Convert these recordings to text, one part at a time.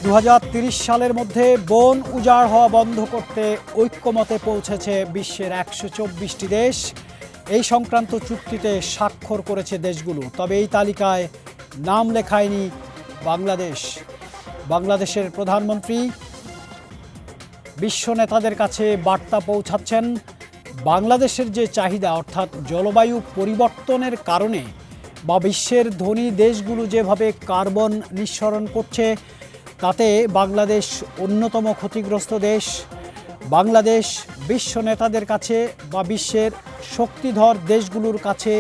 2030 সালের মধ্যে বন উজাড় হওয়া বন্ধ করতে ঐক্যমতে পৌঁছেছে বিশ্বের 124টি দেশ। এই সংক্রান্ত চুক্তিতে স্বাক্ষর করেছে দেশগুলো। তবে এই তালিকায় নাম লেখায়নি বাংলাদেশ। বাংলাদেশের প্রধানমন্ত্রী বিশ্ব নেতাদের কাছে বার্তা পৌঁছাচ্ছেন। বাংলাদেশের যে চাহিদা, অর্থাৎ জলবায়ু পরিবর্তনের কারণে বা বিশ্বের ধনী দেশগুলো যেভাবে কার্বন নিঃসরণ করছে, তাতে বাংলাদেশ অন্যতম ক্ষতিগ্রস্ত দেশ। বাংলাদেশ বিশ্ব নেতাদের কাছে বা বিশ্বের শক্তিধর দেশগুলোর কাছে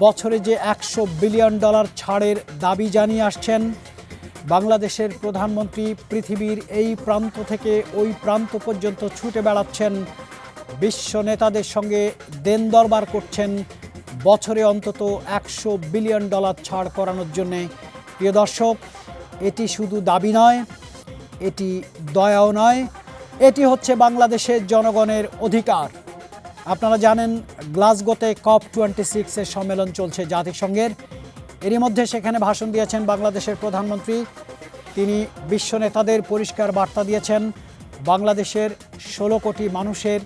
বছরে যে $100 বিলিয়ন ছাড়ের দাবি জানিয়ে আসছেন। বাংলাদেশের প্রধানমন্ত্রী পৃথিবীর এই প্রান্ত থেকে ওই প্রান্ত পর্যন্ত ছুটে বেড়াচ্ছেন, বিশ্ব নেতাদের সঙ্গে দেন দরবার করছেন বছরে অন্তত $100 বিলিয়ন ছাড় করানোর জন্যে। প্রিয় দর্শক, এটি শুধু দাবি নয়, এটি দয়াও নয়, এটি হচ্ছে বাংলাদেশের জনগণের অধিকার। আপনারা জানেন, গ্লাসগোতে COP26 সম্মেলন চলছে জাতিসংঘের। এরই মধ্যে সেখানে ভাষণ দিয়েছেন বাংলাদেশের প্রধানমন্ত্রী। তিনি বিশ্ব নেতাদের পরিষ্কার বার্তা দিয়েছেন, বাংলাদেশের 16 কোটি মানুষের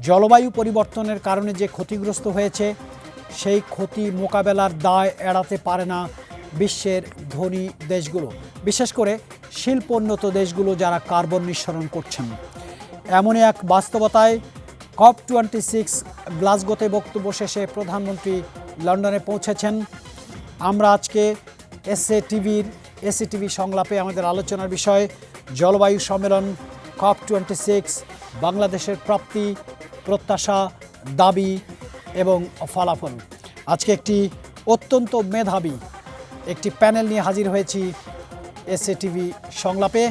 জলবায়ু পরিবর্তনের কারণে যে ক্ষতিগ্রস্ত হয়েছে, সেই ক্ষতি মোকাবেলার দায় এড়াতে পারে না বিশ্বের ধনী দেশগুলো, বিশেষ করে শিল্পোন্নত দেশগুলো যারা কার্বন নিঃসরণ করছেন। এমনই এক বাস্তবতায় COP26 গ্লাসগোতে বক্তব্য শেষে প্রধানমন্ত্রী লন্ডনে পৌঁছেছেন। আমরা আজকে এসএটিভি সংলাপে আমাদের আলোচনার বিষয় জলবায়ু সম্মেলন COP26, বাংলাদেশের প্রাপ্তি, প্রত্যাশা, দাবি এবং ফলাফল। আজকে একটি অত্যন্ত মেধাবী একটি প্যানেল নিয়ে হাজির হয়েছি এসএটিভি সংলাপে।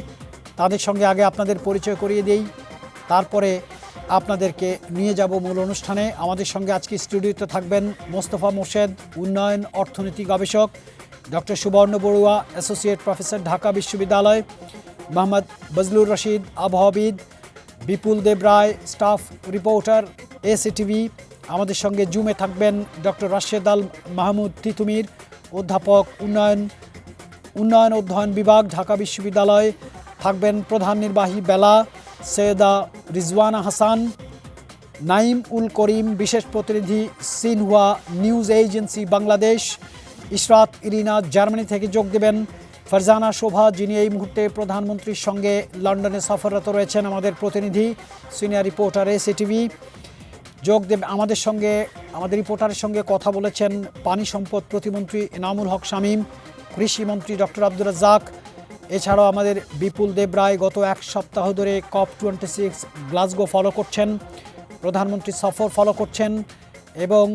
তাদের সঙ্গে আগে আপনাদের পরিচয় করিয়ে দেই, তারপরে আপনাদেরকে নিয়ে যাব মূল অনুষ্ঠানে। আমাদের সঙ্গে আজকে স্টুডিওতে থাকবেন মোস্তফা মোর্শেদ, উন্নয়ন অর্থনীতি গবেষক; ডক্টর সুবর্ণ বড়ুয়া, অ্যাসোসিয়েট প্রফেসর, ঢাকা বিশ্ববিদ্যালয়; মোহাম্মদ বজলুর রশিদ, আবহাওয়াবিদ; বিপুল দেব রায়, স্টাফ রিপোর্টার এসএটিভি। আমাদের সঙ্গে জুমে থাকবেন ডক্টর রাশেদ আল মাহমুদ তিতুমির, অধ্যাপক, উন্নয়ন অধ্যয়ন বিভাগ, ঢাকা বিশ্ববিদ্যালয়। থাকবেন প্রধান নির্বাহী বেলা সৈয়দা রিজওয়ানা হাসান; নাইম উল করিম, বিশেষ প্রতিনিধি Xinhua news agency Bangladesh; Ishrat Irina Germany থেকে যোগ দেবেন; ফারজানা শোভা, যিনি এই মুহূর্তে প্রধানমন্ত্রীর সঙ্গে লন্ডনে সফররত রয়েছেন, আমাদের প্রতিনিধি, সিনিয়র রিপোর্টার এসএটিভি যোগ দেবে আমাদের সঙ্গে। আমাদের রিপোর্টারের সঙ্গে কথা বলেছেন পানি সম্পদ প্রতিমন্ত্রী এনামুল হক শামীম, কৃষিমন্ত্রী ডক্টর আব্দুর রাজ্জাক। এছাড়াও আমাদের বিপুল দেব রায় গত এক সপ্তাহ ধরে COP26 গ্লাসগো ফলো করছেন, প্রধানমন্ত্রী সফর ফলো করছেন এবং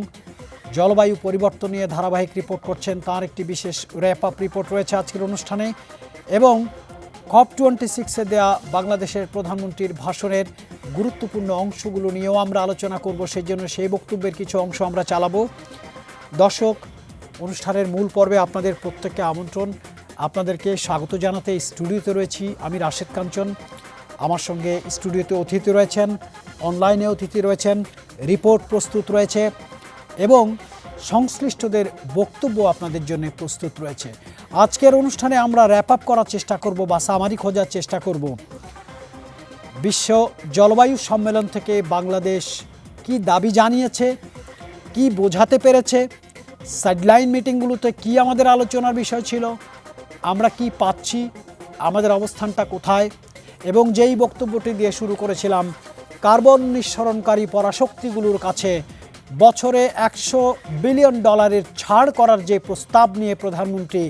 জলবায়ু পরিবর্তন নিয়ে ধারাবাহিক রিপোর্ট করছেন। তার একটি বিশেষ র্যাপ আপ রিপোর্ট রয়েছে আজকের অনুষ্ঠানে। এবং COP26-এ দেয়া বাংলাদেশের প্রধানমন্ত্রীর ভাষণের গুরুত্বপূর্ণ অংশগুলো নিয়েও আমরা আলোচনা করব। সেই জন্য সেই বক্তব্যের কিছু অংশ আমরা চালাবো। দর্শক, অনুষ্ঠানের মূল পর্বে আপনাদের প্রত্যেককে আমন্ত্রণ। আপনাদেরকে স্বাগত জানাতে স্টুডিওতে রয়েছি আমি, রাশেদ কাঞ্চন। আমার সঙ্গে স্টুডিওতে অতিথি রয়েছেন, অনলাইনে অতিথি রয়েছেন, রিপোর্ট প্রস্তুত রয়েছে এবং সংশ্লিষ্টদের বক্তব্য আপনাদের জন্য প্রস্তুত রয়েছে। আজকের অনুষ্ঠানে আমরা র্যাপ আপ করার চেষ্টা করব বা সামারি খোঁজার চেষ্টা করব বিশ্ব জলবায়ু সম্মেলন থেকে বাংলাদেশ কি দাবি জানিয়েছে, কি বোঝাতে পেরেছে, সাইডলাইন মিটিংগুলোতে কি আমাদের আলোচনার বিষয় ছিল, আমরা কি পাচ্ছি, আমাদের অবস্থানটা কোথায়। এবং যেই বক্তব্যটি দিয়ে শুরু করেছিলাম, কার্বন নিঃসরণকারী পরাশক্তিগুলোর কাছে বছরে $100 বিলিয়ন ছাড় করার যে প্রস্তাব নিয়ে প্রধানমন্ত্রী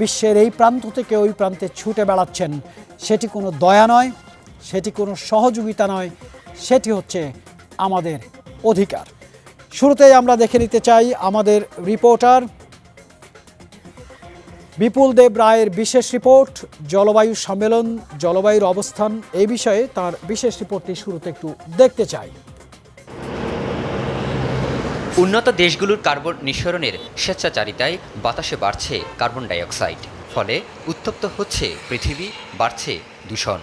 বিশ্বের এই প্রান্ত থেকে ওই প্রান্তে ছুটে বেড়াচ্ছেন, সেটি কোনো দয়া নয়, সেটি কোনো সহযোগিতা নয়, সেটি হচ্ছে আমাদের অধিকার। শুরুতেই আমরা দেখে নিতে চাই আমাদের রিপোর্টার বিপুল দেব রায়ের বিশেষ রিপোর্ট, জলবায়ু সম্মেলন, জলবায়ুর অবস্থান, এই বিষয়ে তার বিশেষ রিপোর্টটি শুরুতে একটু দেখতে চাই। উন্নত দেশগুলোর কার্বন নিঃসরণের স্বেচ্ছাচারিতায় বাতাসে বাড়ছে কার্বন ডাইঅক্সাইড, ফলে উত্তপ্ত হচ্ছে পৃথিবী, বাড়ছে দূষণ।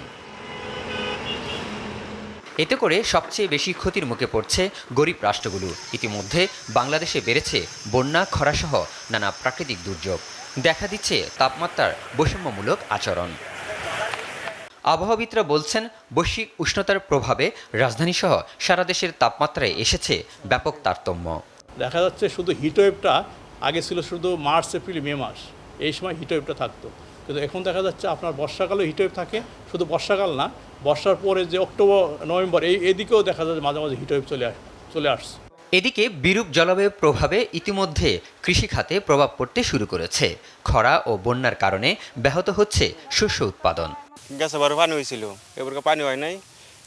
এতে করে সবচেয়ে বেশি ক্ষতির মুখে পড়ছে গরিব রাষ্ট্রগুলো। ইতিমধ্যে বাংলাদেশে বেড়েছে বন্যা, খরাসহ নানা প্রাকৃতিক দুর্যোগ। দেখা দিচ্ছে তাপমাত্রার বৈষম্যমূলক আচরণ। আবহাওয়াবিদরা বলছেন বৈশ্বিক উষ্ণতার প্রভাবে রাজধানীসহ সারা দেশের তাপমাত্রায় এসেছে ব্যাপক তারতম্য। দেখা যাচ্ছে শুধু হিটওয়েভটা আগে ছিল শুধু মার্চ এপ্রিল মে মাস, এই সময় হিটওয়েভটা থাকতো, কিন্তু এখন দেখা যাচ্ছে আপনার বর্ষাকালেও হিটওয়েভ থাকে। শুধু বর্ষাকাল না, বর্ষার পরে যে অক্টোবর নভেম্বর এদিকেও দেখা যাচ্ছে মাঝে মাঝে হিটওয়েভ চলে আসছে। এদিকে বিরূপ জলবায়ুর প্রভাবে ইতিমধ্যে কৃষিখাতে প্রভাব পড়তে শুরু করেছে। খরা ও বন্যার কারণে ব্যাহত হচ্ছে শস্য উৎপাদন। গাছে বারো পানি হয়েছিল, এবার পানি হয় নাই,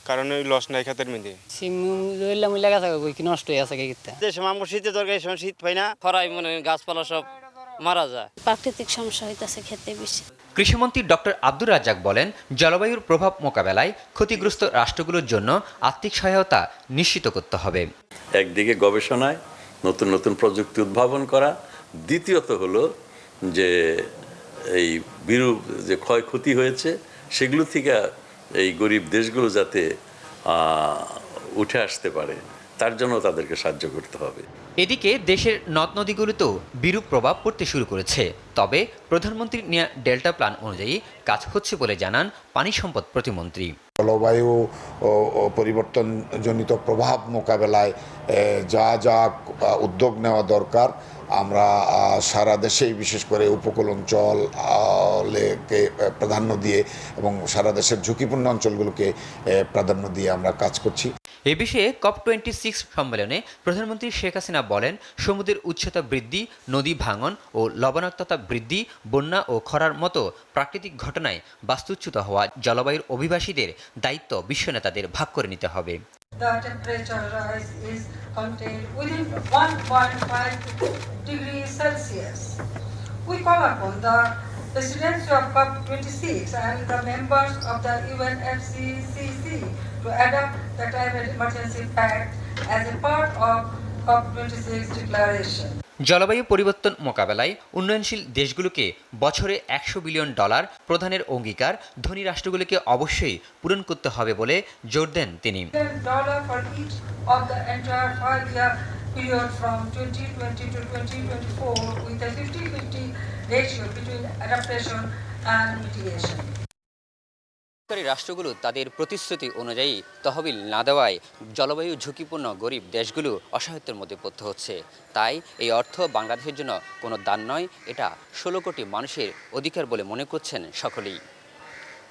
কারণ ওই লস নাই খাতের মধ্যে। সিম রইলাম ওই লাগা থাকে কি নষ্ট হয়ে আছে কিতা যে সময় আমার শীতে দরকার, এই সময় শীত পাই না, খরাই মনে গাছপালা সব মারা যায়। প্রাকৃতিক সমস্যা হইতাছে খেতে বেশি। কৃষিমন্ত্রী ডক্টর আব্দুর রাজ্জাক বলেন, জলবায়ুর প্রভাব মোকাবেলায় ক্ষতিগ্রস্ত রাষ্ট্রগুলোর জন্য আর্থিক সহায়তা নিশ্চিত করতে হবে। একদিকে গবেষণায় নতুন নতুন প্রযুক্তি উদ্ভাবন করা, দ্বিতীয়ত হলো যে এই বিরূপ যে ক্ষয়ক্ষতি হয়েছে সেগুলো থেকে এই গরিব দেশগুলো যাতে উঠে আসতে পারে তার জন্য তাদেরকে সাহায্য করতে হবে। এদিকে দেশের নদ নদীগুলোতেও বিরূপ প্রভাব পড়তে শুরু করেছে। তবে প্রধানমন্ত্রীর নেয়া ডেল্টা প্ল্যান অনুযায়ী কাজ হচ্ছে বলে জানান পানি সম্পদ প্রতিমন্ত্রী। জলবায়ু পরিবর্তনজনিত প্রভাব মোকাবেলায় যা যা উদ্যোগ নেওয়া দরকার আমরা সারা দেশেই বিশেষ করে উপকূল অঞ্চলকে প্রাধান্য দিয়ে এবং সারা দেশের ঝুঁকিপূর্ণ অঞ্চলগুলোকে প্রাধান্য দিয়ে আমরা কাজ করছি। এ বিষয়ে COP26 সম্মেলনে প্রধানমন্ত্রী শেখ হাসিনা বলেন, সমুদ্রের উচ্চতা বৃদ্ধি, নদী ভাঙন ও লবণাক্ততা বৃদ্ধি, বন্যা ও খরার মতো প্রাকৃতিক ঘটনায় বাস্তুচ্যুত হওয়া জলবায়ুর অভিবাসীদের দায়িত্ব বিশ্ব নেতাদের ভাগ করে নিতে হবে। The temperature rise is contained within 1.5 degrees Celsius. We call upon the presidency of COP26 and the members of the UNFCCC to adopt the Climate Emergency Pact as a part of COP26 declaration. জলবায়ু পরিবর্তন মোকাবেলায় উন্নয়নশীল দেশগুলোকে বছরে $100 billion প্রদানের অঙ্গীকার ধনী রাষ্ট্রগুলোকে অবশ্যই পূরণ করতে হবে বলে জোর দেন তিনি। For each of the entire 5-year period from 2020 to 2024 with a 50-50 ratio between adaptation and mitigation. রাষ্ট্রগুলো তাদের প্রতিশ্রুতি অনুযায়ী তহবিল না দেওয়ায় জলবায়ু ঝুঁকিপূর্ণ গরিব দেশগুলো অসহায়তার মধ্যে পড়তে হচ্ছে। তাই এই অর্থ বাংলাদেশের জন্য কোনো দান নয়, এটা 16 কোটি মানুষের অধিকার বলে মনে করছেন সকলেই।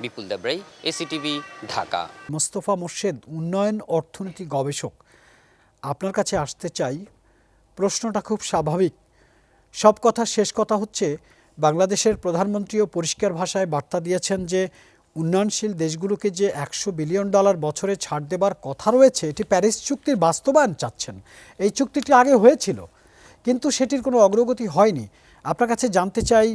বিপুল দেবরাই, এসিটিভি, ঢাকা। মোস্তফা মোর্শেদ, উন্নয়ন অর্থনীতি গবেষক, আপনার কাছে আসতে চাই। প্রশ্নটা খুব স্বাভাবিক। সব কথা শেষ কথা হচ্ছে, বাংলাদেশের প্রধানমন্ত্রীও পরিষ্কার ভাষায় বার্তা দিয়েছেন যে উন্নয়নশীল দেশগুলোকে যে $100 বিলিয়ন বছরে ছাড় দেবার কথা রয়েছে, এটি প্যারিস চুক্তির বাস্তবায়ন চাচ্ছেন। এই চুক্তিটি আগে হয়েছিল, কিন্তু সেটির কোনো অগ্রগতি হয়নি। আপনার কাছে জানতে চাই,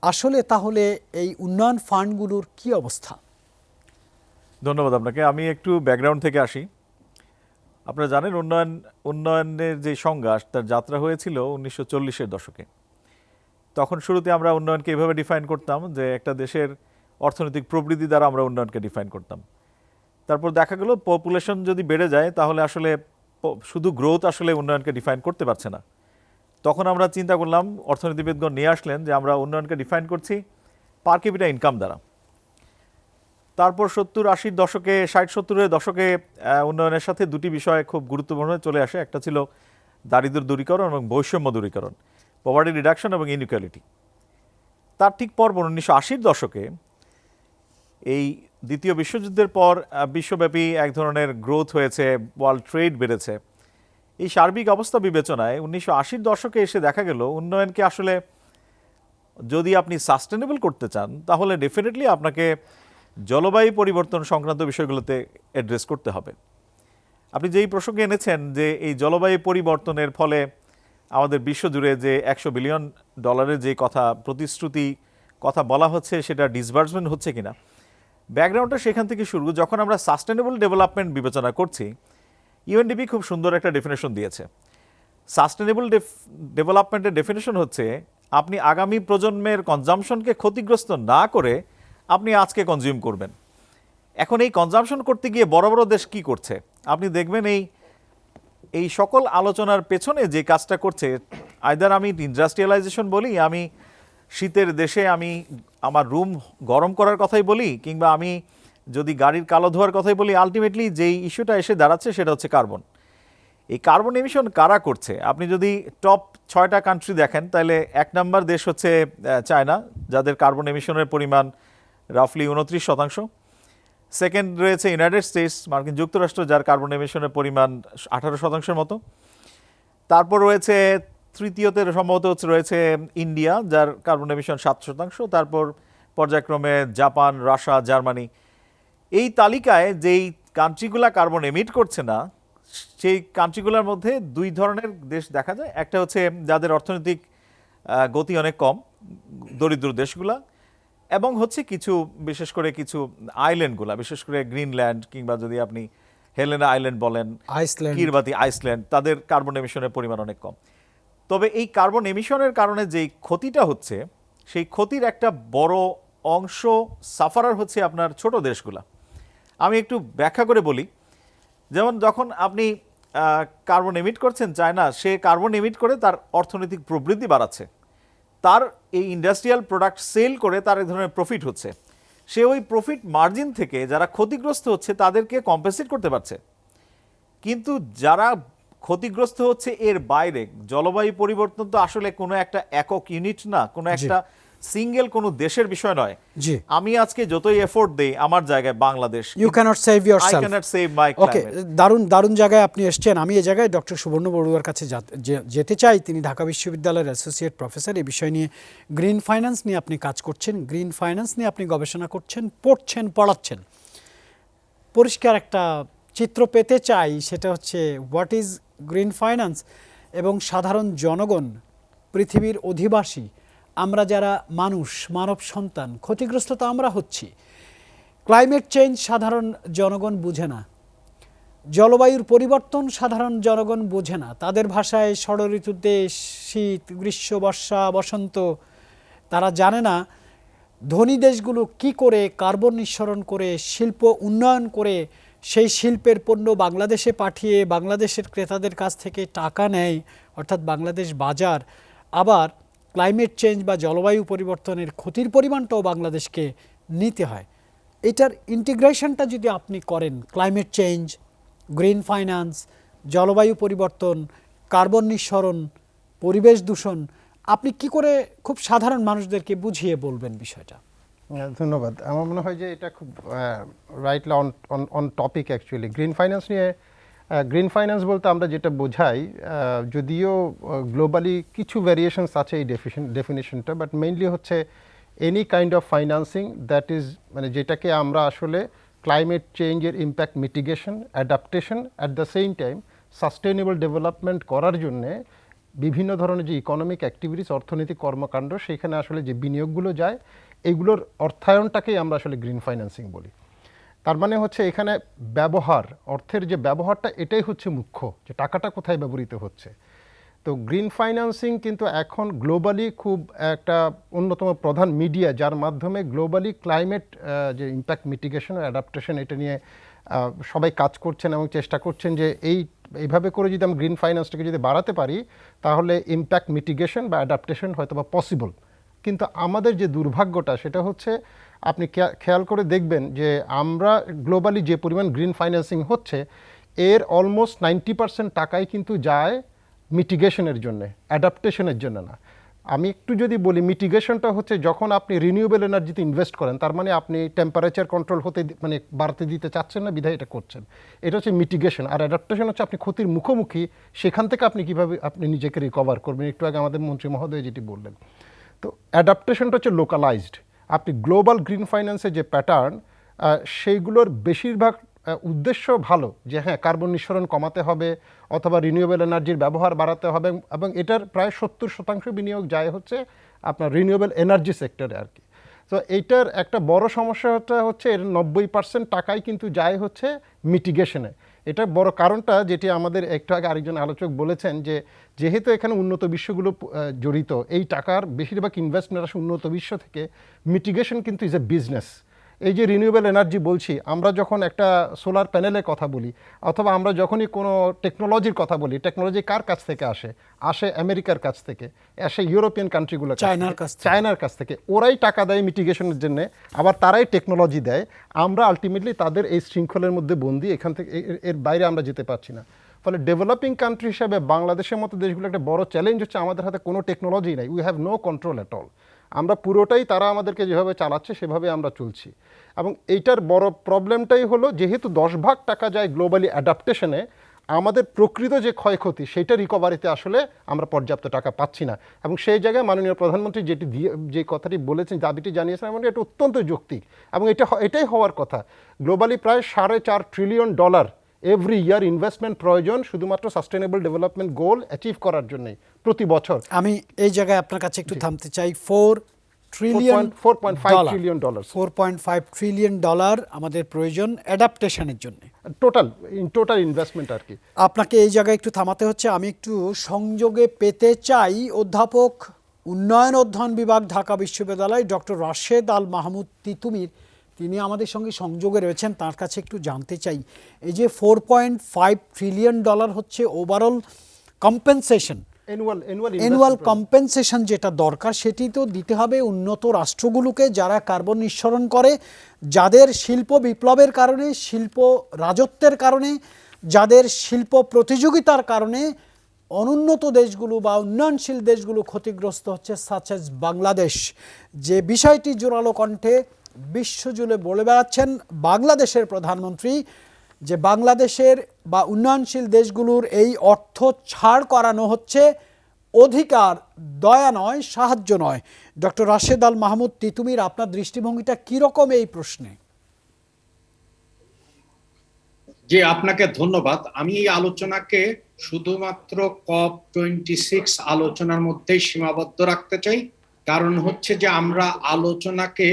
আসলে তাহলে এই উন্নয়ন ফান্ডগুলোর কি অবস্থা? ধন্যবাদ আপনাকে। আমি একটু ব্যাকগ্রাউন্ড থেকে আসি। আপনারা জানেন উন্নয়নের যে সংজ্ঞা, তার যাত্রা হয়েছিল 1940-এর দশকে। তখন শুরুতে আমরা উন্নয়নকে এভাবে ডিফাইন করতাম যে একটা দেশের অর্থনৈতিক প্রবৃদ্ধি দ্বারা আমরা উন্নয়নকে ডিফাইন করতাম। তারপর দেখা গেল পপুলেশন যদি বেড়ে যায় তাহলে আসলে শুধু গ্রোথ আসলে উন্নয়নকে ডিফাইন করতে পারছে না। তখন আমরা চিন্তা করলাম, অর্থনীতিবিদগণ নিয়ে আসলেন যে আমরা উন্নয়নকে ডিফাইন করছি পার ক্যাপিটা ইনকাম দ্বারা। তারপর 70-80-র দশকে, 60-70-এর দশকে উন্নয়নের সাথে দুটি বিষয় খুব গুরুত্বপূর্ণ চলে আসে। একটা ছিল দারিদ্র্য দূরীকরণ এবং বৈষম্য দূরীকরণ, পভার্টি রিডাকশন এবং ইনইকুয়ালিটি। তার ঠিক পরপর 1980-র দশকে এই দ্বিতীয় বিশ্বযুদ্ধের পর বিশ্বব্যাপী এক ধরনের গ্রোথ হয়েছে, ওয়ার্ল্ড ট্রেড বেড়েছে। এই সার্বিক অবস্থা বিবেচনায় 1980-র দশকে এসে দেখা গেল উন্নয়নকে আসলে যদি আপনি সাস্টেনেবল করতে চান তাহলে ডেফিনেটলি আপনাকে জলবায়ু পরিবর্তন সংক্রান্ত বিষয়গুলোতে অ্যাড্রেস করতে হবে। আপনি যেই প্রসঙ্গে এনেছেন যে এই জলবায়ু পরিবর্তনের ফলে আমাদের বিশ্বজুড়ে যে $100 বিলিয়ন যে প্রতিশ্রুতি কথা বলা হচ্ছে সেটা ডিসবার্সমেন্ট হচ্ছে কিনা, ব্যাকগ্রাউন্ডটা সেখান থেকে শুরু। যখন আমরা সাস্টেনেবল ডেভেলপমেন্ট বিবেচনা করছি, ইউএনডিপি খুব সুন্দর একটা ডেফিনেশন দিয়েছে। সাস্টেনেবল ডেভেলপমেন্টের ডেফিনেশন হচ্ছে আপনি আগামী প্রজন্মের কনজামশনকে ক্ষতিগ্রস্ত না করে আপনি আজকে কনজিউম করবেন। এখন এই কনজামশন করতে গিয়ে বড় বড় দেশ কি করছে আপনি দেখবেন, এই সকল আলোচনার পেছনে যে কাজটা করছে, আইদার আমি ইন্ডাস্ট্রিয়ালাইজেশন বলি, আমি শীতের দেশে আমি আমার রুম গরম করার কথাই বলি, কিংবা আমি যদি গাড়ির কালো ধোয়ার কথাই বলি, আলটিমেটলি যেই ইস্যুটা এসে দাঁড়াচ্ছে সেটা হচ্ছে কার্বন। এই কার্বন এমিশন কারা করছে? আপনি যদি টপ 6টা কান্ট্রি দেখেন, তাহলে 1 নম্বর দেশ হচ্ছে চায়না, যাদের কার্বন এমিশনের পরিমাণ রাফলি 29%। সেকেন্ড রয়েছে ইউনাইটেড স্টেটস, মার্কিন যুক্তরাষ্ট্র, যার কার্বন এমিশনের পরিমাণ 18%-এর মতো। তারপর রয়েছে তৃতীয়তে সম্ভবত রয়েছে ইন্ডিয়া, যার কার্বন এমিশন 7%। তারপর পর্যায়ক্রমে জাপান, রাশিয়া, জার্মানি। এই তালিকায় যেই কান্ট্রিগুলা কার্বন এমিট করছে না, সেই কান্ট্রিগুলোর মধ্যে 2 ধরনের দেশ দেখা যায়। একটা হচ্ছে যাদের অর্থনৈতিক গতি অনেক কম, দরিদ্র দেশগুলা, এবং হচ্ছে কিছু বিশেষ করে কিছু আইল্যান্ডগুলা, বিশেষ করে গ্রিনল্যান্ড, কিংবা যদি আপনি হেলেনা আইল্যান্ড বলেন, আইসল্যান্ড, কিরবাতি আইসল্যান্ড, তাদের কার্বন এমিশনের পরিমাণ অনেক কম। তবে এই কার্বন এমিশনের কারণে যেই ক্ষতিটা হচ্ছে, সেই ক্ষতির একটা বড় অংশ সাফারার হচ্ছে আপনার ছোট দেশগুলা। আমি একটু ব্যাখ্যা করে বলি। যেমন যখন আপনি কার্বন এমিট করছেন, চায়না সে কার্বন এমিট করে তার অর্থনৈতিক প্রবৃদ্ধি বাড়াচ্ছে, তার এই ইন্ডাস্ট্রিয়াল প্রোডাক্ট সেল করে তার এক ধরনের প্রফিট হচ্ছে, সে ওই প্রফিট মার্জিন থেকে যারা ক্ষতিগ্রস্ত হচ্ছে তাদেরকে কম্পেনসেট করতে পারছে। কিন্তু যারা ক্ষতিগ্রস্ত হচ্ছে এর বাইরে, জলবায়ু পরিবর্তন তো আসলে কোনো একটা একক ইউনিট না, কোনো একটা সিঙ্গেল কোনো দেশের বিষয় নয়। জি, আমি আজকে যতই এফোর্ট দেই আমার জায়গায় Bangladesh, you can't save I yourself. Can't save my okay, climate. দারুণ জায়গায় আপনি এসেছেন। আমি এই জায়গায় ডক্টর সুবর্ণ বড়ুয়ার কাছে যেতে চাই। তিনি ঢাকা বিশ্ববিদ্যালয়ের অ্যাসোসিয়েট প্রফেসর। এই বিষয় নিয়ে, গ্রিন ফাইন্যান্স নিয়ে আপনি কাজ করছেন, গ্রিন ফাইন্যান্স নিয়ে আপনি গবেষণা করছেন, পড়ছেন, পড়াচ্ছেন। পরিষ্কার একটা চিত্র পেতে চাই, সেটা হচ্ছে হোয়াট ইজ গ্রিন ফাইন্যান্স, এবং সাধারণ জনগণ, পৃথিবীর অধিবাসী, আমরা যারা মানুষ, মানব সন্তান, ক্ষতিগ্রস্ত তো আমরা হচ্ছি। ক্লাইমেট চেঞ্জ সাধারণ জনগণ বুঝে না, জলবায়ুর পরিবর্তন সাধারণ জনগণ বোঝে না। তাদের ভাষায় ষড়ঋতুতে শীত, গ্রীষ্ম, বর্ষা, বসন্ত, তারা জানে না ধনী দেশগুলো কি করে কার্বন নিঃসরণ করে, শিল্প উন্নয়ন করে, সেই শিল্পের পণ্য বাংলাদেশে পাঠিয়ে বাংলাদেশের ক্রেতাদের কাছ থেকে টাকা নেয়, অর্থাৎ বাংলাদেশ বাজার। আবার ক্লাইমেট চেঞ্জ বা জলবায়ু পরিবর্তনের ক্ষতির পরিমাণটাও বাংলাদেশকে নিতে হয়। এটার ইন্টিগ্রেশনটা যদি আপনি করেন, ক্লাইমেট চেঞ্জ, গ্রিন ফাইন্যান্স, জলবায়ু পরিবর্তন, কার্বন নিঃসরণ, পরিবেশ দূষণ, আপনি কি করে খুব সাধারণ মানুষদেরকে বুঝিয়ে বলবেন বিষয়টা? ধন্যবাদ। আমার মনে হয় যে এটা খুব rightly on topic actually. Green finance নিয়ে, গ্রিন ফাইন্যান্স বলতে আমরা যেটা বোঝাই, যদিও গ্লোবালি কিছু ভ্যারিয়েশনস আছে এই ডেফিনেশনটা, বাট মেইনলি হচ্ছে any kind of financing that is, মানে যেটাকে আমরা আসলে ক্লাইমেট চেঞ্জের impact mitigation, adaptation, at the same time sustainable development করার জন্যে বিভিন্ন ধরনের যে ইকোনমিক অ্যাক্টিভিটিস, অর্থনৈতিক কর্মকাণ্ড, সেখানে আসলে যে বিনিয়োগগুলো যায়, এগুলোর অর্থায়নটাকেই আমরা আসলে গ্রিন ফাইন্যান্সিং বলি। তার মানে হচ্ছে এখানে ব্যবহার, অর্থের যে ব্যবহারটা, এটাই হচ্ছে মুখ্য, যে টাকাটা কোথায় ব্যবহৃত হচ্ছে। তো গ্রিন ফাইন্যান্সিং কিন্তু এখন গ্লোবালি খুব একটা অন্যতম প্রধান মিডিয়া, যার মাধ্যমে গ্লোবালি ক্লাইমেট যে ইম্প্যাক্ট মিটিগেশন ও অ্যাডাপ্টেশন, এটা নিয়ে সবাই কাজ করছেন এবং চেষ্টা করছেন যে এইভাবে করে যদি আমরা গ্রিন ফাইন্যান্সটাকে যদি বাড়াতে পারি, তাহলে ইম্প্যাক্ট মিটিগেশন বা অ্যাডাপ্টেশন হয়তো বা পসিবল। কিন্তু আমাদের যে দুর্ভাগ্যটা, সেটা হচ্ছে আপনি খেয়াল করে দেখবেন যে আমরা গ্লোবালি যে পরিমাণ গ্রিন ফাইন্যান্সিং হচ্ছে, এর অলমোস্ট 90% টাকাই কিন্তু যায় মিটিগেশনের জন্য, অ্যাডাপ্টেশনের জন্য না। আমি একটু যদি বলি, মিটিগেশনটা হচ্ছে যখন আপনি রিনিউয়েবল এনার্জিতে ইনভেস্ট করেন, তার মানে আপনি টেম্পারেচার কন্ট্রোল হতে, মানে বাড়তে দিতে চাচ্ছেন না, বিধায় এটা করছেন, এটা হচ্ছে মিটিগেশন। আর অ্যাডাপ্টেশন হচ্ছে আপনি ক্ষতির মুখোমুখি, সেখান থেকে আপনি কীভাবে আপনি নিজেকে রিকভার করবেন। একটু আগে আমাদের মন্ত্রী মহোদয় যেটি বললেন, তো অ্যাডাপ্টেশনটা হচ্ছে লোকালাইজড। আপনি গ্লোবাল গ্রিন ফাইন্যান্সের যে প্যাটার্ন, সেইগুলোর বেশিরভাগ উদ্দেশ্য ভালো, যে হ্যাঁ কার্বন নিঃসরণ কমাতে হবে অথবা রিনিউয়েবল এনার্জির ব্যবহার বাড়াতে হবে, এবং এটার প্রায় 70% বিনিয়োগ যায় হচ্ছে আপনার রিনিউয়েবল এনার্জি সেক্টরে আর কি। তো এইটার একটা বড় সমস্যাটা হচ্ছে এর 90% টাকাই কিন্তু যায় হচ্ছে মিটিগেশনে। এটা বড় কারণটা, যেটি আমাদের একটু আগে আরেকজন আলোচক বলেছেন, যে যেহেতু এখানে উন্নত বিশ্বগুলো জড়িত, এই টাকার বেশিরভাগ ইনভেস্টমেন্ট আসে উন্নত বিশ্ব থেকে। মিটিগেশন কিন্তু ইজ এ বিজনেস, এই যে রিনিউয়েবল এনার্জি বলছি, আমরা যখন একটা সোলার প্যানেলের কথা বলি অথবা আমরা যখনই কোনো টেকনোলজির কথা বলি, টেকনোলজি কার কাছ থেকে আসে? আসে আমেরিকার কাছ থেকে, আসে ইউরোপিয়ান কান্ট্রিগুলো, চায়নার কাছ থেকে। ওরাই টাকা দেয় মিটিগেশনের জন্য, আবার তারাই টেকনোলজি দেয়। আমরা আলটিমেটলি তাদের এই শৃঙ্খলের মধ্যে বন্দি, এখান থেকে এর বাইরে আমরা যেতে পারছি না। ফলে ডেভেলপিং কান্ট্রি হিসাবে বাংলাদেশের মতো দেশগুলো একটা বড় চ্যালেঞ্জ হচ্ছে আমাদের হাতে কোনো টেকনোলজি নাই, we have no control at all. আমরা পুরোটাই তারা আমাদেরকে যেভাবে চালাচ্ছে সেভাবে আমরা চলছি। এবং এইটার বড় প্রবলেমটাই হলো, যেহেতু 10 ভাগ টাকা যায় গ্লোবালি অ্যাডাপ্টেশনে, আমাদের প্রকৃত যে ক্ষয়ক্ষতি সেটা রিকভারিতে আসলে আমরা পর্যাপ্ত টাকা পাচ্ছি না। এবং সেই জায়গায় মাননীয় প্রধানমন্ত্রী যে কথাটি বলেছেন, দাবিটি জানিয়েছেন, মানে এটা অত্যন্ত যৌক্তিক এবং এটাই হওয়ার কথা। গ্লোবালি প্রায় $4.5 ট্রিলিয়ন এভরি ইয়ার ইনভেস্টমেন্ট প্রয়োজন শুধুমাত্র সাস্টেনেবল ডেভেলপমেন্ট গোল অ্যাচিভ করার জন্যই প্রতি বছর। আমি এই জায়গায় আপনার কাছে একটু থামতে চাই। $4.5 ট্রিলিয়ন আমাদের প্রয়োজন অ্যাডাপ্টেশনের জন্য, টোটাল ইনভেস্টমেন্ট আর কি। আপনাকে এই জায়গায় একটু থামাতে হচ্ছে। আমি একটু সংযোগে পেতে চাই অধ্যাপক, উন্নয়ন অধ্যয়ন বিভাগ, ঢাকা বিশ্ববিদ্যালয়, ডক্টর রাশেদ আল মাহমুদ তিতুমির, তিনি আমাদের সঙ্গে সংযোগে রয়েছেন। তার কাছে একটু জানতে চাই, এই যে $4.5 ট্রিলিয়ন হচ্ছে ওভারঅল কম্পেনসেশন, অ্যানুয়াল কম্পেনসেশন যেটা দরকার, সেটি তো দিতে হবে উন্নত রাষ্ট্রগুলোকে যারা কার্বন নিঃসরণ করে, যাদের শিল্প বিপ্লবের কারণে, শিল্প রাজত্বের কারণে, যাদের শিল্প প্রতিযোগিতার কারণে অনুন্নত দেশগুলো বা উন্নয়নশীল দেশগুলো ক্ষতিগ্রস্ত হচ্ছে, সাচ এজ বাংলাদেশ। যে বিষয়টি জোরালো কণ্ঠে বিশ্বজুড়ে বলে বেড়াচ্ছেন বাংলাদেশের প্রধানমন্ত্রী, যে বাংলাদেশের বা উন্নয়নশীল দেশগুলোর এই অর্থ ছাড় করানো হচ্ছে অধিকার, দয়া নয়, সাহায্য নয়। ডক্টর রাশেদ আল মাহমুদ তিতুমির, আপনার দৃষ্টিভঙ্গিটা কীরকম এই প্রশ্নে? জি, আপনাকে ধন্যবাদ। আমি এই আলোচনাকে শুধুমাত্র COP26 আলোচনার মধ্যেই সীমাবদ্ধ রাখতে চাই। কারণ হচ্ছে যে আমরা আলোচনাকে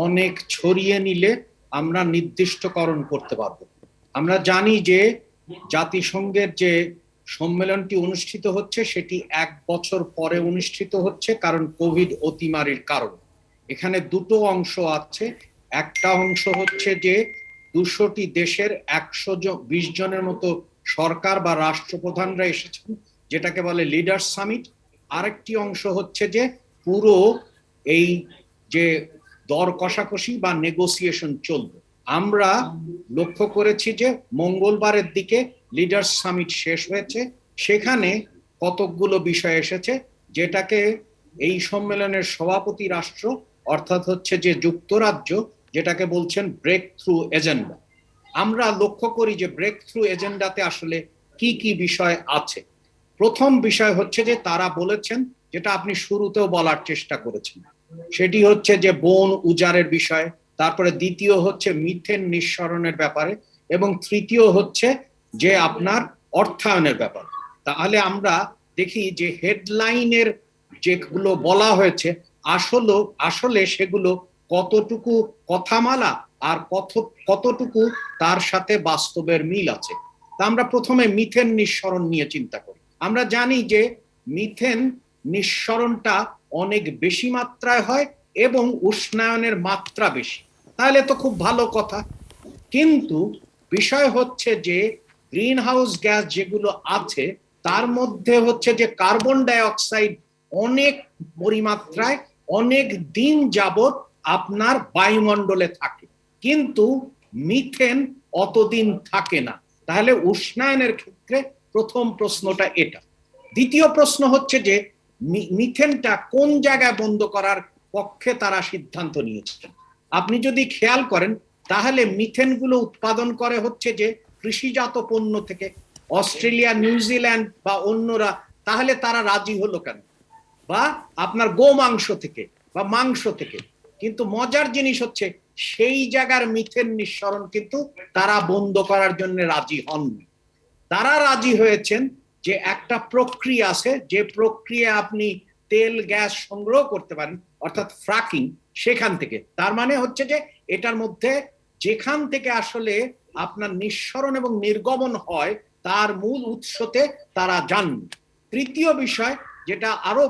অনেক ছড়িয়ে নিলে আমরা নির্দিষ্টকরণ করতে পারবো। আমরা জানি যে জাতিসংঘের যে সম্মেলনটি অনুষ্ঠিত হচ্ছে সেটি 1 বছর পরে অনুষ্ঠিত হচ্ছে, কারণ কোভিড অতিমারির কারণে। এখানে দুটো অংশ আছে। একটা অংশ হচ্ছে যে 200টি দেশের 120 জনের মতো সরকার বা রাষ্ট্রপ্রধানরা এসেছেন, যেটাকে বলে লিডার্স সামিট। আরেকটি অংশ হচ্ছে যে পুরো এই যে দর কষাকষি বা নেগোসিয়েশন চলবে। আমরা লক্ষ্য করেছি যে মঙ্গলবারের দিকে লিডার্স সামিট শেষ হয়েছে, সেখানে কতকগুলো বিষয় এসেছে যেটাকে এই সম্মেলনের সভাপতি রাষ্ট্র অর্থাৎ হচ্ছে যে যুক্তরাজ্য, যেটাকে বলছেন ব্রেক থ্রু এজেন্ডা। আমরা লক্ষ্য করি যে ব্রেক থ্রু এজেন্ডাতে আসলে কি কি বিষয় আছে। প্রথম বিষয় হচ্ছে যে তারা বলেছেন, যেটা আপনি শুরুতেও বলার চেষ্টা করেছেন, সেটি হচ্ছে যে বন উজাড়ের বিষয়, তারপরে দ্বিতীয় হচ্ছে মিথেন নিঃসরণের ব্যাপারে, এবং তৃতীয় হচ্ছে যে আপনার অর্থায়নের ব্যাপার। তাহলে আমরা দেখি যে হেডলাইনের যেগুলো বলা হয়েছে আসলে সেগুলো কতটুকু কথামালা আর কতটুকু তার সাথে বাস্তবের মিল আছে। তা আমরা প্রথমে মিথেন নিঃসরণ নিয়ে চিন্তা করি। আমরা জানি যে মিথেন নিঃসরণটা অনেক বেশি মাত্রায় হয় এবং উষ্ণায়নের মাত্রা বেশি, তাহলে তো খুব ভালো কথা। কিন্তু বিষয় হচ্ছে যে গ্রিন হাউস গ্যাস যেগুলো আছে তার মধ্যে হচ্ছে যে কার্বন ডাই অক্সাইড অনেক পরিমাত্রায় অনেক দিন যাবত আপনার বায়ুমণ্ডলে থাকে, কিন্তু মিথেন অতদিন থাকে না। তাহলে উষ্ণায়নের ক্ষেত্রে প্রথম প্রশ্নটা এটা। দ্বিতীয় প্রশ্ন হচ্ছে যে মিথেনটা কোন জায়গায় বন্ধ করার পক্ষে তারা সিদ্ধান্ত নিয়েছেন। আপনি যদি খেয়াল করেন তাহলে মিথেন গুলো উৎপাদন করে হচ্ছে যে কৃষিজাত পণ্য থেকে, অস্ট্রেলিয়া, নিউজিল্যান্ড বা অন্যরা, তাহলে তারা রাজি হলো কেন? বা আপনার গোমাংস থেকে বা মাংস থেকে। কিন্তু মজার জিনিস হচ্ছে সেই জায়গার মিথেন নিঃসরণ কিন্তু তারা বন্ধ করার জন্য রাজি হননি। তারা রাজি হয়েছেন যে একটা প্রক্রিয়া আছে, যে প্রক্রিয়া আপনি তেল গ্যাস সংগ্রহ করতে পারেন, অর্থাৎ ফ্র্যাকিং, সেখান থেকে। তার মানে হচ্ছে যে এটার মধ্যে যেখান থেকে আসলে আপনার নিঃসরণ এবং নির্গমন হয় তার মূল উৎসতে তারা যাননি। তৃতীয় বিষয়, যেটা আরো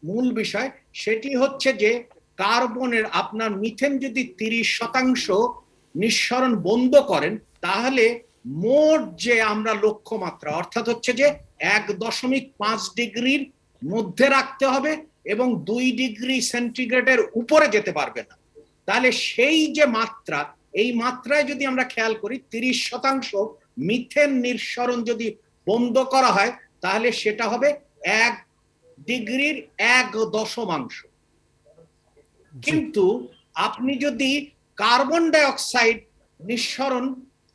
মূল বিষয়, সেটি হচ্ছে যে কার্বনের আপনার মিথেন যদি 30% নিঃসরণ বন্ধ করেন, তাহলে মোট যে আমরা লক্ষ্যমাত্রা অর্থাৎ হচ্ছে যে 1.5 ডিগ্রির মধ্যে রাখতে হবে এবং 2 ডিগ্রি সেন্টিগ্রেডের উপরে যেতে পারবে না। তাহলে সেই যে মাত্রা, এই মাত্রায় যদি আমরা খেয়াল করি 30% মিথেন নিঃসরণ যদি বন্ধ করা হয়, তাহলে সেটা হবে 1 ডিগ্রির 1 দশমাংশ। কিন্তু আপনি যদি কার্বন ডাই অক্সাইড নিঃসরণ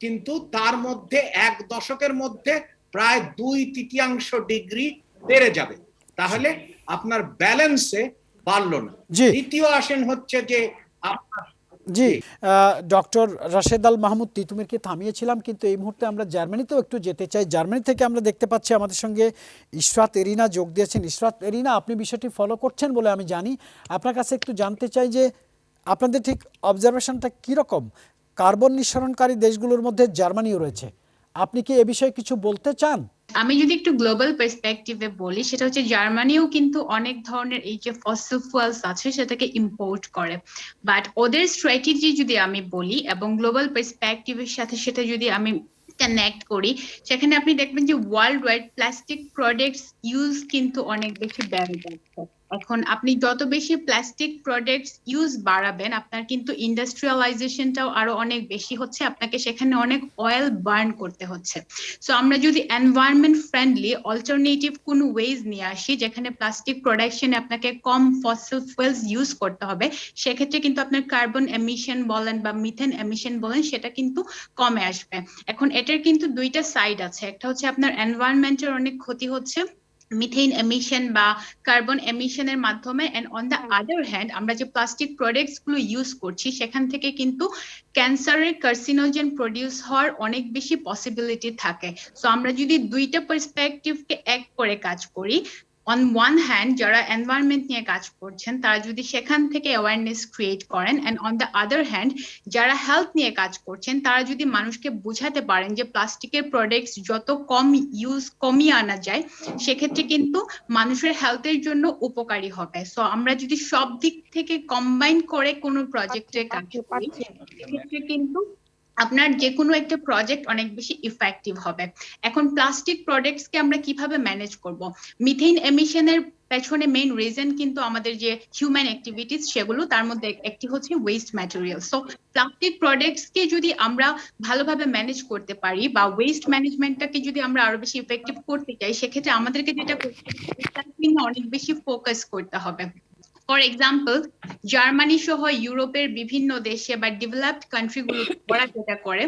কিন্তু তার মধ্যে 1 দশকের মধ্যে প্রায় 2/3 ডিগ্রি বেড়ে যাবে, তাহলে আপনার ব্যালেন্সে বাড়লো না। দ্বিতীয় আসেন হচ্ছে যে জি ডক্টর রাশেদ আল মাহমুদ তিতুমিরকে থামিয়েছিলাম, কিন্তু এই মুহূর্তে আমরা জার্মানিতেও একটু যেতে চাই। জার্মানি থেকে আমরা দেখতে পাচ্ছি আমাদের সঙ্গে ইশরাত এরিনা যোগ দিয়েছেন। ইশরাত এরিনা, আপনি বিষয়টি ফলো করছেন বলে আমি জানি, আপনার কাছে একটু জানতে চাই যে আপনাদের ঠিক অবজারভেশনটা কীরকম? কার্বন নিঃসরণকারী দেশগুলোর মধ্যে জার্মানিও রয়েছে, আপনি কি এ বিষয়ে কিছু বলতে চান? আমি যদি একটু গ্লোবাল পার্সপেক্টিভে বলি, সেটা হচ্ছে জার্মানিও কিন্তু অনেক ধরনের এই যে ফসিল ফুয়েলস আছে সেটাকে ইম্পোর্ট করে, বাট ওদের স্ট্র্যাটেজি যদি আমি বলি এবং গ্লোবাল পার্সপেক্টিভের সাথে সেটা যদি আমি কানেক্ট করি, সেখানে আপনি দেখবেন যে world wide plastic products use কিন্তু অনেক বেশি বেড়ে যাচ্ছে। এখন আপনি যত বেশি প্লাস্টিক প্রোডাক্টস ইউজ বাড়াবেন, আপনার কিন্তু ইন্ডাস্ট্রিয়ালাইজেশনটাও আরো অনেক বেশি হচ্ছে, আপনাকে সেখানে অনেক অয়েল বার্ন করতে হচ্ছে। সো আমরা যদি এনভায়রনমেন্ট ফ্রেন্ডলি অল্টারনেটিভ কোনো ওয়েজ নিয়ে আসি, যেখানে প্লাস্টিক প্রোডাকশনে আপনাকে কম ফসিল ফুয়েলস ইউজ করতে হবে, সেক্ষেত্রে কিন্তু আপনার কার্বন এমিশন বলেন বা মিথেন এমিশন বলেন, সেটা কিন্তু কমে আসবে। এখন এটার কিন্তু দুইটা সাইড আছে, একটা হচ্ছে আপনার এনভায়রনমেন্টের অনেক ক্ষতি হচ্ছে মিথেন এমিশন বা কার্বন এমিশনের মাধ্যমে, and on the other hand আমরা যে প্লাস্টিক প্রোডাক্টস গুলো ইউজ করছি সেখান থেকে কিন্তু ক্যান্সারের কার্সিনোজেন প্রডিউস হওয়ার অনেক বেশি পসিবিলিটি থাকে। সো আমরা যদি দুইটা পার্সপেক্টিভকে এক করে কাজ করি, অন ওয়ান হ্যান্ড যারা এনভায়রনমেন্ট নিয়ে কাজ করছেন তারা যদি সেখান থেকে অ্যাওয়ারনেস ক্রিয়েট করেন, and on the other hand যারা হেলথ নিয়ে কাজ করছেন তারা যদি মানুষকে বোঝাতে পারেন যে প্লাস্টিকের প্রোডাক্টস যত কম ইউজ কমিয়ে আনা যায়, সেক্ষেত্রে কিন্তু মানুষের হেলথের জন্য উপকারী হবে। সো আমরা যদি সব দিক থেকে কম্বাইন করে কোনো প্রজেক্টে কাজ করি, সেক্ষেত্রে কিন্তু আপনার যে কোনো একটা প্রজেক্ট অনেক বেশি ইফেক্টিভ হবে। এখন প্লাস্টিক প্রোডাক্টসকে আমরা কিভাবে ম্যানেজ করব? মিথেন এমিশনের পেছনে মেইন রিজন কিন্তু আমাদের যে হিউম্যান অ্যাক্টিভিটিস সেগুলো, তার মধ্যে একটি হচ্ছে ওয়েস্ট ম্যাটেরিয়াল। সো প্লাস্টিক প্রোডাক্টসকে যদি আমরা ভালোভাবে ম্যানেজ করতে পারি বা ওয়েস্ট ম্যানেজমেন্টটাকে যদি আমরা আরো বেশি ইফেক্টিভ করতে চাই, সেক্ষেত্রে আমাদেরকে যেটা করতে হবে অনেক বেশি ফোকাস করতে হবে। ফর এক্সাম্পল, জার্মানি সহ ইউরোপের বিভিন্ন দেশে বা ডেভেলপড কান্ট্রিগুলো ওরা যেটা করে,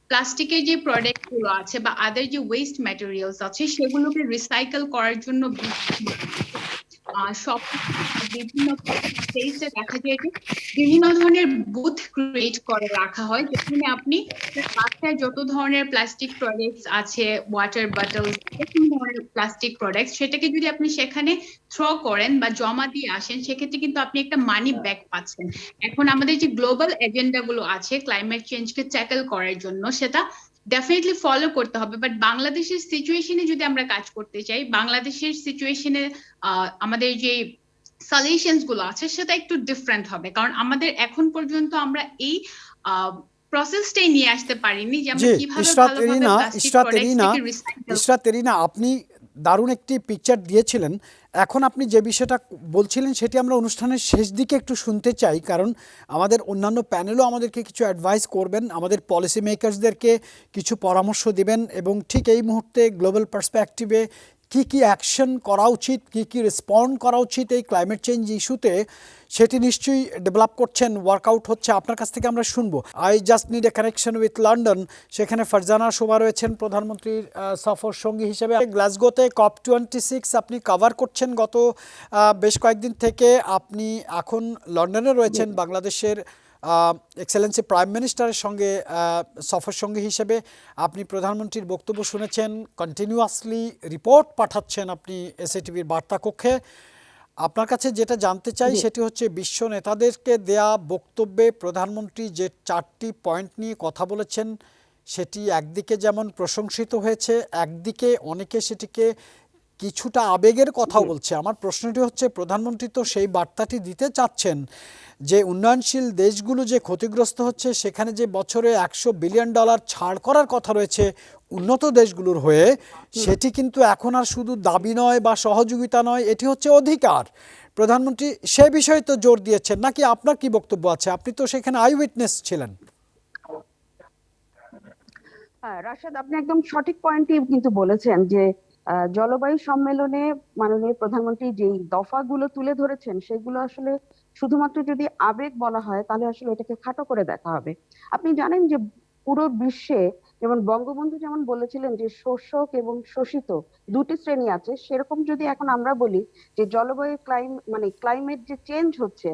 প্লাস্টিকের যে প্রোডাক্ট গুলো আছে বা আদার যে ওয়েস্ট ম্যাটেরিয়ালস আছে সেগুলোকে রিসাইকেল করার জন্য সব বিভিন্ন প্লেসে দেখা যায় যে বিভিন্ন ধরনের বুথ ক্রিয়েট করে রাখা হয়, যেখানে আপনি বাসায় যত ধরনের প্লাস্টিক প্রোডাক্টস আছে, ওয়াটার বটল, বিভিন্ন ধরনের প্লাস্টিক প্রোডাক্টস, সেটাকে যদি আপনি সেখানে থ্রো করেন বা জমা দিয়ে আসেন, সেক্ষেত্রে কিন্তু আপনি একটা মানি ব্যাক পাচ্ছেন। এখন আমাদের যে গ্লোবাল এজেন্ডা গুলো আছে ক্লাইমেট চেঞ্জকে ট্যাকল করার জন্য, সেটা ডেফিনেটলি ফলো করতে হবে, বাট বাংলাদেশের সিচুয়েশনে যদি আমরা কাজ করতে চাই, বাংলাদেশের সিচুয়েশনে আমাদের যে সলিউশনস গুলো আছে সেটা একটু ডিফারেন্ট হবে, কারণ আমাদের এখন পর্যন্ত আমরা এই প্রসেসটাই নিয়ে আসতে পারিনি যে আমরা কিভাবে ভালোভাবে প্লাস্টিক প্রোডাক্টসকে রিসাইকেল। ইশরাত এরিনা, আপনি দারুণ একটি পিকচার দিয়েছিলেন। এখন আপনি যে বিষয়টা বলছিলেন সেটি আমরা অনুষ্ঠানের শেষ দিকে একটু শুনতে চাই, কারণ আমাদের অন্যান্য প্যানেলও আমাদেরকে কিছু অ্যাডভাইস করবেন, আমাদের পলিসি মেকার্সদেরকে কিছু পরামর্শ দিবেন, এবং ঠিক এই মুহূর্তে গ্লোবাল পার্সপেক্টিভে কি কি অ্যাকশন করা উচিত, কি কি রেসপন্ড করা উচিত এই ক্লাইমেট চেঞ্জ ইস্যুতে, সেটি নিশ্চয়ই ডেভেলপ করছেন, ওয়ার্কআউট হচ্ছে। আপনার কাছ থেকে আমরা শুনবো। I just need a connection with London, সেখানে ফারজানা শোভা রয়েছেন প্রধানমন্ত্রীর সফর সঙ্গী হিসেবে। গ্লাসগোতে COP26 আপনি কভার করছেন গত বেশ কয়েকদিন থেকে, আপনি এখন লন্ডনে রয়েছেন বাংলাদেশের এক্সেলেন্সি প্রাইম মিনিস্টারের সঙ্গে সফর সঙ্গী হিসেবে। আপনি প্রধানমন্ত্রীর বক্তব্য শুনেছেন, কন্টিনিউয়াসলি রিপোর্ট পাঠাচ্ছেন আপনি এসএটিভির বার্তা কক্ষে। আপনার কাছে যেটা জানতে চাই সেটি হচ্ছে, বিশ্ব নেতাদেরকে দেয়া বক্তব্যে প্রধানমন্ত্রী যে 4টি পয়েন্ট নিয়ে কথা বলেছেন, সেটি একদিকে যেমন প্রশংসিত হয়েছে, একদিকে অনেকে সেটিকে কিছুটা আবেগের কথাও বলছে। আমার প্রশ্নটি হচ্ছে, প্রধানমন্ত্রী তো সেই বার্তাটি দিতে চাচ্ছেন যে উন্নয়নশীল দেশগুলো যে ক্ষতিগ্রস্ত হচ্ছে, সেখানে যে বছরে $100 বিলিয়ন ছাড় করার কথা রয়েছে উন্নত দেশগুলোর হয়ে, সেটি কিন্তু এখন আর শুধু দাবি নয় বা সহযোগিতা নয়, এটি হচ্ছে অধিকার। প্রধানমন্ত্রী সে বিষয়ে তো জোর দিয়েছেন, নাকি আপনার কি বক্তব্য আছে? আপনি তো সেখানে আই উইটনেস ছিলেন। হ্যাঁ রাশেদ, আপনি একদম সঠিক পয়েন্টই কিন্তু বলেছেন যে জলবায়ু সম্মেলনে মাননীয় প্রধানমন্ত্রী যেই দফাগুলো তুলে ধরেছেন সেগুলো আসলে শুধুমাত্র যদি আবেগ বলা হয় তাহলে আসলে এটাকে খাটো করে দেখা হবে। আপনি জানেন যে পুরো বিশ্বে যেমন বঙ্গবন্ধু যেমন বলেছিলেন যে শোষক এবং শোষিত দুটি শ্রেণী আছে, সেরকম যদি এখন আমরা বলি যে জলবায়ু ক্লাইমেট যে চেঞ্জ হচ্ছে,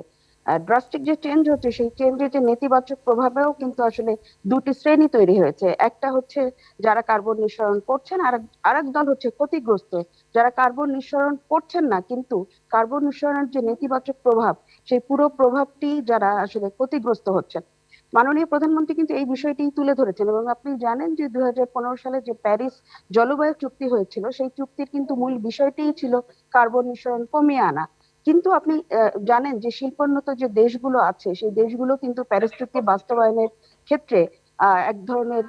ড্রাস্টিক যে চেঞ্জ হচ্ছে, সেই চেঞ্জের যে নেতিবাচক প্রভাবেও কিন্তু আসলে দুটি শ্রেণী তৈরি হয়েছে। একটা হচ্ছে যারা কার্বন নিঃসরণ করছেন, আর এক দল হচ্ছে ক্ষতিগ্রস্ত যারা কার্বন নিঃসরণ করছেন না, কিন্তু কার্বন নিঃসরণের যে নেতিবাচক প্রভাব, সেই পুরো প্রভাবটি যারা আসলে ক্ষতিগ্রস্ত হচ্ছেন। মাননীয় প্রধানমন্ত্রী কিন্তু এই বিষয়টি তুলে ধরেছেন এবং আপনি জানেন যে 2015 সালে যে প্যারিস জলবায়ু চুক্তি হয়েছিল, সেই চুক্তির কিন্তু মূল বিষয়টিই ছিল কার্বন নিঃসরণ কমিয়ে আনা। কিন্তু আপনি জানেন যে শিল্পোন্নত যে দেশগুলো আছে, সেই দেশগুলো কিন্তু প্যারিস চুক্তি বাস্তবায়নের ক্ষেত্রে এক ধরনের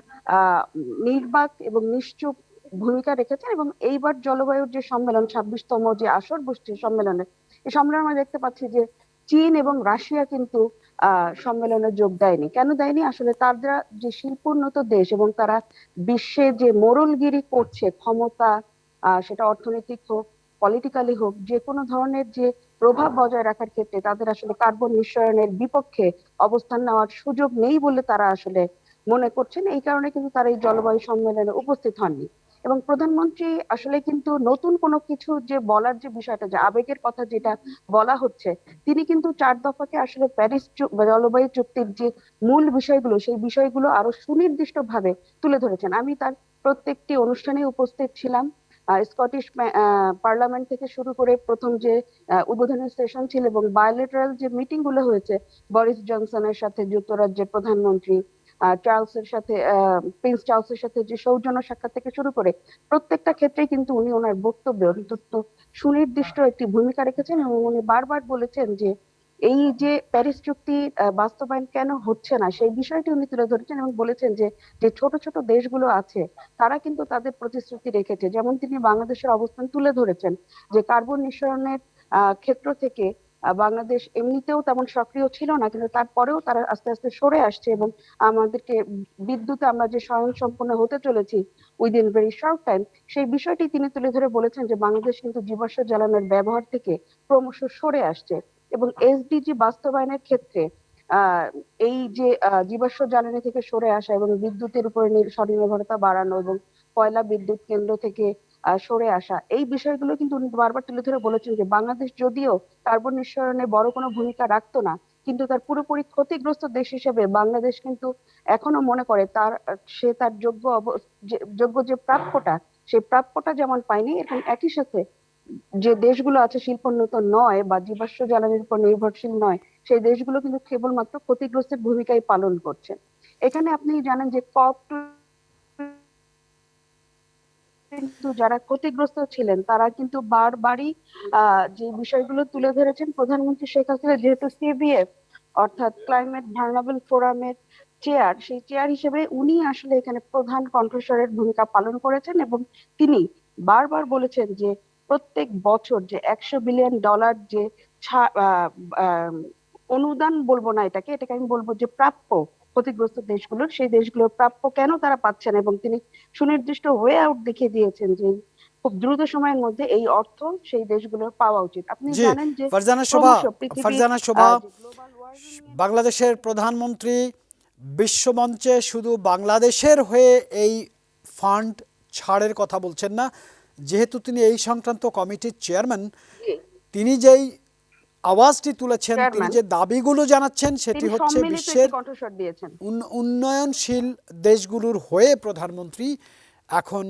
নির্বাক এবং নিশ্চুপ ভূমিকা রেখেছেন। এবং এইবার জলবায়ুর যে সম্মেলন, 26তম যে আসর বসছে সম্মেলনে, এই সম্মেলনে আমরা দেখতে পাচ্ছি যে চীন এবং রাশিয়া কিন্তু সম্মেলনে যোগ দেয়নি। কেন দেয়নি? আসলে তারা যে শিল্পোন্নত দেশ এবং তারা বিশ্বে যে মোড়লগিরি করছে, ক্ষমতা সেটা অর্থনৈতিক হোক, পলিটিক্যালি হোক, যে কোনো ধরনের যে প্রভাব বজায় রাখার ক্ষেত্রে তাদের আসলে কার্বন নিঃসরণের বিপক্ষে অবস্থান নেওয়ার সুযোগ নেই বলে তারা আসলে মনে করছেন। এই কারণে কিন্তু তারা এই জলবায়ু সম্মেলনে উপস্থিত হননি। এবং প্রধানমন্ত্রী আসলে কিন্তু নতুন কোনো কিছু যে বলার যে বিষয়টা, যে আবেগের কথা যেটা বলা হচ্ছে, তিনি কিন্তু 4 দফাকে আসলে প্যারিস জলবায়ু চুক্তির যে মূল বিষয়গুলো, সেই বিষয়গুলো আরো সুনির্দিষ্ট ভাবে তুলে ধরেছেন। আমি তার প্রত্যেকটি অনুষ্ঠানে উপস্থিত ছিলাম। স্কটিশ পার্লামেন্ট থেকে শুরু করে প্রথম যে উদ্বোধনী সেশন ছিল এবং বায়োলেটারাল যে মিটিং গুলো হয়েছে বরিস জনসনের সাথে যুক্তরাজ্যের প্রধানমন্ত্রী, প্রিন্স চার্লসের সাথে যে সৌজন্য সাক্ষাৎ থেকে শুরু করে প্রত্যেকটা ক্ষেত্রে কিন্তু উনি ওনার বক্তব্যে অন্তত সুনির্দিষ্ট একটি ভূমিকা রেখেছেন এবং উনি বারবার বলেছেন যে এই যে প্যারিস চুক্তি বাস্তবায়ন কেন হচ্ছে না সেই বিষয়টি উনি তুলে ধরেছেন এবং বলেছেন যে যে ছোট ছোট দেশগুলো আছে তারা কিন্তু তাদের প্রতিশ্রুতি রেখেছে। যেমন তিনি বাংলাদেশের অবস্থান তুলে ধরেছেন যে কার্বন নিঃসরণের ক্ষেত্র থেকে বাংলাদেশ এমনিতেও তেমন সক্রিয় ছিল না, কিন্তু তারপরেও তারা আস্তে আস্তে সরে আসছে এবং আমাদেরকে বিদ্যুতে আমরা যে স্বয়ংসম্পূর্ণ হতে চলেছি উইদিন ভেরি শর্ট টাইম, সেই বিষয়টি তিনি তুলে ধরে বলেছেন যে বাংলাদেশ কিন্তু জীবাশ্ম জ্বালানির ব্যবহার থেকে ক্রমশ সরে আসছে এবং এসডিজি বাস্তবায়নের ক্ষেত্রে এই যে জীবাশ্ম জ্বালানি থেকে সরে আসা এবং বিদ্যুতের উপরে স্বনির্ভরতা বাড়ানো এবং কয়লা বিদ্যুৎ কেন্দ্র থেকে সরে আসা, এই বিষয়গুলো কিন্তু উনি বারবার তুলে ধরে বলেছেন যে বাংলাদেশ যদিও কার্বন নিঃসরণে বড় কোনো ভূমিকা রাখতো না, কিন্তু তার পুরোপুরি ক্ষতিগ্রস্ত দেশ হিসেবে বাংলাদেশ কিন্তু এখনো মনে করে সে তার যোগ্য যে প্রাপ্যটা, সেই প্রাপ্যটা যেমন পায়নি, এবং একই সাথে যে দেশগুলো আছে শিল্পোন্নত নয় বা জীবাশ্ম জ্বালানির উপর নির্ভরশীল নয়, সেই দেশগুলো কিন্তু কেবলমাত্র ক্ষতিগ্রস্তের ভূমিকাই পালন করছে। এখানে আপনি জানেন যে কিন্তু যারা ক্ষতিগ্রস্ত ছিলেন তারা কিন্তু বারবারই যে বিষয়গুলো তুলে ধরেছেন। প্রধানমন্ত্রী শেখ হাসিনা যেহেতু সিভিএফ অর্থাৎ ক্লাইমেট ভার্নাবল ফোরামের চেয়ার, সেই চেয়ার হিসেবে উনি আসলে এখানে প্রধান কণ্ঠস্বরের ভূমিকা পালন করেছেন এবং তিনি বারবার বলেছেন যে প্রত্যেক বছর যে $100 বিলিয়ন যে অনুদান বলবো না, এটাকে আমি বলবো যে প্রাপ্য ক্ষতিগ্রস্ত দেশগুলোর, সেই দেশগুলোর প্রাপ্য কেন তারা পাচ্ছেন, এবং তিনি সুনির্দিষ্ট ওয়ে আউট দেখিয়ে দিয়েছেন যে খুব দ্রুত সময়ের মধ্যে এই অর্থ সেই দেশগুলোর পাওয়া উচিত। আপনি জানেন যে ফারজানা শোভা, বাংলাদেশের প্রধানমন্ত্রী বিশ্বমঞ্চে শুধু বাংলাদেশের হয়ে এই ফান্ড ছাড়ের কথা বলছেন না, যেহেতু তিনি এই সংক্রান্ত কমিটির চেয়ারম্যান, তিনি যেই আওয়াজটি তুলেছেন, তিনি যে দাবিগুলো জানাচ্ছেন, সেটি হচ্ছে বিশ্বের উন্নয়নশীল দেশগুলোর হয়ে প্রধানমন্ত্রী এখন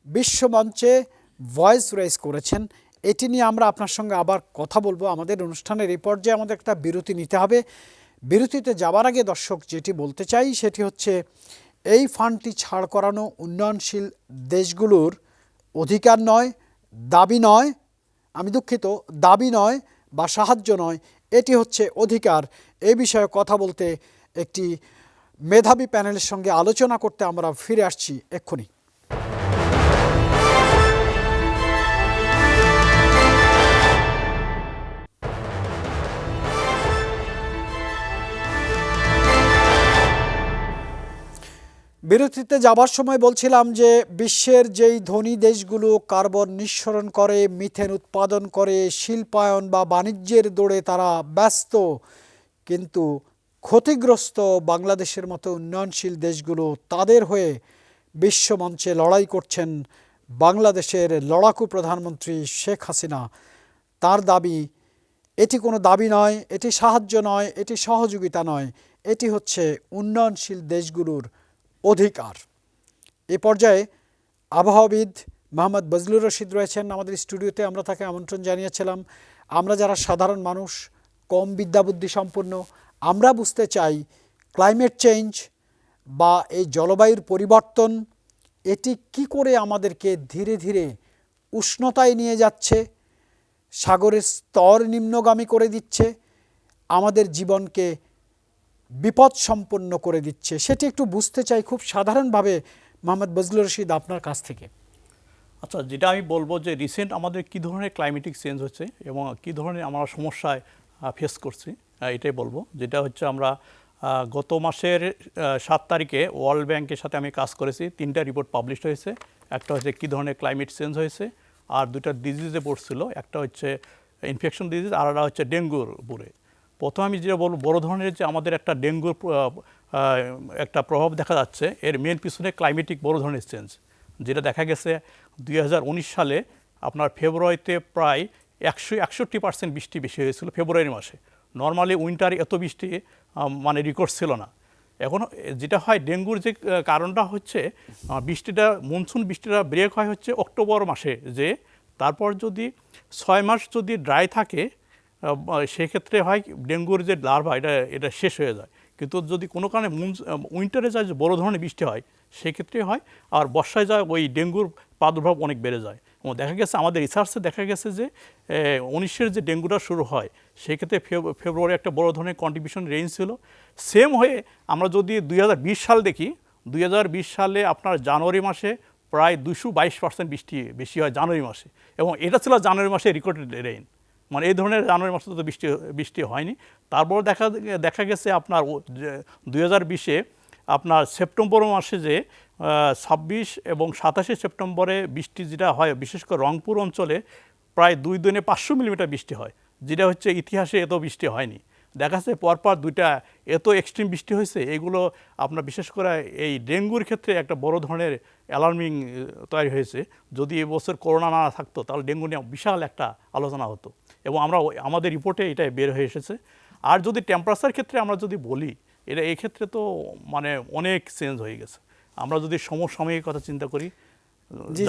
বিশ্বমঞ্চে ভয়েস রেজ করেছেন। এটি নিয়ে আমরা আপনার সঙ্গে আবার কথা বলবো। আমাদের অনুষ্ঠানের এই পর্যায়ে আমাদের একটা বিরতি নিতে হবে। বিরতিতে যাবার আগে দর্শক যেটি বলতে চাই সেটি হচ্ছে এই ফান্ডটি ছাড় করানো উন্নয়নশীল দেশগুলোর অধিকার নয়, দাবি নয়, আমি দুঃখিত, দাবি নয় বা সাহায্য নয়, এটি হচ্ছে অধিকার। এ বিষয়ে কথা বলতে একটি মেধাবী প্যানেলের সঙ্গে আলোচনা করতে আমরা ফিরে আসছি এক্ষুনি। বিরতিতে যাবার সময় বলছিলাম যে বিশ্বের যেই ধনী দেশগুলো কার্বন নিঃসরণ করে, মিথেন উৎপাদন করে, শিল্পায়ন বা বাণিজ্যের দৌড়ে তারা ব্যস্ত, কিন্তু ক্ষতিগ্রস্ত বাংলাদেশের মতো উন্নয়নশীল দেশগুলো তাদের হয়ে বিশ্বমঞ্চে লড়াই করছেন বাংলাদেশের লড়াকু প্রধানমন্ত্রী শেখ হাসিনা। তার দাবি, এটি কোনো দাবি নয়, এটি সাহায্য নয়, এটি সহযোগিতা নয়, এটি হচ্ছে উন্নয়নশীল দেশগুলোর অধিকার। এ পর্যায়ে আবহাওয়াবিদ মোহাম্মদ বজলুর রশিদ রয়েছেন আমাদের স্টুডিওতে। আমরা তাকে আমন্ত্রণ জানিয়েছিলাম। আমরা যারা সাধারণ মানুষ, কম বিদ্যাবুদ্ধি সম্পন্ন, আমরা বুঝতে চাই ক্লাইমেট চেঞ্জ বা এই জলবায়ুর পরিবর্তন এটি কি করে আমাদেরকে ধীরে ধীরে উষ্ণতায় নিয়ে যাচ্ছে, সাগরের স্তর নিম্নগামী করে দিচ্ছে, আমাদের জীবনকে বিপদ সম্পন্ন করে দিচ্ছে, সেটি একটু বুঝতে চাই খুব সাধারণভাবে মোহাম্মদ বজলুর রশিদ আপনার কাছ থেকে। আচ্ছা, যেটা আমি বলবো যে রিসেন্ট আমাদের কী ধরনের ক্লাইমেটিক চেঞ্জ হচ্ছে এবং কী ধরনের আমরা সমস্যায় ফেস করছি, এটাই বলবো। যেটা হচ্ছে আমরা গত মাসের 7 তারিখে ওয়ার্ল্ড ব্যাংকের সাথে আমি কাজ করেছি, 3টা রিপোর্ট পাবলিশ হয়েছে। একটা হচ্ছে কী ধরনের ক্লাইমেট চেঞ্জ হয়েছে, আর 2টা ডিজিজে পড়ছিল, একটা হচ্ছে ইনফেকশন ডিজিজ আর একটা হচ্ছে ডেঙ্গুর উপরে। প্রথম আমি যেটা বলবো, বড় ধরনের যে আমাদের একটা ডেঙ্গুর একটা প্রভাব দেখা যাচ্ছে, এর মেন পিছনে ক্লাইমেটিক বড় ধরনের চেঞ্জ। যেটা দেখা গেছে 2019 সালে আপনার ফেব্রুয়ারিতে প্রায় 61% বৃষ্টি বেশি হয়েছিল ফেব্রুয়ারি মাসে। নর্মালি উইন্টারে এত বৃষ্টি মানে রেকর্ড ছিল না। এখন যেটা হয়, ডেঙ্গুর যে কারণটা হচ্ছে বৃষ্টিটা, মনসুন বৃষ্টিটা ব্রেক হয় হচ্ছে অক্টোবর মাসে, যে তারপর যদি 6 মাস যদি ড্রাই থাকে সেক্ষেত্রে হয় ডেঙ্গুর যে লার্ভা এটা শেষ হয়ে যায়। কিন্তু যদি কোনো কারণে উইন্টারে যায় বড় ধরনের বৃষ্টি হয় সেক্ষেত্রে হয়, আর বর্ষায় যায় ওই ডেঙ্গুর প্রাদুর্ভাব অনেক বেড়ে যায়। এবং দেখা গেছে আমাদের রিসার্চে দেখা গেছে যে 19-এর যে ডেঙ্গুটা শুরু হয় সেক্ষেত্রে ফেব্রুয়ারি একটা বড় ধরনের কন্ট্রিবিউশন রেঞ্জ ছিল। সেম হয়ে আমরা যদি 2020 সাল দেখি, 2020 সালে আপনার জানুয়ারি মাসে প্রায় 222% বৃষ্টি বেশি হয় জানুয়ারি মাসে, এবং এটা ছিল জানুয়ারি মাসে রেকর্ডেড রেইন। মানে এই ধরনের জানুয়ারি মাসে তো বৃষ্টি হয়নি। তারপর দেখা গেছে আপনার 2020-এ আপনার সেপ্টেম্বর মাসে যে 26 এবং 27শে সেপ্টেম্বরে বৃষ্টি যেটা হয়, বিশেষ করে রংপুর অঞ্চলে প্রায় 2 দিনে 500 মিলিমিটার বৃষ্টি হয়, যেটা হচ্ছে ইতিহাসে এত বৃষ্টি হয়নি। দেখা যাচ্ছে পরপর 2টা এত এক্সট্রিম বৃষ্টি হয়েছে, এগুলো আপনার বিশেষ করে এই ডেঙ্গুর ক্ষেত্রে একটা বড় ধরনের অ্যালার্মিং তৈরি হয়েছে। যদি এবছর করোনা না থাকতো তাহলে ডেঙ্গু নিয়ে বিশাল একটা আলোচনা হতো, এবং আমরা আমাদের রিপোর্টে এটা বের হয়ে এসেছে। আর যদি টেম্পারেচার ক্ষেত্রে আমরা যদি বলি, এই ক্ষেত্রে তো মানে অনেক চেঞ্জ হয়ে গেছে। আমরা যদি সমসাময়িক কথা চিন্তা করি,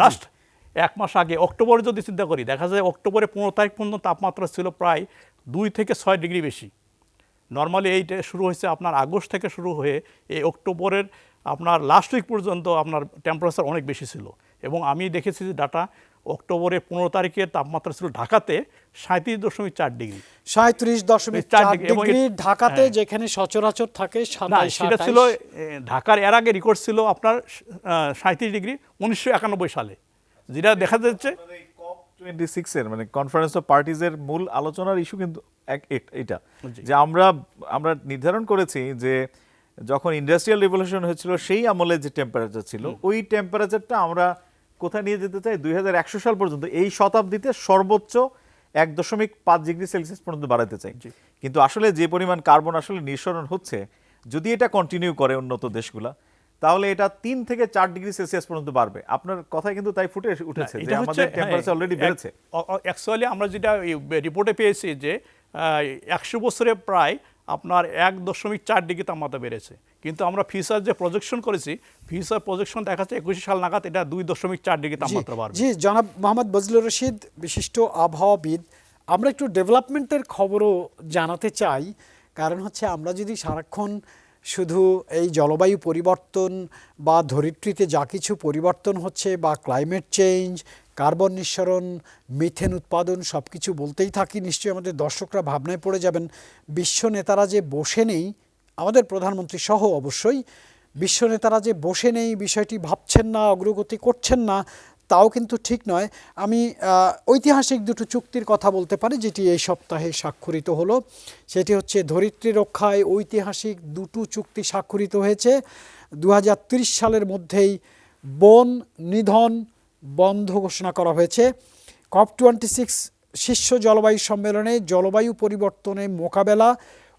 জাস্ট 1 মাস আগে অক্টোবরে যদি চিন্তা করি, দেখা যায় অক্টোবরে 15 তারিখ পর্যন্ত তাপমাত্রা ছিল প্রায় 2 থেকে 6 ডিগ্রি বেশি। নর্মালি এইটা শুরু হয়েছে আপনার আগস্ট থেকে শুরু হয়ে এই অক্টোবরের আপনার লাস্ট উইক পর্যন্ত আপনার টেম্পারেচার অনেক বেশি ছিল। এবং আমি দেখেছি যে ডাটা, অক্টোবরের 15 তারিখের তাপমাত্রা ছিল ঢাকাতে 37.4 ডিগ্রি, 37.4 ডিগ্রি ঢাকাতে, যেখানে সচরাচর থাকে 27। সেটা ছিল ঢাকার এর আগে রেকর্ড ছিল আপনার 37 ডিগ্রি 1991 সালে, যেটা দেখা যাচ্ছে COP26-এর মানে কনফারেন্স অফ পার্টিজের মূল আলোচনার ইস্যু কিন্তু এটা, যে আমরা নির্ধারণ করেছি যে যখন ইন্ডাস্ট্রিয়াল রিভলিউশন হয়েছিল সেই আমলে যে টেম্পারেচার ছিল, ওই টেম্পারেচারটা আমরা কোথায় নিয়ে যেতে চাই, 2100 সাল পর্যন্ত, এই শতাব্দীতে সর্বোচ্চ 1.5 ডিগ্রি সেলসিয়াস পর্যন্ত বাড়াতে চাই। কিন্তু আসলে যে পরিমাণ কার্বন আসলে নিঃসরণ হচ্ছে, যদি এটা কন্টিনিউ করে উন্নত দেশগুলা, তাহলে এটা 3 থেকে 4 ডিগ্রি সেলসিয়াস পর্যন্ত বাড়বে। আপনার কথাই কিন্তু তাই ফুটে উঠেছে যে আমাদের টেম্পারেচার অলরেডি বেড়েছে। অ্যাকচুয়ালি আমরা যেটা রিপোর্টে পেয়েছি যে 100 বছরে প্রায় আপনার 1.4 ডিগ্রি তাপমাত্রা বেড়েছে, কিন্তু আমরা ফিউচার যে প্রজেকশন করেছি, ফিউচার প্রজেকশন দেখাচ্ছে 21 সাল নাগাদ এটা 2.4 ডিগ্রি তাপমাত্রা বাড়বে। জি জনাব মোহাম্মদ বজলুর রশিদ, বিশিষ্ট আবহাওয়াবিদ, আমরা একটু ডেভেলপমেন্টের খবরও জানাতে চাই। কারণ হচ্ছে আমরা যদি সারাক্ষণ শুধু এই জলবায়ু পরিবর্তন বা ধরিত্রীতে যা কিছু পরিবর্তন হচ্ছে বা ক্লাইমেট চেঞ্জ, কার্বন নিঃসরণ, মিথেন উৎপাদন সব কিছু বলতেই থাকি, নিশ্চয়ই আমাদের দর্শকরা ভাবনায় পড়ে যাবেন বিশ্ব নেতারা যে বসে নেই, আমাদের প্রধানমন্ত্রী সহ অবশ্যই বিশ্ব নেতারা যে বসে নেই, বিষয়টি ভাবছেন না, অগ্রগতি করছেন না, তাও কিন্তু ঠিক নয়। আমি ঐতিহাসিক দুটো চুক্তির কথা বলতে পারি যেটি এই সপ্তাহে স্বাক্ষরিত হলো। সেটি হচ্ছে ধরিত্রী রক্ষায় ঐতিহাসিক দুটো চুক্তি স্বাক্ষরিত হয়েছে। 2030 সালের মধ্যেই বন নিধন বন্ধ ঘোষণা করা হয়েছে। COP26 শীর্ষ জলবায়ু সম্মেলনে জলবায়ু পরিবর্তনে মোকাবেলা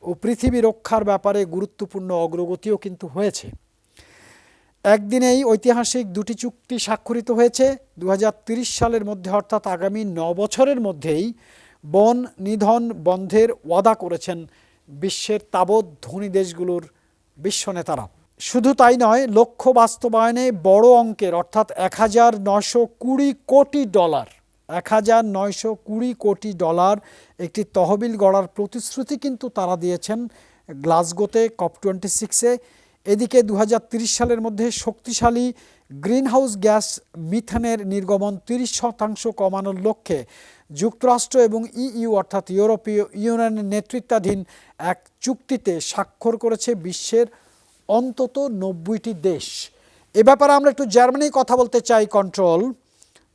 ও পৃথিবী রক্ষার ব্যাপারে গুরুত্বপূর্ণ অগ্রগতিও কিন্তু হয়েছে। একদিনেই ঐতিহাসিক দুটি চুক্তি স্বাক্ষরিত হয়েছে। 2030 সালের মধ্যে অর্থাৎ আগামী 9 বছরের মধ্যেই বন নিধন বন্ধের ওয়াদা করেছেন বিশ্বের তাবৎ ধনী দেশগুলোর বিশ্ব নেতারা। শুধু তাই নয়, লক্ষ্য বাস্তবায়নে বড় অঙ্কের অর্থাৎ $1,920 কোটি একটি তহবিল গড়ার প্রতিশ্রুতি কিন্তু তারা দিয়েছেন গ্লাসগোতে COP26-এ। এদিকে 2030 সালের মধ্যে শক্তিশালী গ্রিনহাউস গ্যাস মিথেনের নির্গমন 30% কমানোর লক্ষ্যে যুক্তরাষ্ট্র এবং ইইউ অর্থাৎ ইউরোপীয় ইউনিয়নের নেতৃত্বাধীন এক চুক্তিতে স্বাক্ষর করেছে বিশ্বের অন্তত 90টি দেশ। এ ব্যাপারে আমরা একটু জার্মানির কথা বলতে চাই। কন্ট্রোল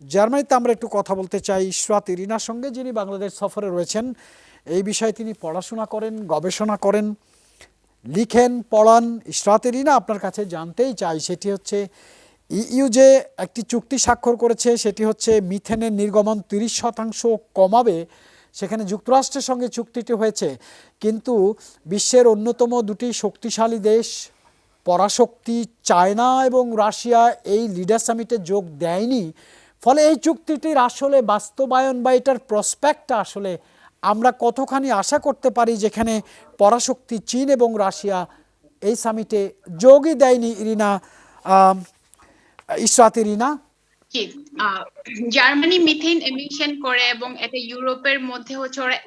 জার্মানিতে আমরা একটু কথা বলতে চাই ইশরাত ইরিনার সঙ্গে, যিনি বাংলাদেশ সফরে রয়েছেন। এই বিষয়ে তিনি পড়াশোনা করেন, গবেষণা করেন, লিখেন, পড়ান। ইশরাত ইরিনা, আপনার কাছে জানতেই চাই সেটি হচ্ছে ইইউ যে একটি চুক্তি স্বাক্ষর করেছে, সেটি হচ্ছে মিথেনের নির্গমন 30% কমাবে। সেখানে যুক্তরাষ্ট্রের সঙ্গে চুক্তিটি হয়েছে, কিন্তু বিশ্বের অন্যতম দুটি শক্তিশালী দেশ পরাশক্তি চায়না এবং রাশিয়া এই লিডার সামিটে যোগ দেয়নি। ফলে এই চুক্তিটির আসলে বাস্তবায়ন বা এটার প্রসপেক্টটা আসলে আমরা কতখানি আশা করতে পারি, যেখানে পরাশক্তি চীন এবং রাশিয়া এই সামিটে যোগই দেয়নি। Ishrat Irina, Germany methane emission করে এবং এটা ইউরোপের মধ্যে হচ্ছে ওরা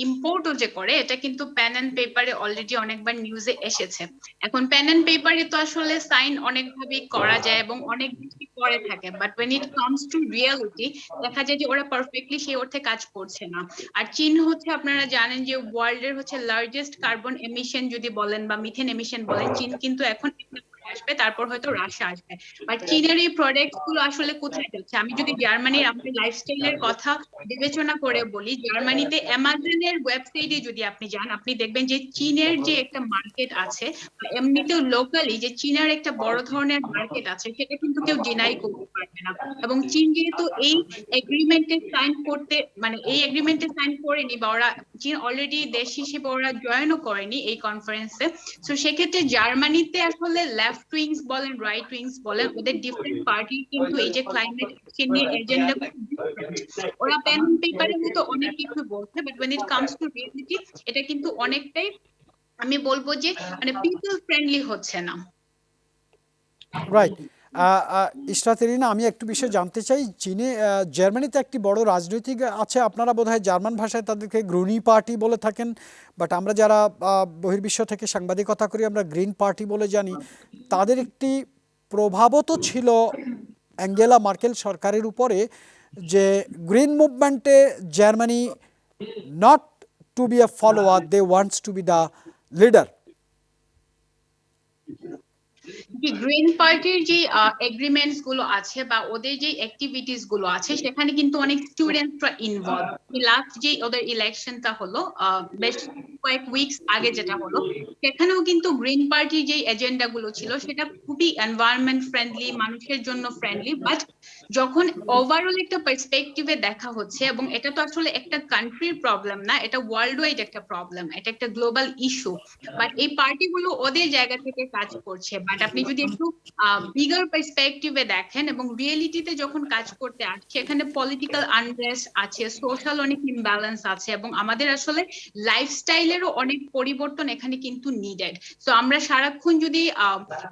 ইম্পোর্টও যে করে, এটা কিন্তু প্যান এন্ড পেপারে অলরেডি অনেকবার নিউজে এসেছে। এখন প্যান এন্ড পেপারে তো আসলে সাইন অনেকভাবেই করা যায় এবং অনেক বেশি করে থাকে, but when it comes to reality দেখা যায় যে ওরা পারফেক্টলি সেই অর্থে কাজ করছে না। আর চীন হচ্ছে, আপনারা জানেন যে ওয়ার্ল্ডের হচ্ছে লার্জেস্ট কার্বন এমিশন যদি বলেন বা মিথেন এমিশন বলেন, চীন কিন্তু এখন আসবে, তারপর হয়তো রাশিয়া আসবে। বাট চীনের এই প্রোডাক্টস গুলো আসলে কোথায় যাচ্ছে? আমি যদি জার্মানির আমাদের লাইফস্টাইলের কথা বিবেচনা করে বলি, জার্মানিতে অ্যামাজনের ওয়েবসাইটে যদি আপনি যান, আপনি দেখবেন যে চীনের যে একটা মার্কেট আছে, এমনিতেও লোকালি যে চীনের একটা বড় ধরনের মার্কেট আছে, সেটা কিন্তু কেউ ডিনাই করতে পারবে না। এবং চীন যেহেতু এই এগ্রিমেন্টে সাইন করতে, মানে এই এগ্রিমেন্টে সাইন করেনি, বা ওরা চীন অলরেডি দেশ হিসেবে ওরা জয়েনও করেনি এই কনফারেন্সে, সো সেক্ষেত্রে জার্মানিতে আসলে লেফট উইংস বলেন, রাইট উইংস বলেন, ওদের ডিফারেন্ট পার্টি কিন্তু এই যে ক্লাইমেট চেঞ্জ নিয়ে এজেন্ডা, ওরা পেন পেপারের মতো অনেক কিছু বলছে, but when it comes to reality এটা কিন্তু অনেকটাই আমি বলবো যে মানে পিপল ফ্রেন্ডলি হচ্ছে না। রাইট। ইশরাত ইরিনা, আমি একটু বিষয় জানতে চাই। চীনে জার্মানিতে একটি বড় রাজনৈতিক আছে, আপনারা বোধহয় জার্মান ভাষায় তাদেরকে গ্রুনি পার্টি বলে থাকেন, বাট আমরা যারা বহির্বিশ্ব থেকে সাংবাদিকতা করি আমরা গ্রিন পার্টি বলে জানি। তাদের একটি প্রভাবও তো ছিল অ্যাঙ্গেলা মার্কেল সরকারের উপরে, যে গ্রিন মুভমেন্টে Germany not to be a follower, they wants to be the leader. Green পার্টির যে এগ্রিমেন্টস গুলো আছে বা ওদের যে অ্যাক্টিভিটিস গুলো আছে, সেখানে কিন্তু অনেক স্টুডেন্টরা ইনভলভ। লাস্ট যে ওদের ইলেকশনটা হলো বেশ কয়েক উইকস আগে যেটা হলো, সেখানেও কিন্তু গ্রিন পার্টির যে এজেন্ডা গুলো ছিল সেটা খুবই এনভায়রনমেন্ট ফ্রেন্ডলি, মানুষের জন্য ফ্রেন্ডলি। বাট যখন ওভারঅল একটা পার্সপেক্টিভে দেখা হচ্ছে, এবং এটা তো আসলে একটা কান্ট্রির প্রবলেম না, এটা ওয়ার্ল্ড ওয়াইড একটা প্রবলেম, এটা একটা গ্লোবাল ইস্যু, বাট এই পার্টিগুলো ওদের জায়গা থেকে কাজ করছে। বাট আপনি যদি একটু বিগার পার্সপেক্টিভে দেখেন এবং রিয়েলিটিতে যখন কাজ করতে আসছে, এখানে পলিটিক্যাল আনরেস্ট আছে, সোশ্যাল অনেক ইমব্যালেন্স আছে, এবং আমাদের আসলে লাইফস্টাইলেরও অনেক পরিবর্তন এখানে কিন্তু নিডেড। সো আমরা সারাক্ষণ যদি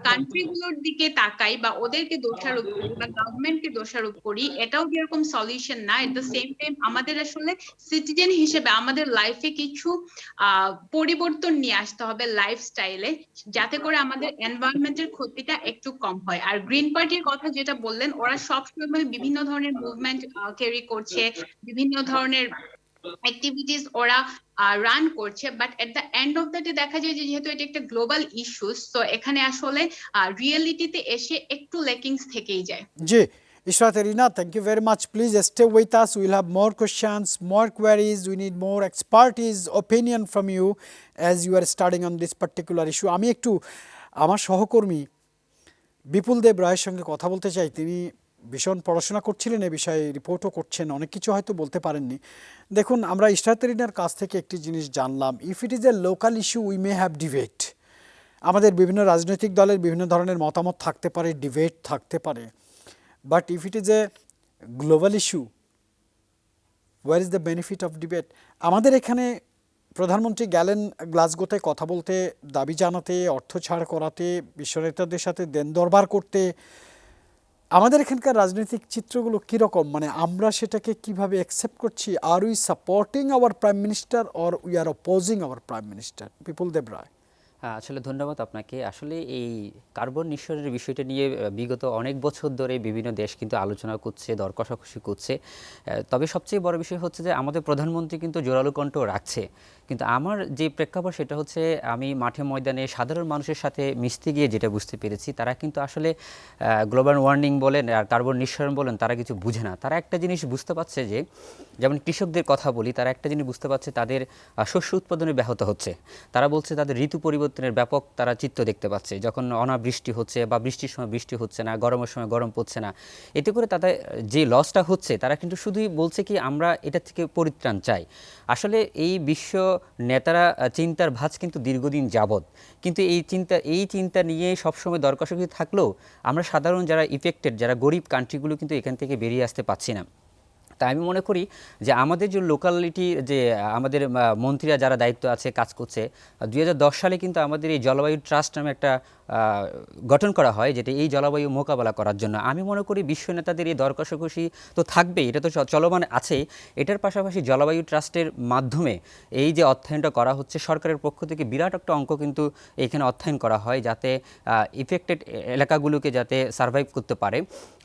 কান্ট্রিগুলোর দিকে তাকাই বা ওদেরকে দোষারোপ করি বা গভর্নমেন্টকে দোষ দোষারোপ করি, এটাও যেরকম সলিউশন না। এট দ্য সেম টাইম আমাদের আসলে সিটিজেন হিসেবে আমাদের লাইফে কিছু পরিবর্তন নিয়ে আসতে হবে লাইফস্টাইলে, যাতে করে আমাদের এনভায়রনমেন্টের ক্ষতিটা একটু কম হয়। আর গ্রিন পার্টির কথা যেটা বললেন, ওরা সবসময় বিভিন্ন ধরনের মুভমেন্ট ক্যারি করছে, বিভিন্ন ধরনের অ্যাক্টিভিটিস ওরা রান করছে, but at the end of the day দেখা যায় যে যেহেতু এটা একটা গ্লোবাল ইস্যুস, তো এখানে আসলে রিয়েলিটিতে এসে একটু লেকিংস থেকেই যায়। জি, Ishrat Erina, thank you very much. Please stay with us. We'll have more questions, more queries. We need more expertise, opinion from you as you are studying on this particular issue. আমি একটু আমার সহকর্মী বিপুল দেব রায়ের সঙ্গে কথা বলতে চাই। তিনি ভীষণ পড়াশোনা করছিলেন এ বিষয়ে, রিপোর্টও করছেন, অনেক কিছু হয়তো বলতে পারেননি। দেখুন, আমরা ইশরাত এরিনার কাছ থেকে একটি জিনিস জানলাম, if it is A local issue we may have debate. আমাদের বিভিন্ন রাজনৈতিক দলের বিভিন্ন ধরনের মতামত থাকতে পারে, ডিবেট থাকতে পারে, but if it is a global issue where is the benefit of debate? আমাদের এখানে প্রধানমন্ত্রী গেলেন গ্লাসগোতে কথা বলতে, দাবি জানাতে, অর্থ ছাড় করাতে, বিশ্বনেতাদের সাথে দেন দরবার করতে। আমাদের এখানকার রাজনৈতিক চিত্রগুলো কীরকম, মানে আমরা সেটাকে কিভাবে অ্যাকসেপ্ট করছি? আর we supporting our prime minister or we are opposing our prime minister? Bipul Deb Roy. আসলে ধন্যবাদ আপনাকে। আসলে এই কার্বন নিঃসরণের বিষয়টা নিয়ে বিগত অনেক বছর ধরে বিভিন্ন দেশ কিন্তু আলোচনা করছে, দর কষাকষি করছে। তবে সবচেয়ে বড় বিষয় হচ্ছে যে আমাদের প্রধানমন্ত্রী কিন্তু জোরালো কণ্ঠ রাখছে, কিন্তু আমার যে প্রেক্ষাপট সেটা হচ্ছে আমি মাঠে ময়দানে সাধারণ মানুষের সাথে মিশতে গিয়ে যেটা বুঝতে পেরেছি, তারা কিন্তু আসলে গ্লোবাল ওয়ার্মিং বলেন আর কার্বন নিঃসরণ বলেন, তারা কিছু বুঝে না। তারা একটা জিনিস বুঝতে পারছে যে, যেমন কৃষকদের কথা বলি, তারা একটা জিনিস বুঝতে পারছে তাদের শস্য উৎপাদনে ব্যাহত হচ্ছে। তারা বলছে তাদের ঋতু পরিবর্তনের ব্যাপক তারা চিত্র দেখতে পাচ্ছে, যখন অনাবৃষ্টি হচ্ছে বা বৃষ্টির সময় বৃষ্টি হচ্ছে না, গরমের সময় গরম পড়ছে না। এতে করে তাদের যে লসটা হচ্ছে, তারা কিন্তু শুধুই বলছে কি আমরা এটা থেকে পরিত্রাণ চাই। আসলে এই বিশ্ব নেতারা চিন্তার ভাঁজ কিন্তু দীর্ঘদিন যাবৎ, কিন্তু এই চিন্তা নিয়ে সবসময় দর কষাকষি থাকলেও আমরা সাধারণ যারা ইফেক্টেড, যারা গরিব কান্ট্রিগুলো কিন্তু এখান থেকে বেরিয়ে আসতে পারছি না। তাই আমি মনে করি যে আমাদের যে লোকালিটি, যে আমাদের মন্ত্রীরা যারা দায়িত্ব আছে কাজ করছে, 2010 সালে কিন্তু আমাদের এই জলবায়ু ট্রাস্ট নামে একটা গঠন করা হয়, যেটা এই জলবায়ু মোকাবেলা করার জন্য। আমি মনে করি বিশ্ব নেতাদের এই দর কষাকষি তো থাকবেই, এটা তো চলমান আছে। এটার পাশাপাশি জলবায়ু ট্রাস্টের মাধ্যমে এই যে অধ্যয়নটা করা হচ্ছে, সরকারের পক্ষ থেকে বিরাট একটা অঙ্ক কিন্তু এখানে অধ্যয়ন করা হয়, যাতে ইফেক্টেড এলাকাগুলোকে যাতে সার্ভাইভ করতে পারে।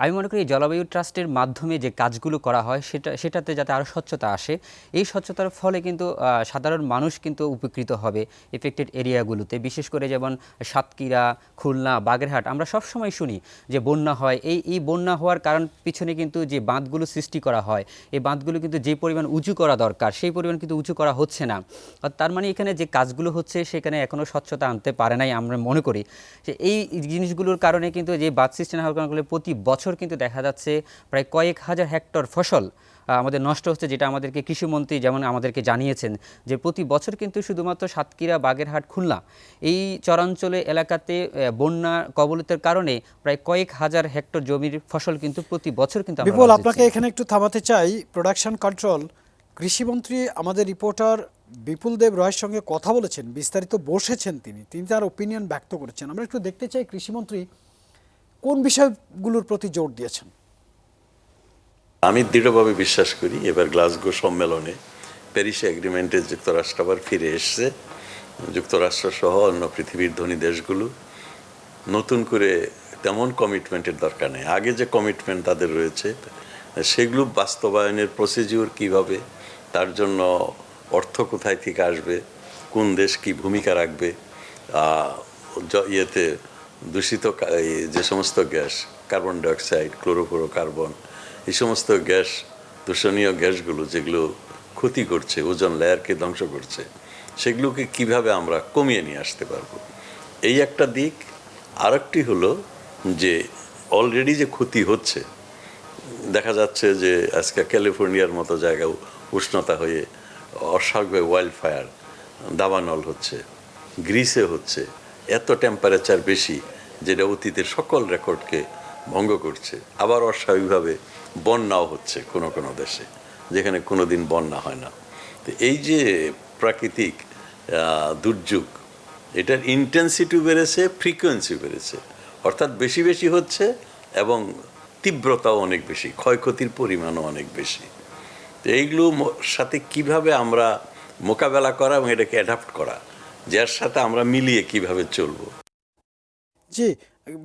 আমি মনে করি জলবায়ু ট্রাস্টের মাধ্যমে যে কাজগুলো করা হয় সেটাতে যাতে আরও স্বচ্ছতা আসে। এই স্বচ্ছতার ফলে কিন্তু সাধারণ মানুষ কিন্তু উপকৃত হবে ইফেক্টেড এরিয়াগুলোতে, বিশেষ করে যেমন সাতক্ষীরা, খুলনা, বাগেরহাট। আমরা সবসময় শুনি যে বন্যা হয়। এই বন্যা হওয়ার কারণ পিছনে কিন্তু যে বাঁধগুলো সৃষ্টি করা হয়, এই বাঁধগুলো কিন্তু যে পরিমাণ উঁচু করা দরকার সেই পরিমাণ কিন্তু উঁচু করা হচ্ছে না। তার মানে এখানে যে কাজগুলো হচ্ছে সেখানে এখনও স্বচ্ছতা আনতে পারে নাই। আমরা মনে করি যে এই জিনিসগুলোর কারণে কিন্তু যে বাঁধ সৃষ্টি না হওয়ার কারণে প্রতি বছর কিন্তু দেখা যাচ্ছে প্রায় কয়েক হাজার হেক্টর ফসল আমাদের নষ্ট হচ্ছে, যেটা আমাদেরকে কৃষিমন্ত্রী যেমন আমাদেরকে জানিয়েছেন যে প্রতি বছর কিন্তু শুধুমাত্র সাতক্ষীরা, বাগেরহাট, খুলনা এই চরাঞ্চলে এলাকাতে বন্যা কবলিতের কারণে প্রায় কয়েক হাজার হেক্টর জমির ফসল কিন্তু প্রতি বছর কিন্তু। বিপুল, আপনাকে এখানে একটু থামাতে চাই। প্রোডাকশন কন্ট্রোল, কৃষিমন্ত্রী আমাদের রিপোর্টার বিপুল দেব রায়ের সঙ্গে কথা বলেছেন, বিস্তারিত বসেছেন, তিনি তার ওপিনিয়ন ব্যক্ত করেছেন। আমরা একটু দেখতে চাই কৃষিমন্ত্রী কোন বিষয়গুলোর প্রতি জোর দিয়েছেন। আমি দৃঢ়ভাবে বিশ্বাস করি এবার গ্লাসগো সম্মেলনে প্যারিস এগ্রিমেন্টে যুক্তরাষ্ট্র আবার ফিরে এসছে। যুক্তরাষ্ট্র সহ অন্য পৃথিবীর ধনী দেশগুলো নতুন করে তেমন কমিটমেন্টের দরকার নেই। আগে যে কমিটমেন্ট তাদের রয়েছে সেগুলো বাস্তবায়নের প্রসিডিউর কিভাবে, তার জন্য অর্থ কোথায় থেকে আসবে, কোন দেশ কি ভূমিকা রাখবে, ইয়েতে দূষিত যে সমস্ত গ্যাস, কার্বন ডাইঅক্সাইড, ক্লোরোফ্লোরোকার্বন, এই সমস্ত গ্যাস, দূষণীয় গ্যাসগুলো যেগুলো ক্ষতি করছে, ওজোন লেয়ারকে ধ্বংস করছে, সেগুলোকে কিভাবে আমরা কমিয়ে নিয়ে আসতে পারবো, এই একটা দিক। আরেকটি হলো যে অলরেডি যে ক্ষতি হচ্ছে, দেখা যাচ্ছে যে আজকে ক্যালিফোর্নিয়ার মতো জায়গায় উষ্ণতা হয়ে অস্বাভাবিক ওয়াইল্ড ফায়ার, দাবানল হচ্ছে, গ্রিসে হচ্ছে, এত টেম্পারেচার বেশি যেটা অতীতের সকল রেকর্ডকে ভঙ্গ করছে। আবার অস্বাভাবিকভাবে বন্যাও হচ্ছে কোনো কোনো দেশে, যেখানে কোনো দিন বন্যা হয় না। তো এই যে প্রাকৃতিক দুর্যোগ, এটার ইন্টেন্সিটি বেড়েছে, ফ্রিকোয়েন্সি বেড়েছে, অর্থাৎ বেশি বেশি হচ্ছে এবং তীব্রতাও অনেক বেশি, ক্ষয়ক্ষতির পরিমাণও অনেক বেশি। তো এইগুলো সাথে কিভাবে আমরা মোকাবেলা করা এবং এটাকে অ্যাডাপ্ট করা, যার সাথে আমরা মিলিয়ে কিভাবে চলবো। জি,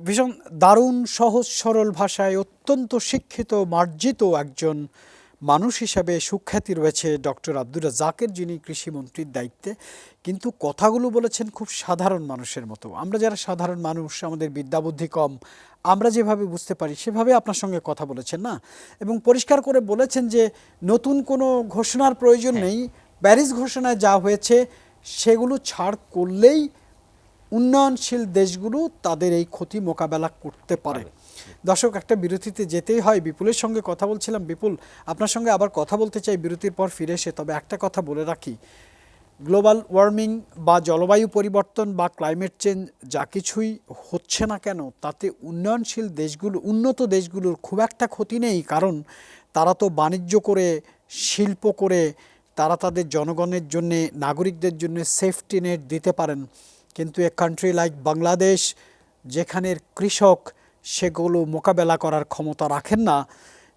ভীষণ দারুণ সহজ সরল ভাষায় অত্যন্ত শিক্ষিত মার্জিত একজন মানুষ হিসাবে সুখ্যাতি রয়েছে ডক্টর আব্দুর রাজ্জাকের, যিনি কৃষিমন্ত্রীর দায়িত্বে, কিন্তু কথাগুলো বলেছেন খুব সাধারণ মানুষের মতো। আমরা যারা সাধারণ মানুষ, আমাদের বিদ্যাবুদ্ধি কম, আমরা যেভাবে বুঝতে পারি সেভাবে আপনার সঙ্গে কথা বলেছেন না, এবং পরিষ্কার করে বলেছেন যে নতুন কোনো ঘোষণার প্রয়োজন নেই, প্যারিস ঘোষণায় যা হয়েছে সেগুলো ছাড় করলেই উন্নয়নশীল দেশগুলো তাদের এই ক্ষতি মোকাবেলা করতে পারে। দর্শক, একটা বিরতিতে যেতেই হয়। বিপুলের সঙ্গে কথা বলছিলাম। বিপুল, আপনার সঙ্গে আবার কথা বলতে চাই বিরতির পর ফিরে এসে। তবে একটা কথা বলে রাখি, গ্লোবাল ওয়ার্মিং বা জলবায়ু পরিবর্তন বা ক্লাইমেট চেঞ্জ যা কিছুই হচ্ছে না কেন, তাতে উন্নয়নশীল দেশগুলো, উন্নত দেশগুলোর খুব একটা ক্ষতি নেই, কারণ তারা তো বাণিজ্য করে, শিল্প করে তারা তাদের জনগণের জন্যে, নাগরিকদের জন্য সেফটি নেট দিতে পারেন। কিন্তু এ কান্ট্রি লাইক বাংলাদেশ, যেখানের কৃষক সেগুলো মোকাবেলা করার ক্ষমতা রাখেন না,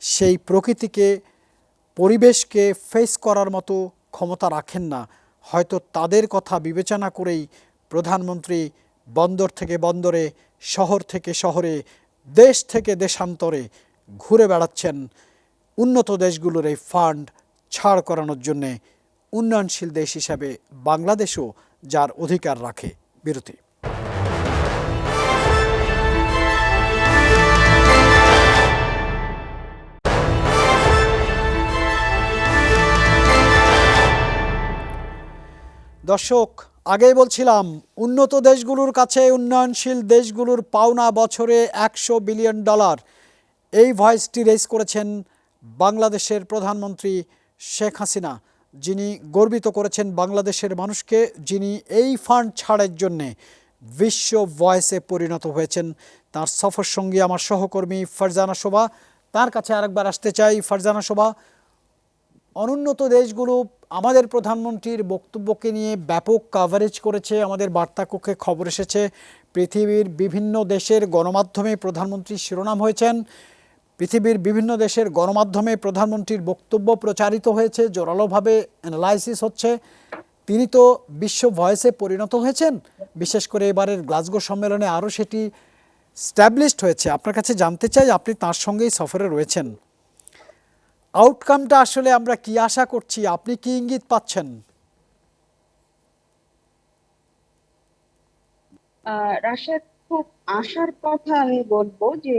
সেই প্রকৃতিকে, পরিবেশকে ফেস করার মতো ক্ষমতা রাখেন না, হয়তো তাদের কথা বিবেচনা করেই প্রধানমন্ত্রী বন্দর থেকে বন্দরে, শহর থেকে শহরে, দেশ থেকে দেশান্তরে ঘুরে বেড়াচ্ছেন উন্নত দেশগুলোর এই ফান্ড ছাড় করানোর জন্যে। উন্নয়নশীল দেশ হিসাবে বাংলাদেশও যার অধিকার রাখে। বিরতি। দর্শক, আগেই বলছিলাম উন্নত দেশগুলোর কাছে উন্নয়নশীল দেশগুলোর পাওনা বছরে $100 বিলিয়ন। এই ভয়েসটি রেজ করেছেন বাংলাদেশের প্রধানমন্ত্রী শেখ হাসিনা, যিনি গর্বিত করেছেন বাংলাদেশের মানুষকে, যিনি এই ফান্ড ছাড়ের জন্যে বিশ্ব ভয়েসে পরিণত হয়েছেন। তার সফর সঙ্গী আমার সহকর্মী ফারজানা শোভা, তার কাছে আরেকবার আসতে চাই। ফারজানা শোভা, অনুন্নত দেশগুলো আমাদের প্রধানমন্ত্রীর বক্তব্যকে নিয়ে ব্যাপক কাভারেজ করেছে, আমাদের বার্তা কক্ষে খবর এসেছে, পৃথিবীর বিভিন্ন দেশের গণমাধ্যমে প্রধানমন্ত্রী শিরোনাম হয়েছেন, পৃথিবীর বিভিন্ন দেশের গণমাধ্যমে প্রধানমন্ত্রীর বক্তব্য প্রচারিত হয়েছে, জোরালোভাবে অ্যানালাইসিস হচ্ছে। তিনি তো বিশ্ব ভয়েসে পরিণত হয়েছেন, বিশেষ করে এবারের গ্লাসগো সম্মেলনে আরও সেটি স্ট্যাবলিশড হয়েছে। আপনার কাছে জানতে চাই, আপনি তার সঙ্গেই সফরে রয়েছেন, আউটকামটা আসলে আমরা কি আশা করছি, আপনি কি ইঙ্গিত পাচ্ছেন? রাশিয়ার খুব আশার কথা আমি বলবো যে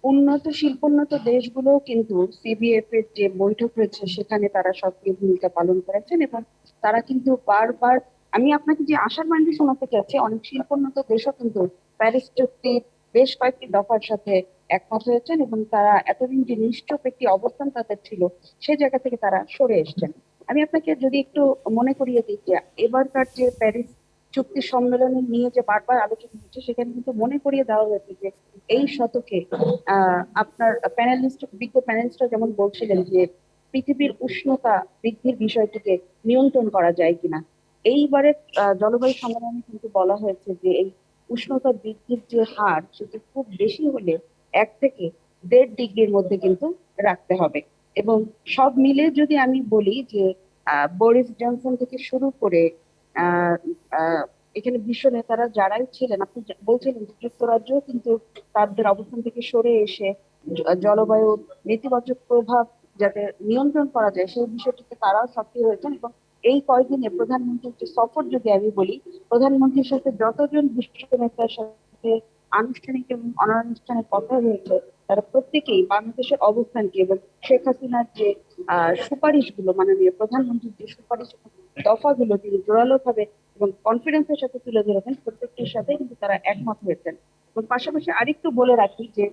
উন্নত শিল্পোন্নত দেশগুলো কিন্তু সিবিএফ এর যে বৈঠক হয়েছে সেখানে তারা সক্রিয় ভূমিকা পালন করেছেন, এবং তারা কিন্তু বারবার, আমি আপনাকে যে আশার বাণী শোনাতে চাচ্ছি, অনেক শিল্পোন্নত দেশও কিন্তু প্যারিস চুক্তির বেশ কয়েকটি দফার সাথে একমত হয়েছেন, এবং তারা এতদিন যে নিশ্চুপ একটি অবস্থান তাদের ছিল সেই জায়গা থেকে তারা সরে এসছেন। আমি আপনাকে যদি একটু মনে করিয়ে দিই যে এবারকার যে প্যারিস চুক্তি সম্মেলনে নিয়ে যে বারবার আলোচনা হচ্ছে, সেখানে কিন্তু মনে করিয়ে দেওয়া হয়েছে যে এই শতকে আপনার বিজ্ঞ প্যানেলিস্টরা যেমন বলছিলেন যে পৃথিবীর উষ্ণতা বৃদ্ধির বিষয়টিকে নিয়ন্ত্রণ করা যায় কিনা। এইবারে জলবায়ু সম্মেলনে কিন্তু বলা হয়েছে যে এই উষ্ণতা বৃদ্ধির যে হার সেটি খুব বেশি হলে 1 থেকে 1.5 ডিগ্রির মধ্যে কিন্তু রাখতে হবে। এবং সব মিলে যদি আমি বলি যে বরিস জনসন থেকে শুরু করে এখানে বিশ্ব নেতারা যারাই ছিলেন, আপনি বলছিলেন যে যুক্তরাজ্য কিন্তু তাদের অবস্থান থেকে সরে এসে জলবায়ুর নেতিবাচক প্রভাব যাতে নিয়ন্ত্রণ করা যায় সেই বিষয়টিতে তারাও সক্রিয় হয়েছেন। এবং এই কয়েকদিনে প্রধানমন্ত্রীর যে সফর যদি আমি বলি, প্রধানমন্ত্রীর সাথে যতজন বিশ্ব নেতার সাথে আনুষ্ঠানিক এবং অনানুষ্ঠানিক কথা হয়েছে, তারা প্রত্যেকেই বাংলাদেশের অবস্থানকে এবং শেখ হাসিনার যে সুপারিশগুলো, মাননীয় প্রধানমন্ত্রীর যে সুপারিশ দফাগুলো তিনি জোরালোভাবে এবং কনফিডেন্সের সাথে তুলে ধরেছেন, প্রত্যেকটির সাথে কিন্তু তারা একমত হয়েছেন। এবং পাশাপাশি আরেকটু বলে রাখি যে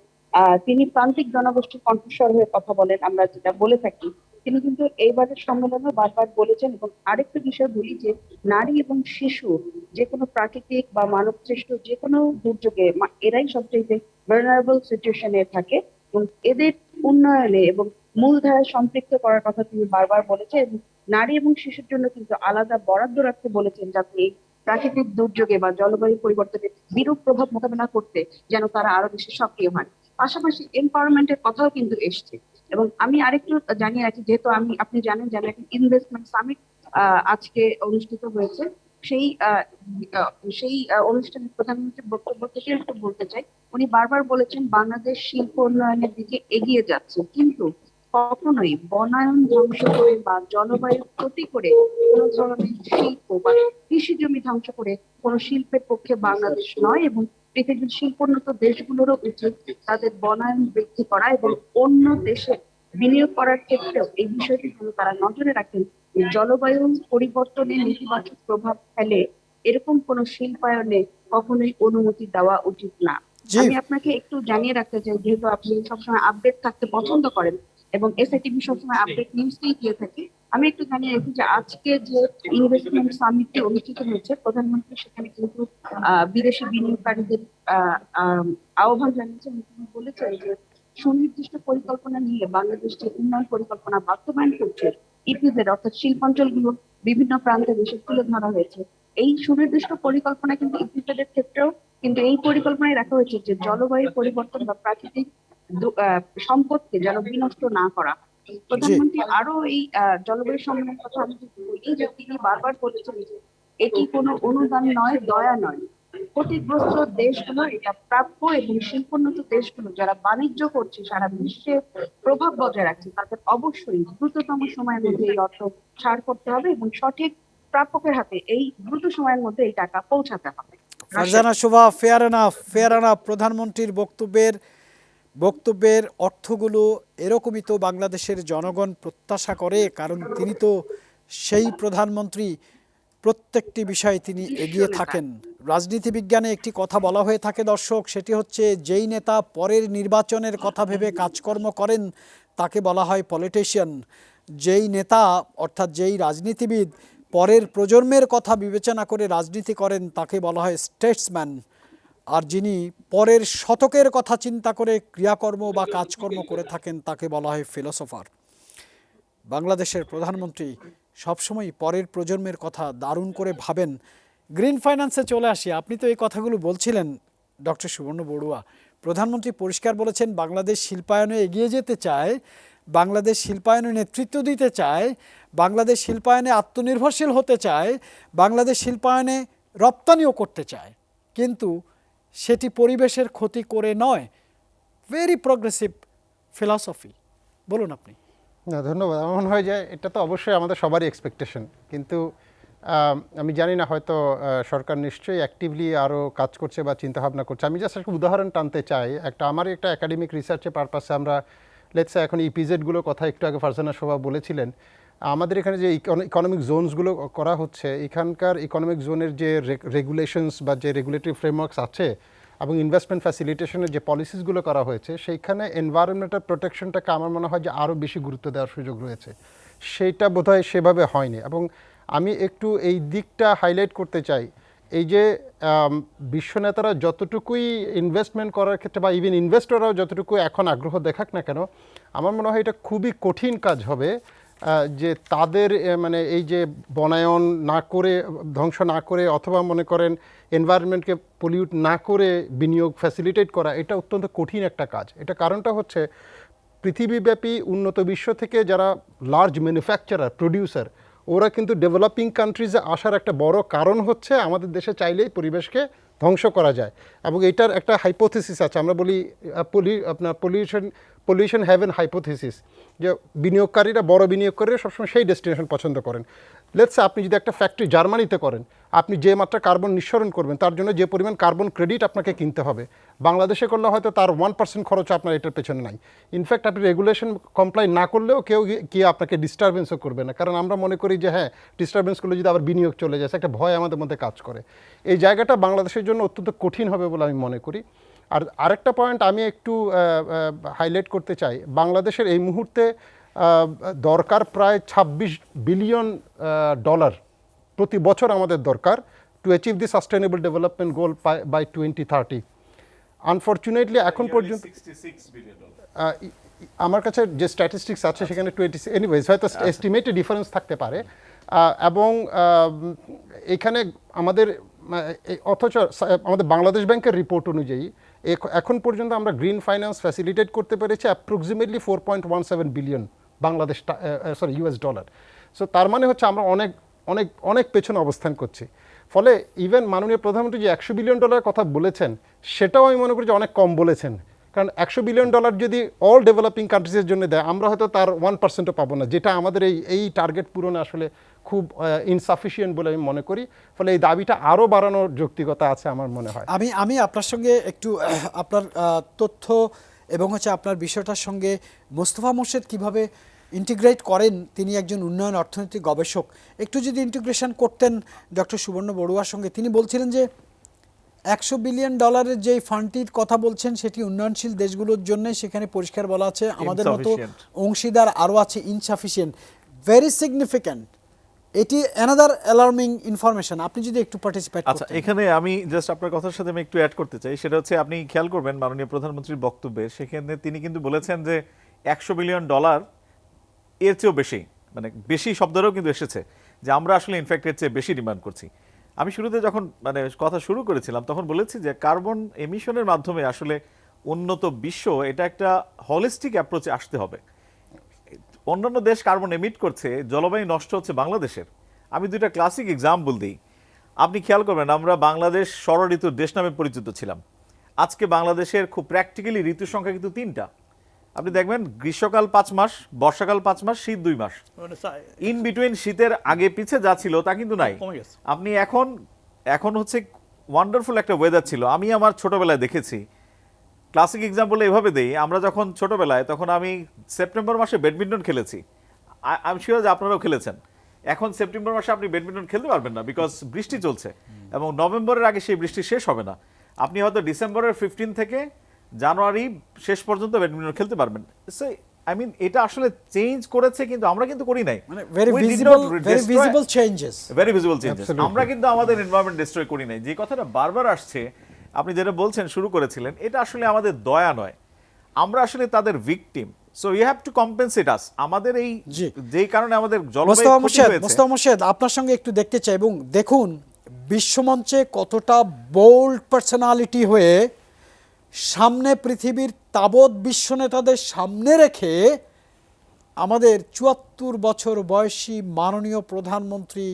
তিনি প্রান্তিক জনগোষ্ঠীর কণ্ঠস্বর হয়ে কথা বলেন, আমরা যেটা বলে থাকি। তিনি কিন্তু এইবারের সম্মেলনে বারবার বলেছেন। এবং আরেকটা বিষয় বলি যে নারী এবং শিশু যে কোনো প্রাকৃতিক বা মানব সৃষ্ট যে কোনো দুর্যোগে এরাই সবচেয়ে ভালনারেবল সিচুয়েশনে থাকে, এবং এদের উন্নয়নে এবং মূলধারায় সম্পৃক্ত করার কথা তিনি বারবার বলেছেন। এবং নারী এবং শিশুর জন্য কিন্তু আলাদা বরাদ্দ রাখতে বলেছেন, যাতে এই প্রাকৃতিক দুর্যোগে বা জলবায়ু পরিবর্তনের বিরূপ প্রভাব মোকাবেলা করতে যেন তারা আরো বেশি সক্রিয় হন। পাশাপাশি এমপাওয়ারমেন্টের কথাও কিন্তু এসছে। এবং আমি আরেকটু জানিয়ে রাখি, যেহেতু আপনি জানেন যে একটা ইনভেস্টমেন্ট সামিট আজকে অনুষ্ঠিত হয়েছে, সেই অনুষ্ঠানে প্রধানমন্ত্রীর বক্তব্য থেকে একটু বলতে চাই। উনি বারবার বলেছেন বাংলাদেশ শিল্প উন্নয়নের দিকে এগিয়ে যাচ্ছে, কিন্তু কখনোই বনায়ন ধ্বংস করে বা জলবায়ু ক্ষতি করে কোনো ধরনের শিল্প বা কৃষি জমি ধ্বংস করে কোনো শিল্পের পক্ষে বাংলাদেশ নয়। এবং পৃথিবীর শিল্পোন্নত দেশগুলোরও উচিত তাদের বনায়ন বৃদ্ধি করা এবং অন্য দেশে বিনিয়োগ করার ক্ষেত্রেও এই বিষয়টি যেন তারা নজরে রাখেন। জলবায়ু পরিবর্তনের নেতিবাচক প্রভাব ফেলে এরকম কোনো শিল্পায়নে কখনোই অনুমতি দেওয়া উচিত না। আমি আপনাকে একটু জানিয়ে রাখতে চাই, যেহেতু আপনি সবসময় আপডেট থাকতে পছন্দ করেন এবং এসআইটিভি সবসময় আপডেট নিউজটাই দিয়ে থাকে, আমি একটু জানিয়ে রাখি যে আজকে যে ইনভেস্টমেন্ট সামিটটি অনুষ্ঠিত হয়েছে, প্রধানমন্ত্রী সেখানে কিন্তু বিদেশি বিনিয়োগকারীদের আহ্বান জানিয়েছেন। তিনি বলেছেন যে সুনির্দিষ্ট পরিকল্পনা নিয়ে বাংলাদেশ যে উন্নয়ন পরিকল্পনা বাস্তবায়ন করছে, ইপিজেড অর্থাৎ শিল্পাঞ্চলগুলো বিভিন্ন প্রান্তে দেশে তুলে ধরা হয়েছে। এই সুনির্দিষ্ট পরিকল্পনা কিন্তু ইপিজেড এর ক্ষেত্রেও কিন্তু এই পরিকল্পনায় রাখা হয়েছে যে জলবায়ু পরিবর্তন বা প্রাকৃতিক সম্পদকে যেন বিনষ্ট না করা। প্রধানমন্ত্রী আরো এই জলবায়ু সম্মেলনের কথা আমি যদি বলি, যে তিনি বারবার বলেছেন যে এটি কোনো অনুদান নয়, দয়া নয়, ক্ষতিগ্রস্ত দেশগুলো এটা প্রাপ্য এবং শিল্পোন্নত দেশগুলো যারা বাণিজ্য করছে সারা বিশ্বে প্রভাব বজায় রাখছে তাদের অবশ্যই দ্রুততম সময়ের মধ্যে এই অর্থ ছাড় করতে হবে এবং সঠিক প্রাপকের হাতে এই দ্রুত সময়ের মধ্যে এই টাকা পৌঁছাতে হবে। ফারজানা শোভা, ফেয়ার এনাফ প্রধানমন্ত্রীর বক্তব্যের অর্থগুলো এরকমই তো বাংলাদেশের জনগণ প্রত্যাশা করে, কারণ তিনি তো সেই প্রধানমন্ত্রী, প্রত্যেকটি বিষয়ে তিনি এগিয়ে থাকেন। রাজনীতি বিজ্ঞানে একটি কথা বলা হয়ে থাকে দর্শক, সেটি হচ্ছে যেই নেতা পরের নির্বাচনের কথা ভেবে কাজকর্ম করেন তাকে বলা হয় পলিটিশিয়ান। যেই নেতা অর্থাৎ যেই রাজনীতিবিদ পরের প্রজন্মের কথা বিবেচনা করে রাজনীতি করেন তাকে বলা হয় স্টেটসম্যান। আর যিনি পরের শতকের কথা চিন্তা করে ক্রিয়াকর্ম বা কাজকর্ম করে থাকেন তাকে বলা হয় ফিলোসফার। বাংলাদেশের প্রধানমন্ত্রী সবসময় পরের প্রজন্মের কথা দারুণ করে ভাবেন। গ্রিন ফাইন্যান্সে চলে আসি, আপনি তো এই কথাগুলো বলছিলেন ডক্টর সুবর্ণ বড়ুয়া। প্রধানমন্ত্রী পরিষ্কার বলেছেন বাংলাদেশ শিল্পায়নে এগিয়ে যেতে চায়, বাংলাদেশ শিল্পায়নে নেতৃত্ব দিতে চায়, বাংলাদেশ শিল্পায়নে আত্মনির্ভরশীল হতে চায়, বাংলাদেশ শিল্পায়নে রপ্তানিও করতে চায়, কিন্তু সেটি পরিবেশের ক্ষতি করে নয়। Very progressive philosophy. বলুন আপনি। না, ধন্যবাদ। আমার মনে হয় যে এটা তো অবশ্যই আমাদের সবারই এক্সপেকটেশন, কিন্তু আমি জানি না, হয়তো সরকার নিশ্চয়ই অ্যাক্টিভলি আরও কাজ করছে বা চিন্তাভাবনা করছে। আমি জাস্ট একটা উদাহরণ টানতে চাই। আমারই একটা একাডেমিক রিসার্চের পারপাসে আমরা লেটসে এখন ইপিজেডগুলোর কথা একটু আগে ফারজানা শোভা বলেছিলেন, আমাদের এখানে যে ইকোনমিক জোনসগুলো করা হচ্ছে, এখানকার ইকোনমিক জোনের যে রেগুলেশনস বা যে রেগুলেটরি ফ্রেমওয়ার্কস আছে এবং ইনভেস্টমেন্ট ফ্যাসিলিটেশনের যে পলিসিসগুলো করা হয়েছে, সেইখানে এনভায়রনমেন্টাল প্রোটেকশনটাকে আমার মনে হয় যে আরও বেশি গুরুত্ব দেওয়ার সুযোগ রয়েছে। সেইটা বোধহয় সেভাবে হয়নি। এবং আমি একটু এই দিকটা হাইলাইট করতে চাই, এই যে বিশ্ব নেতারা যতটুকুই ইনভেস্টমেন্ট করার ক্ষেত্রে বা ইভেন ইনভেস্টররাও যতটুকু এখন আগ্রহ দেখাক না কেন, আমার মনে হয় এটা খুবই কঠিন কাজ হবে যে তাদের মানে এই যে বনায়ন না করে, ধ্বংস না করে, অথবা মনে করেন এনভায়রনমেন্টকে পলিউট না করে বিনিয়োগ ফ্যাসিলিটেট করা, এটা অত্যন্ত কঠিন একটা কাজ। এটা কারণটা হচ্ছে পৃথিবীব্যাপী উন্নত বিশ্ব থেকে যারা লার্জ ম্যানুফ্যাকচারার, প্রডিউসার, ওরা কিন্তু ডেভেলপিং কান্ট্রিজে আসার একটা বড় কারণ হচ্ছে আমাদের দেশে চাইলেই পরিবেশকে ধ্বংস করা যায়। এবং এটার একটা হাইপোথিসিস আছে, আমরা বলি পলিউশন হ্যাভেন হাইপোথিসিস, যে বিনিয়োগকারীরা, বড় বিনিয়োগকারীরা সবসময় সেই ডেস্টিনেশন পছন্দ করেন। লেটসে আপনি যদি একটা ফ্যাক্টরি জার্মানিতে করেন, আপনি যে মাত্রা কার্বন নিঃসরণ করবেন তার জন্য যে পরিমাণ কার্বন ক্রেডিট আপনাকে কিনতে হবে, বাংলাদেশে করলে হয়তো তার 1% খরচ আপনার এটার পেছনে নাই। ইনফ্যাক্ট আপনি রেগুলেশন কমপ্লাই না করলেও কেউ গিয়ে আপনাকে ডিস্টারবেন্সও করবে না, কারণ আমরা মনে করি যে হ্যাঁ, ডিস্টারবেন্স করলে যদি আবার বিনিয়োগ চলে যায়, একটা ভয় আমাদের মধ্যে কাজ করে। এই জায়গাটা বাংলাদেশের জন্য অত্যন্ত কঠিন হবে বলে আমি মনে করি। আর আরেকটা পয়েন্ট আমি একটু হাইলাইট করতে চাই, বাংলাদেশের এই মুহূর্তে দরকার প্রায় $26 বিলিয়ন প্রতি বছর আমাদের দরকার to achieve the sustainable development goal by 2030। Unfortunately এখন পর্যন্ত আমার কাছে যে স্ট্যাটিস্টিক্স আছে সেখানে 20, এনিওয়েজ হয়তো এস্টিমেটে ডিফারেন্স থাকতে পারে। এবং এখানে আমাদের অথচ আমাদের বাংলাদেশ ব্যাংকের রিপোর্ট অনুযায়ী এখন পর্যন্ত আমরা গ্রিন ফাইন্যান্স ফ্যাসিলিটেট করতে পেরেছি approximately 4.17 billion Bangladesh US dollar. So তার মানে হচ্ছে আমরা অনেক অনেক অনেক পেছনে অবস্থান করছি। ফলে ইভেন মাননীয় প্রধানমন্ত্রী যে $100 বিলিয়ন কথা বলেছেন সেটাও আমি মনে করি যে অনেক কম বলেছেন, কারণ $100 বিলিয়ন যদি অল ডেভেলপিং কান্ট্রিজের জন্য দেয় আমরা হয়তো তার 1%ও পাবো না, যেটা আমাদের এই টার্গেট পূরণে আসলে খুব ইনসাফিসিয়েন্ট বলে আমি মনে করি। ফলে এই দাবিটা আরও বাড়ানোর যৌক্তিকতা আছে আমার মনে হয়। আমি আপনার সঙ্গে একটু আপনার তথ্য এবং হচ্ছে আপনার বিষয়টার সঙ্গে মোস্তফা মোর্শেদ কিভাবে ইন্টিগ্রেট করেন, তিনি একজন উন্নয়ন অর্থনৈতিক গবেষক, একটু যদি ইন্টিগ্রেশন করতেন ডক্টর সুবর্ণ বড়ুয়ার সঙ্গে। তিনি বলছিলেন যে $100 বিলিয়ন যেই ফান্ডটির কথা বলছেন সেটি উন্নয়নশীল দেশগুলোর জন্য, সেখানে পরিষ্কার বলা আছে আমাদের মতো অংশীদার আরও আছে ইনসাফিসিয়েন্ট, ভেরি সিগনিফিক্যান্ট। এটি অ্যানাদার অ্যালার্মিং ইনফরমেশন। আপনি যদি একটু পার্টিসিপেট আচ্ছা, এখানে আমি জাস্ট আপনার কথার সাথে আমি একটু অ্যাড করতে চাই, সেটা হচ্ছে আপনি খেয়াল করবেন মাননীয় প্রধানমন্ত্রীর বক্তব্যে সেখানে তিনি কিন্তু বলেছেন যে $100 বিলিয়ন এর চেয়েও বেশি, মানে বেশি শব্দেরও কিন্তু এসেছে যে আমরা আসলে ইনফ্যাক্ট এর চেয়ে বেশি ডিমান্ড করছি। আমি শুরুতে যখন কথা শুরু করেছিলাম তখন বলেছি যে কার্বন এমিশনের মাধ্যমে আসলে উন্নত বিশ্ব এটা একটা হলিস্টিক অ্যাপ্রোচে আসতে হবে। অন্যান্য দেশ কার্বন এমিট করছে, জলবায়ু নষ্ট হচ্ছে বাংলাদেশের। আমি দুইটা ক্লাসিক এক্সাম্পল দিই, আপনি খেয়াল করবেন আমরা বাংলাদেশ ষড় ঋতুর দেশ নামে পরিচিত ছিলাম। আজকে বাংলাদেশের খুব প্র্যাকটিক্যালি ঋতুর সংখ্যা কিন্তু 3টা। আপনি দেখবেন গ্রীষ্মকাল 5 মাস, বর্ষাকাল 5 মাস, শীত 2 মাস। ইন বিটুইন শীতের আগে পিছে যা ছিল তা কিন্তু নাই। আপনি এখন হচ্ছে ওয়ান্ডারফুল একটা ওয়েদার ছিল। আমি আমার ছোটবেলায় দেখেছি, ক্লাসিক এক্সাম্পল এভাবে দেই, আমরা যখন ছোটবেলায় তখন আমি সেপ্টেম্বর মাসে ব্যাডমিন্টন খেলেছি, আমি শিওর যে আপনারাও খেলেছেন। এখন সেপ্টেম্বর মাসে আপনি ব্যাডমিন্টন খেলতে পারবেন না, বিকজ বৃষ্টি চলছে এবং নভেম্বরের আগে সেই বৃষ্টি শেষ হবে না। আপনি হয়তো ডিসেম্বরের 15 থেকে জানুয়ারি শেষ পর্যন্ত ব্যাডমিন্টন খেলতে পারবেন। আই মিন এটা আসলে চেঞ্জ করেছে, কিন্তু আমরা কিন্তু করি নাই। Very visible changes. আমরা কিন্তু আমাদের এনভায়রনমেন্ট ডিস্ট্রয় করি নাই। যে কথাটা বারবার আসছে, আপনি যেটা বলছেন শুরু করেছিলেন, এটা আসলে আমাদের দয়া নয়, আমরা আসলে তাদের victim. So you have to compensate us. আমাদের এই যেই কারণে আমাদের জলবায়ু ক্ষতি হয়েছে। মোস্তফা মোর্শেদ আপনার সঙ্গে একটু দেখতে চাই, এবং দেখুন বিশ্বমঞ্চে কতটা বোল্ড পার্সোনালিটি হয়ে সামনে পৃথিবীর তাবৎ বিশ্ব নেতাদের সামনে রেখে আমাদের 74 বছর বয়সী মাননীয় প্রধানমন্ত্রী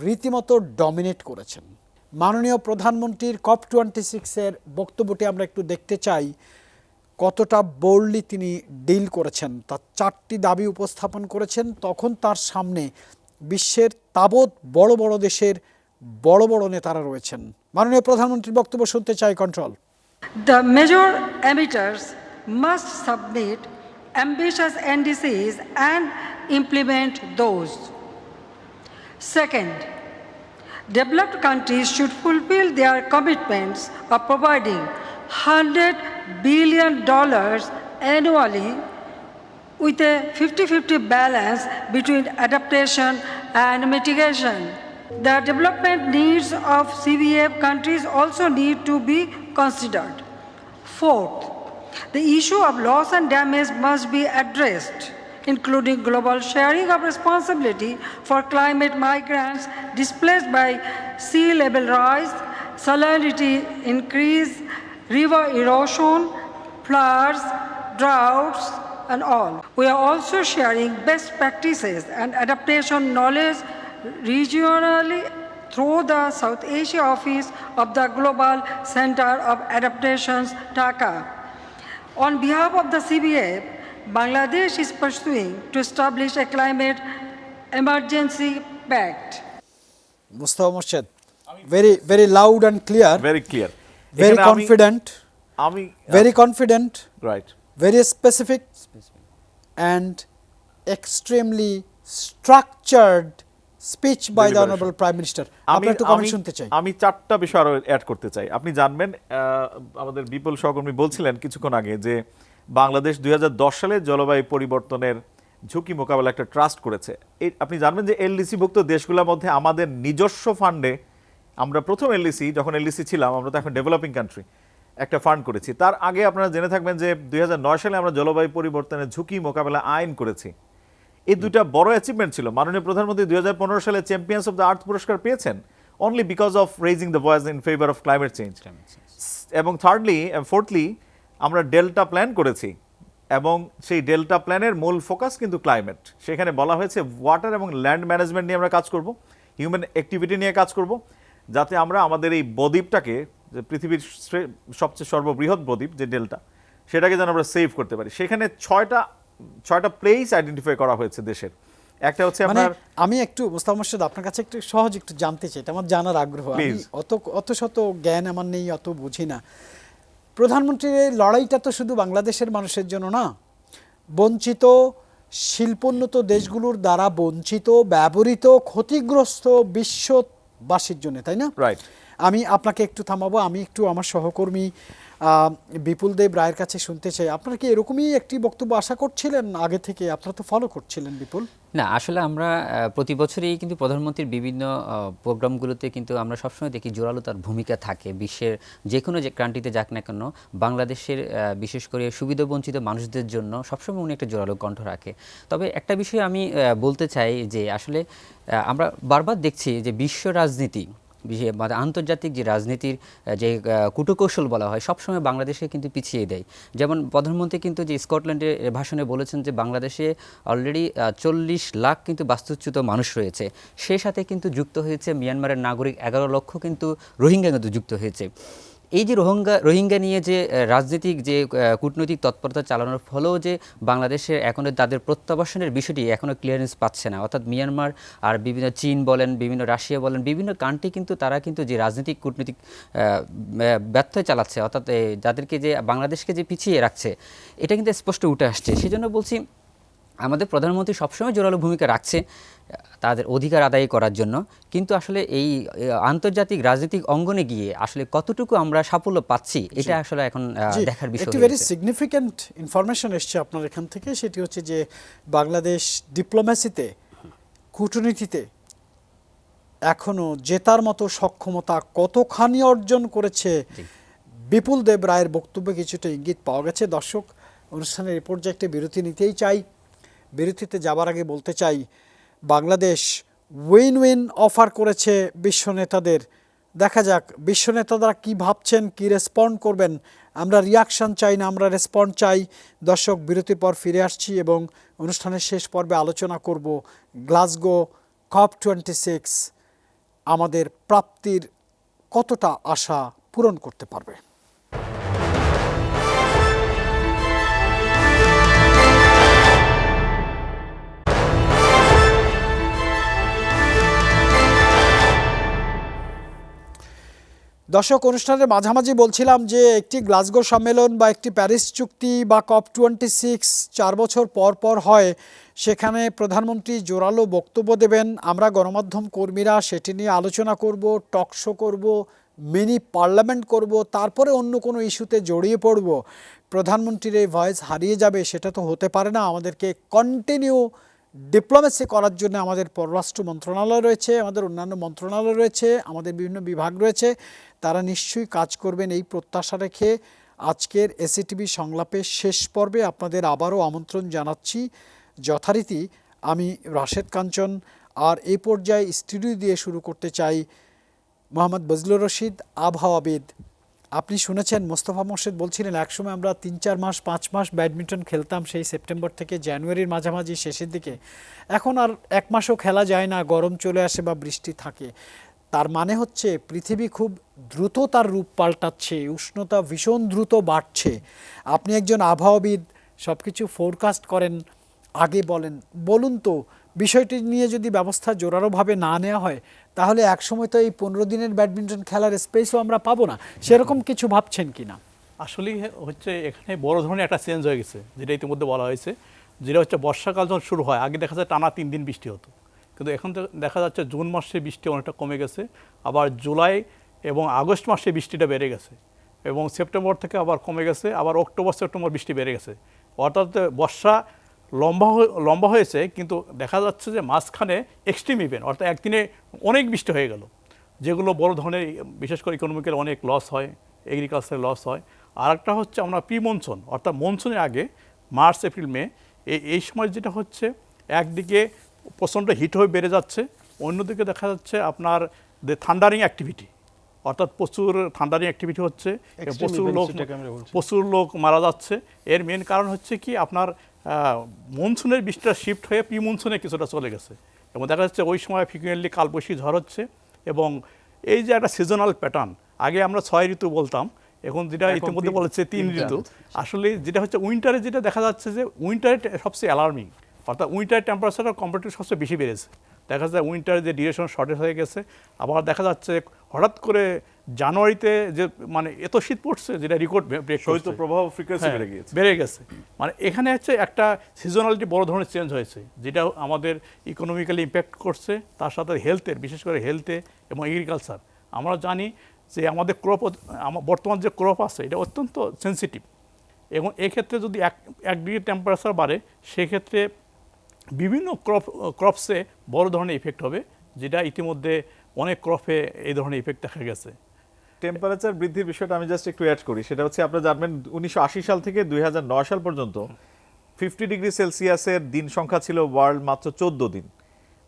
রীতিমতো ডমিনেট করেছেন। মাননীয় প্রধানমন্ত্রীর COP26-এর বক্তব্যটি আমরা একটু দেখতে চাই, কতটা বোল্ডলি তিনি ডিল করেছেন। তার 4টি দাবি উপস্থাপন করেছেন, তখন তার সামনে বিশ্বের তাবৎ বড় বড় দেশের বড় বড় নেতারা রয়েছেন। মাননীয় প্রধানমন্ত্রীর বক্তব্য শুনতে চাই। Control. The major emitters must submit ambitious NDCs and implement those. Second, developed countries should fulfill their commitments of providing $100 billion annually with a 50-50 balance between adaptation and mitigation. The development needs of CBF countries also need to be considered. Fourth, the issue of loss and damage must be addressed, including global sharing of responsibility for climate migrants displaced by sea level rise, salinity increase, river erosion, floods, droughts, and all. We are also sharing best practices and adaptation knowledge regionally through the South Asia office of the Global Center of Adaptations, Dhaka. On behalf of the CBF, Bangladesh is pursuing to establish a climate emergency pact. Mustafa Morshed, very loud and clear. Very clear. Very confident. Very confident. Right. Very specific. And extremely structured speech by the Honorable Prime Minister. আপনার একটু comment শুনতে চাই। আমি 4টা বিষয় আরো add করতে চাই। আপনি জানবেন আমাদের বিপুল সহকর্মী বলছিলেন কিছুক্ষণ আগে যে বাংলাদেশ 2010 সালে জলবায়ু পরিবর্তনের ঝুঁকি মোকাবেলা একটা ট্রাস্ট করেছে। আপনি জানবেন যে এলডিসি ভুক্ত দেশগুলোর মধ্যে আমাদের নিজস্ব ফান্ডে আমরা প্রথম এলডিসি, যখন এলডিসি ছিলাম আমরা তো এখন ডেভেলপিং কান্ট্রি, একটা ফান্ড করেছি। তার আগে আপনারা জেনে থাকবেন যে 2009 সালে আমরা জলবায়ু পরিবর্তনের ঝুঁকি মোকাবেলা আইন করেছি। এই দুইটা বড় অ্যাচিভমেন্ট ছিল। মাননীয় প্রধানমন্ত্রী 2015 সালে চ্যাম্পিয়ন্স অফ দ্য আর্থ পুরস্কার পেয়েছেন only because of raising the voice in favour of climate change. এবং ফোর্থলি আমরা ডেল্টা প্ল্যান করেছি, এবং সেই ডেল্টা প্ল্যানের মূল ফোকাস কিন্তু ক্লাইমেট। সেখানে বলা হয়েছে ওয়াটার এবং ল্যান্ড ম্যানেজমেন্ট নিয়ে আমরা কাজ করব, হিউম্যান অ্যাক্টিভিটি নিয়ে কাজ করব, যাতে আমরা আমাদের এই বদ্বীপটাকে, যে পৃথিবীর সবচেয়ে সর্ববৃহৎ বদ্বীপ যে ডেল্টা, সেটাকে যেন আমরা সেভ করতে পারি। সেখানে ছয়টা প্লেস আইডেন্টিফাই করা হয়েছে দেশের। একটা হচ্ছে মানে আপনার, আমি একটু মোস্তাফা মোর্শেদ আপনার কাছে একটু সহজ একটু জানতে চাই, এটা আমার জানার আগ্রহ। আমি অত শত জ্ঞান আমার নেই, অত বুঝি না। প্রধানমন্ত্রীর এই লড়াইটা তো শুধু বাংলাদেশের মানুষের জন্য না, বঞ্চিত শিল্পোন্নত দেশগুলোর দ্বারা বঞ্চিত, ব্যবহৃত, ক্ষতিগ্রস্ত বিশ্ববাসীর জন্য, তাই না? রাইট। আমি আপনাকে একটু থামাবো, আমি একটু আমার সহকর্মী বিপুল দেব রায়ের কাছে শুনতে চাই। আপনারা কি এরকমই একটি বক্তব্য আশা করছিলেন আগে থেকে? আপনারা তো ফলো করছিলেন বিপুল। না, আসলে আমরা প্রতি বছরই কিন্তু প্রধানমন্ত্রীর বিভিন্ন প্রোগ্রামগুলোতে কিন্তু আমরা সবসময় দেখি জোরালো তার ভূমিকা থাকে। বিশ্বের যে কোনো যে কান্ট্রিতে যাক না কেন, বাংলাদেশের বিশেষ করে সুবিধাবঞ্চিত মানুষদের জন্য সবসময় উনি একটা জোরালো কণ্ঠ রাখে। তবে একটা বিষয় আমি বলতে চাই যে আসলে আমরা বারবার দেখছি যে বিশ্ব রাজনীতি, মানে আন্তর্জাতিক যে রাজনীতির যে কূটকৌশল বলা হয়, সবসময় বাংলাদেশে কিন্তু পিছিয়ে দেয়। যেমন প্রধানমন্ত্রী কিন্তু যে স্কটল্যান্ডের ভাষণে বলেছেন যে বাংলাদেশে অলরেডি 40 লাখ কিন্তু বাস্তুচ্যুত মানুষ রয়েছে। সেই সাথে কিন্তু যুক্ত হয়েছে মিয়ানমারের নাগরিক 11 লক্ষ কিন্তু রোহিঙ্গা কিন্তু যুক্ত হয়েছে। এই যে রোহিঙ্গা নিয়ে যে রাজনৈতিক যে কূটনৈতিক তৎপরতা চালানোর ফলেও যে বাংলাদেশের এখনও তাদের প্রত্যাবাসনের বিষয়টি এখনও ক্লিয়ারেন্স পাচ্ছে না। অর্থাৎ মিয়ানমার আর বিভিন্ন চীন বলেন, বিভিন্ন রাশিয়া বলেন, বিভিন্ন কান্ট্রি কিন্তু তারা কিন্তু যে রাজনৈতিক কূটনৈতিক ব্যর্থতা চালাচ্ছে, অর্থাৎ যাদেরকে যে বাংলাদেশকে যে পিছিয়ে রাখছে, এটা কিন্তু স্পষ্ট উঠে আসছে। সেই জন্য বলছি আমাদের প্রধানমন্ত্রী সবসময় জোরালো ভূমিকা রাখছে তাদের অধিকার আদায় করার জন্য, কিন্তু আসলে এই আন্তর্জাতিক রাজনৈতিক অঙ্গনে গিয়ে আসলে কতটুকু আমরা সাফল্য পাচ্ছি, এটা আসলে এখন দেখার বিষয়। একটি ভেরি সিগনিফিক্যান্ট ইনফরমেশন এসছে আপনার এখান থেকে, সেটি হচ্ছে যে বাংলাদেশ ডিপ্লোম্যাসিতে, কূটনীতিতে এখনো জেতার মতো সক্ষমতা কতখানি অর্জন করেছে, বিপুল দেব রায়ের বক্তব্যে কিছুটা ইঙ্গিত পাওয়া গেছে। দর্শক, অনুষ্ঠানের এই পর্যায়ে একটা বিরতি নিতেই চাই। বিরতিতে যাবার আগে বলতে চাই, বাংলাদেশ উইন উইন অফার করেছে বিশ্ব নেতাদের। দেখা যাক বিশ্ব নেতারা কী ভাবছেন, কী রেসপন্ড করবেন। আমরা রিয়াকশান চাই না, আমরা রেসপন্ড চাই। দর্শক, বিরতির পর ফিরে আসছি এবং অনুষ্ঠানের শেষ পর্বে আলোচনা করব গ্লাসগো COP26 আমাদের প্রাপ্তির কতটা আশা পূরণ করতে পারবে। দর্শক, অনুষ্ঠানের মাঝামাঝি বলছিলাম যে একটি গ্লাসগো সম্মেলন বা একটি প্যারিস চুক্তি বা COP26 4 বছর পর পর হয়, সেখানে প্রধানমন্ত্রী জোরালো বক্তব্য দেবেন। আমরা গণমাধ্যম কর্মীরা সেটি নিয়ে আলোচনা করব, টকশো করব, মিনি পার্লামেন্ট করব, তারপরে অন্য কোনো ইস্যুতে জড়িয়ে পড়ব। প্রধানমন্ত্রীর এই ভয়েস হারিয়ে যাবে সেটা তো হতে পারে না। আমাদেরকে কন্টিনিউ ডিপ্লোমেসি করার জন্য আমাদের পররাষ্ট্র মন্ত্রণালয় রয়েছে, আমাদের অন্যান্য মন্ত্রণালয় রয়েছে, আমাদের বিভিন্ন বিভাগ রয়েছে, তারা নিশ্চয়ই কাজ করবেন এই প্রত্যাশা রেখে আজকের এসিটিভি সংলাপের শেষ পর্বে আপনাদের আবারও আমন্ত্রণ জানাচ্ছি। যথারীতি আমি রাশেদ কাঞ্চন, আর এই পর্যায়ে স্টুডিও দিয়ে শুরু করতে চাই মোহাম্মদ বজলুর রশিদ, আবহাওয়াবিদ। আপনি শুনেছেন মোস্তফা মোর্শেদ বলছিলেন একসময় আমরা 3-4 মাস 5 মাস ব্যাডমিন্টন খেলতাম, সেই সেপ্টেম্বর থেকে জানুয়ারির মাঝামাঝি শেষের দিকে। এখন আর 1 মাসও খেলা যায় না, গরম চলে আসে বা বৃষ্টি থাকে। তার মানে হচ্ছে পৃথিবী খুব দ্রুত তার রূপ পাল্টাচ্ছে, উষ্ণতা ভীষণ দ্রুত বাড়ছে। আপনি একজন আবহাওয়াবিদ, সব কিছু ফোরকাস্ট করেন, আগে বলুন তো বিষয়টি নিয়ে যদি ব্যবস্থা জোরালোভাবে না নেওয়া হয়, তাহলে একসময় তো এই 15 দিনের ব্যাডমিন্টন খেলার স্পেসও আমরা পাবো না। সেরকম কিছু ভাবছেন কি না? আসলে হচ্ছে এখানে বড় ধরনের একটা চেঞ্জ হয়ে গেছে, যেটা ইতিমধ্যে বলা হয়েছে, যেটা হচ্ছে বর্ষাকাল যখন শুরু হয়, আগে দেখা যায় টানা 3 দিন বৃষ্টি হতো, কিন্তু এখন তো দেখা যাচ্ছে জুন মাসে বৃষ্টি অনেকটা কমে গেছে, আবার জুলাই এবং আগস্ট মাসে বৃষ্টিটা বেড়ে গেছে, এবং সেপ্টেম্বর থেকে আবার কমে গেছে, আবার অক্টোবর সেপ্টেম্বর বৃষ্টি বেড়ে গেছে। অর্থাৎ বর্ষা লম্বা হয়েছে, কিন্তু দেখা যাচ্ছে যে মাঝখানে এক্সট্রিম ইভেন্ট, অর্থাৎ একদিনে অনেক বৃষ্টি হয়ে গেল, যেগুলো বড় ধরনের বিশেষ করে ইকোনমিক্যাল অনেক লস হয়, এগ্রিকালচারের লস হয়। আর একটা হচ্ছে আমরা প্রি মনসুন, অর্থাৎ মনসুনের আগে মার্চ এপ্রিল মে, এই সময় যেটা হচ্ছে একদিকে প্রচণ্ড হিট হয়ে বেড়ে যাচ্ছে, অন্যদিকে দেখা যাচ্ছে আপনার থান্ডারিং অ্যাক্টিভিটি, অর্থাৎ প্রচুর থান্ডারিং অ্যাক্টিভিটি হচ্ছে, Extreme events যেটাকে আমরা বলছি। প্রচুর লোক মারা যাচ্ছে। এর মেন কারণ হচ্ছে কি আপনার মনসুনের বৃষ্টিটা শিফট হয়ে প্রি মনসুনে কিছুটা চলে গেছে, এবং দেখা যাচ্ছে ওই সময় ফ্রিকুয়েন্টলি কালবৈশাখী ঝড় হচ্ছে। এবং এই যে একটা সিজনাল প্যাটার্ন, আগে আমরা 6 ঋতু বলতাম, এখন যেটা ইতিমধ্যে বলেছে 3 ঋতু। আসলে যেটা হচ্ছে উইন্টারে যেটা দেখা যাচ্ছে যে উইন্টারে সবচেয়ে অ্যালার্মিং, অর্থাৎ উইন্টার টেম্পারেচারটা কম্পারেটিভ সবচেয়ে বেশি বেড়েছে। দেখা যায় উইন্টারে যে ডিউরেশন শর্টেজ হয়ে গেছে, আবার দেখা যাচ্ছে হঠাৎ করে জানুয়ারিতে যে মানে এত শীত পড়ছে যেটা রেকর্ড ব্রেক, শৈত্যপ্রবাহ ফ্রিকোয়েন্সি বেড়ে গেছে। মানে এখানে হচ্ছে একটা সিজনালিটি বড় ধরনের চেঞ্জ হয়েছে, যেটা আমাদের ইকোনমিক্যালি ইম্প্যাক্ট করছে, তার সাথে হেলথের, বিশেষ করে হেলথে এবং এগ্রিকালচার। আমরা জানি যে আমাদের ক্রপ, বর্তমান যে ক্রপ আছে এটা অত্যন্ত সেন্সিটিভ, এবং এক্ষেত্রে যদি 1 ডিগ্রি টেম্পারেচার বাড়ে সেক্ষেত্রে বিভিন্ন ক্রপসে বড় ধরনের ইফেক্ট হবে, যেটা ইতিমধ্যে অনেক ক্রপে এই ধরনের ইফেক্ট দেখা গেছে। টেম্পারেচার বৃদ্ধির বিষয়টা আমি জাস্ট একটু অ্যাড করি, সেটা হচ্ছে আপনারা জানবেন 1980 সাল থেকে 2009 সাল পর্যন্ত 50 ডিগ্রি সেলসিয়াসের দিন সংখ্যা ছিল ওয়ার্ল্ড মাত্র 14 দিন।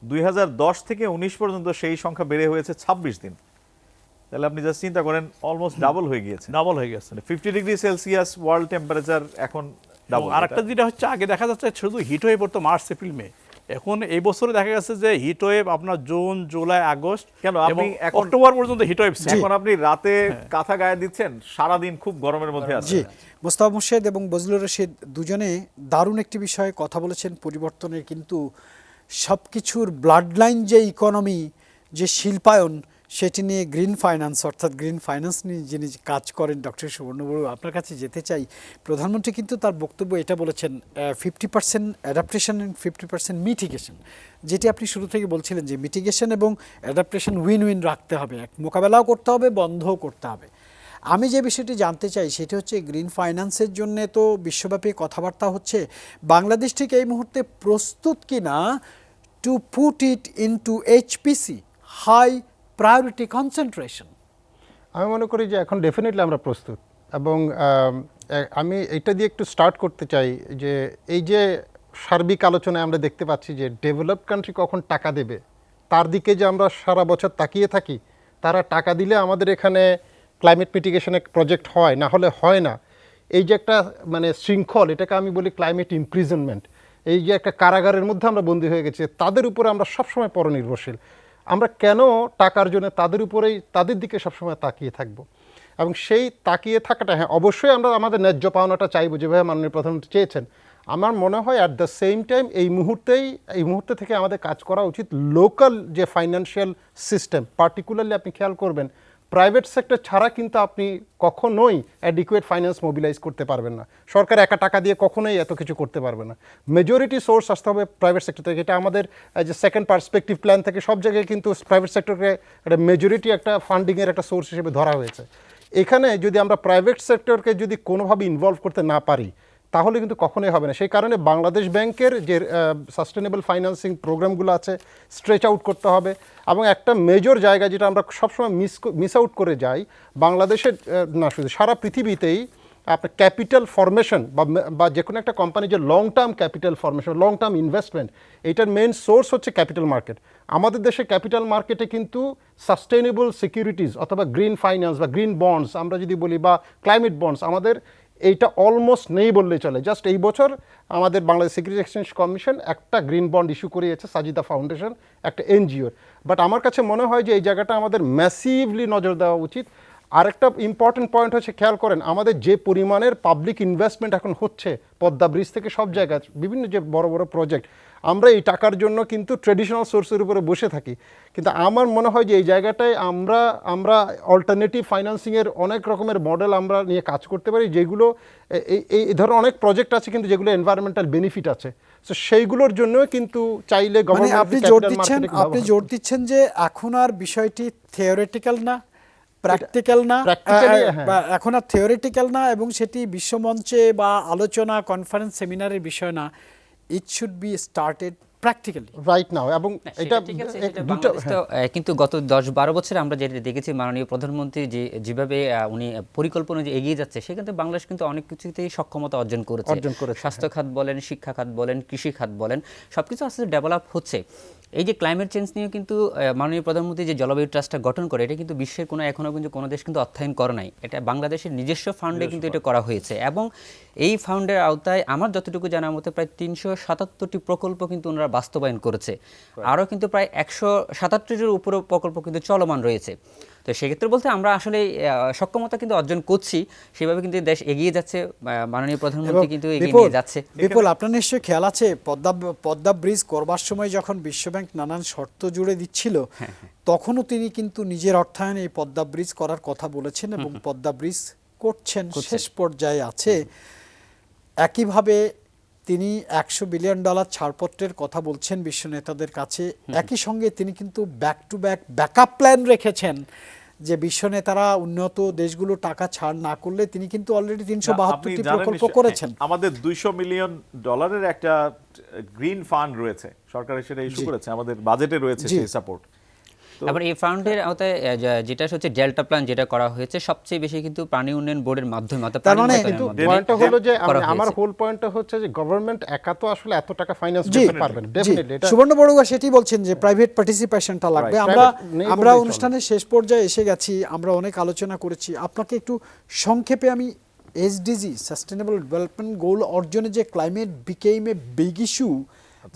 2010 থেকে 19 পর্যন্ত সেই সংখ্যা বেড়ে হয়েছে 26 দিন। তাহলে আপনি জাস্ট চিন্তা করেন, অলমোস্ট ডাবল হয়ে গিয়েছে। 50 ডিগ্রি সেলসিয়াস ওয়ার্ল্ড টেম্পারেচার এখন ডাবল। আরেকটা যেটা হচ্ছে, আগে দেখা যাচ্ছে শুধু হিট ওয়েভ পড়তো মার্চ এপ্রিল মে, এখন এই বছরে দেখা গেছে যে হিট ওয়েভ আপনার জুন জুলাই আগস্ট কেন আপনি অক্টোবর পর্যন্ত হিট ওয়েভ। এখন আপনি রাতে কাঁথা গায়ে দিচ্ছেন, সারাদিন খুব গরমের মধ্যে আছেন। জি, মোস্তাফা মোর্শেদ এবং বজলুর রশিদ দুজনে দারুণ একটি বিষয়ে কথা বলেছেন, পরিবর্তনের কিন্তু সব কিছুর ব্লাড লাইন যে ইকোনমি, যে শিল্পায়ন, সেটি নিয়ে গ্রিন ফাইন্যান্স, অর্থাৎ গ্রিন ফাইন্যান্স নিয়ে যিনি কাজ করেন ডক্টর সুবর্ণ বড়ুয়া, আপনার কাছে যেতে চাই। প্রধানমন্ত্রী কিন্তু তার বক্তব্য এটা বলেছেন 50% অ্যাডাপ্টেশন অ্যান্ড 50% মিটিগেশন, যেটি আপনি শুরু থেকে বলছিলেন যে মিটিগেশন এবং অ্যাডাপ্টেশন উইন উইন রাখতে হবে, মোকাবেলাও করতে হবে, বন্ধও করতে হবে। আমি যে বিষয়টি জানতে চাই সেটি হচ্ছে গ্রিন ফাইন্যান্সের জন্য তো বিশ্বব্যাপী কথাবার্তা হচ্ছে, বাংলাদেশ ঠিক এই মুহূর্তে প্রস্তুত কিনা to put it into HPC, high priority concentration? আমি মনে করি যে এখন ডেফিনেটলি আমরা প্রস্তুত, এবং আমি এটা দিয়ে একটু স্টার্ট করতে চাই যে এই যে সার্বিক আলোচনায় আমরা দেখতে পাচ্ছি যে ডেভেলপড কান্ট্রি কখন টাকা দেবে তার দিকে যে আমরা সারা বছর তাকিয়ে থাকি, তারা টাকা দিলে আমাদের এখানে ক্লাইমেট মিটিগেশনের প্রজেক্ট হয়, না হলে হয় না। এই যে একটা মানে শৃঙ্খল, এটাকে আমি বলি ক্লাইমেট ইমপ্রিজনমেন্ট, এই যে একটা কারাগারের মধ্যে আমরা বন্দী হয়ে গেছি, তাদের উপরে আমরা সবসময় পরনির্ভরশীল। আমরা কেন টাকার জন্য তাদের উপরেই, তাদের দিকে সবসময় তাকিয়ে থাকবো? এবং সেই তাকিয়ে থাকাটা, হ্যাঁ অবশ্যই আমরা আমাদের ন্যায্য পাওনাটা চাইবো যেভাবে মাননীয় প্রধানমন্ত্রী চেয়েছেন। আমার মনে হয় অ্যাট দ্য সেম টাইম এই মুহূর্তে থেকে আমাদের কাজ করা উচিত লোকাল যে ফাইন্যান্সিয়াল সিস্টেম, পার্টিকুলারলি আপনি খেয়াল করবেন প্রাইভেট সেক্টর ছাড়া কিন্তু আপনি কখনোই অ্যাডিকুয়েট ফাইন্যান্স মোবিলাইজ করতে পারবেন না। সরকার একা টাকা দিয়ে কখনোই এত কিছু করতে পারবে না। মেজরিটি সোর্স আসতে হবে প্রাইভেট সেক্টর থেকে। এটা আমাদের যে সেকেন্ড পার্সপেক্টিভ প্ল্যান থেকে সব জায়গায় কিন্তু প্রাইভেট সেক্টরকে একটা মেজরিটি একটা ফান্ডিংয়ের একটা সোর্স হিসেবে ধরা হয়েছে। এখানে যদি আমরা প্রাইভেট সেক্টরকে যদি কোনোভাবে ইনভলভ করতে না পারি তাহলে কিন্তু কখনোই হবে না। সেই কারণে বাংলাদেশ ব্যাংকের যে সাস্টেনেবল ফাইন্যান্সিং প্রোগ্রামগুলো আছে স্ট্রেচ আউট করতে হবে। এবং একটা মেজর জায়গা যেটা আমরা সবসময় মিস আউট করে যাই, বাংলাদেশের না শুধু সারা পৃথিবীতেই আপনার ক্যাপিটাল ফরমেশন বা যে কোনো একটা কোম্পানি যে long term capital formation, long term investment, এইটার মেন সোর্স হচ্ছে ক্যাপিটাল মার্কেট। আমাদের দেশে ক্যাপিটাল মার্কেটে কিন্তু সাস্টেনেবল সিকিউরিটিজ অথবা গ্রিন ফাইন্যান্স বা গ্রিন বন্ডস আমরা যদি বলি, বা ক্লাইমেট বন্ডস, আমাদের এইটা অলমোস্ট নেই বললেই চলে। জাস্ট এই বছর আমাদের বাংলাদেশ সিকিউরিটি এক্সচেঞ্জ কমিশন একটা গ্রিন বন্ড ইস্যু করিয়েছে, সাজিদা ফাউন্ডেশন, একটা এনজিওর। বাট আমার কাছে মনে হয় যে এই জায়গাটা আমাদের ম্যাসিভলি নজর দেওয়া উচিত। আরেকটা ইম্পর্টেন্ট পয়েন্ট হচ্ছে, খেয়াল করেন আমাদের যে পরিমাণের পাবলিক ইনভেস্টমেন্ট এখন হচ্ছে পদ্মা ব্রিজ থেকে সব জায়গায়, বিভিন্ন যে বড় বড় প্রজেক্ট, আমরা এই টাকার জন্য কিন্তু ট্রেডিশনাল সোর্সের উপরে বসে থাকি। কিন্তু আমার মনে হয় যে এই জায়গাটায় আমরা অল্টারনেটিভ ফাইন্যান্সিংয়ের অনেক রকমের মডেল আমরা নিয়ে কাজ করতে পারি, যেগুলো এই ধরনের অনেক প্রজেক্ট আছে কিন্তু যেগুলো এনভায়রনমেন্টাল বেনিফিট আছে। সো সেইগুলোর জন্য কিন্তু চাইলে আপনি জোর দিচ্ছেন যে এখন আর বিষয়টি থিওরিটিক্যাল না, প্র্যাকটিক্যাল না, এখন আর থিওরিটিক্যাল না, এবং সেটি বিশ্বমঞ্চে বা আলোচনা, কনফারেন্স, সেমিনারের বিষয় না। It should be started practically right now, এবং এটা ঠিক আছে, দুটো বাংলাদেশ তো কিন্তু গত 10-12 বছরে আমরা যেটা দেখেছি মাননীয় প্রধানমন্ত্রী যেভাবে উনি পরিকল্পনা যে এগিয়ে যাচ্ছে, সেখানে বাংলাদেশ কিন্তু অনেক কিছুতেই সক্ষমতা অর্জন করেছে। স্বাস্থ্য খাত বলেন, শিক্ষা খাত বলেন, কৃষি খাত বলেন, সবকিছু আস্তে আস্তে ডেভেলপ হচ্ছে। এই যে ক্লাইমেট চেঞ্জ নিয়ে কিন্তু মাননীয় প্রধানমন্ত্রী যে জলবায়ু ট্রাস্টটা গঠন করে, এটা কিন্তু বিশ্বের এখনো কিন্তু কোনো দেশ কিন্তু অর্থায়ন করে নাই। এটা বাংলাদেশের নিজস্ব ফান্ডে কিন্তু এটা করা হয়েছে, এবং এই ফান্ডের আওতায় আমার যতটুকু জানার মতে প্রায় 377টি প্রকল্প কিন্তু ওনারা বাস্তবায়ন করেছে। আরও কিন্তু প্রায় 177টির উপরে প্রকল্প কিন্তু চলমান রয়েছে। তো সেক্ষেত্রে বলতে আমরা আসলে সক্ষমতা কিন্তু অর্জন করছি, সেভাবে কিন্তু দেশ এগিয়ে যাচ্ছে, মাননীয় প্রধানমন্ত্রী কিন্তু এগিয়ে নিয়ে যাচ্ছে। বিপুল, আপনার নিশ্চয়ই খেয়াল আছে পদ্মা ব্রিজ করবার সময় যখন বিশ্বব্যাংক নানান শর্ত জুড়ে দিচ্ছিল, তখনও তিনি কিন্তু নিজের অর্থায়নে এই পদ্মা ব্রিজ করার কথা বলেছেন এবং পদ্মা ব্রিজ করছেন, শেষ পর্যায়ে আছে। একইভাবে তিনি $100 বিলিয়ন ছাড়পত্রের কথা বলছেন বিশ্ব নেতাদের কাছে। একই সঙ্গে তিনি কিন্তু back to back backup plan রেখেছেন যে বিশ্ব নেতারা উন্নত দেশগুলো টাকা ছাড় না করলে তিনি কিন্তু অলরেডি 372টি প্রকল্প করেছেন। আমাদের $200 মিলিয়ন একটা গ্রিন ফান্ড রয়েছে, সরকার সেটা ইস্যু করেছে, আমাদের বাজেটে রয়েছে সেই সাপোর্ট। আবার এই ফান্ডের আওতায় যেটা হচ্ছে ডেল্টা প্ল্যান যেটা করা হয়েছে, সবচেয়ে বেশি কিন্তু পানি উন্নয়ন বোর্ডের মাধ্যমে। তার মানে কিন্তু পয়েন্টটা হলো যে আমার হোল পয়েন্টটা হচ্ছে যে গভর্নমেন্ট একা তো আসলে এত টাকা ফাইন্যান্স করতে পারবে না। ডেফিনেটলি এটা সুবর্ণ বড়ুয়া সেটি বলছেন যে প্রাইভেট পার্টিসিপেশনটা লাগবে। আমরা অনুষ্ঠানের শেষ পর্যায়ে এসে গেছি, আমরা অনেক আলোচনা করেছি। আপনাকে একটু সংক্ষেপে আমি এসডিজি সাস্টেনেবল ডেভেলপমেন্ট গোল অর্জনে যে climate became a big issue,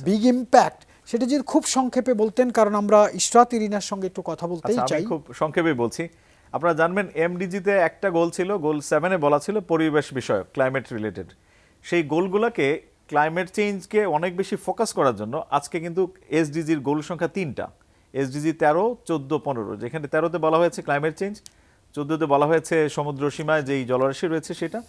big impact, সেটা যদি খুব সংক্ষেপে বলতেন, কারণ আমরা ইশরাত ইরিনার সঙ্গে একটু কথা বলতেই চাই। খুব সংক্ষেপে বলছি। আপনারা জানবেন এমডিজিতে একটা গোল ছিল, গোল 7-এ বলা ছিল পরিবেশ বিষয়ক, ক্লাইমেট রিলেটেড। সেই গোলগুলোকে ক্লাইমেট চেঞ্জকে অনেক বেশি ফোকাস করার জন্য আজকে কিন্তু এসডিজির গোল সংখ্যা 3টা, এসডিজি 13, 14, 15। যেখানে 13তে বলা হয়েছে ক্লাইমেট চেঞ্জ, 14তে বলা হয়েছে সমুদ্র সীমায় যেই জলরাশি রয়েছে সেটা,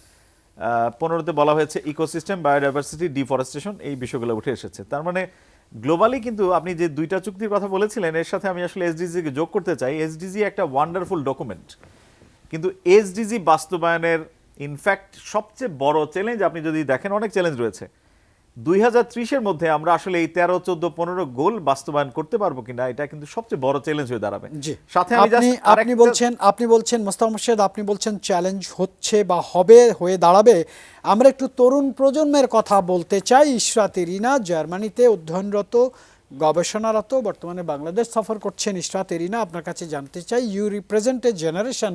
15তে বলা হয়েছে ইকোসিস্টেম, বায়োডাইভার্সিটি, ডিফরেস্টেশন, এই বিষয়গুলো উঠে এসেছে। তার মানে গ্লোবালি কিন্তু আপনি যে 2টা চুক্তির কথা বলেছিলেন, এর সাথে আমি আসলে এসডিজিকে যোগ করতে চাই। এসডিজি একটা ওয়ান্ডারফুল ডকুমেন্ট, কিন্তু এসডিজি বাস্তবায়নের ইনফ্যাক্ট সবচেয়ে বড় চ্যালেঞ্জ, আপনি যদি দেখেন অনেক চ্যালেঞ্জ রয়েছে। 2030-এর মধ্যে আমরা আসলে এই 13, 14, 15 গোল বাস্তবায়ন করতে পারবো কিনা, এটা কিন্তু সবচেয়ে বড় চ্যালেঞ্জ হয়ে দাঁড়াবে। সাথে আপনি বলছেন মোস্তাফা মোর্শেদ, আপনি বলছেন চ্যালেঞ্জ হচ্ছে বা হবে, হয়ে দাঁড়াবে। আমরা একটু তরুণ প্রজন্মের কথা বলতে চাই। ইশরাত ইরিনা জার্মানিতে অধ্যয়নরত, গবেষণারত, বর্তমানে বাংলাদেশ সফর করছেন। ইশরাত ইরিনা, আপনার কাছে জানতে চাই, ইউ রিপ্রেজেন্ট এ জেনারেশন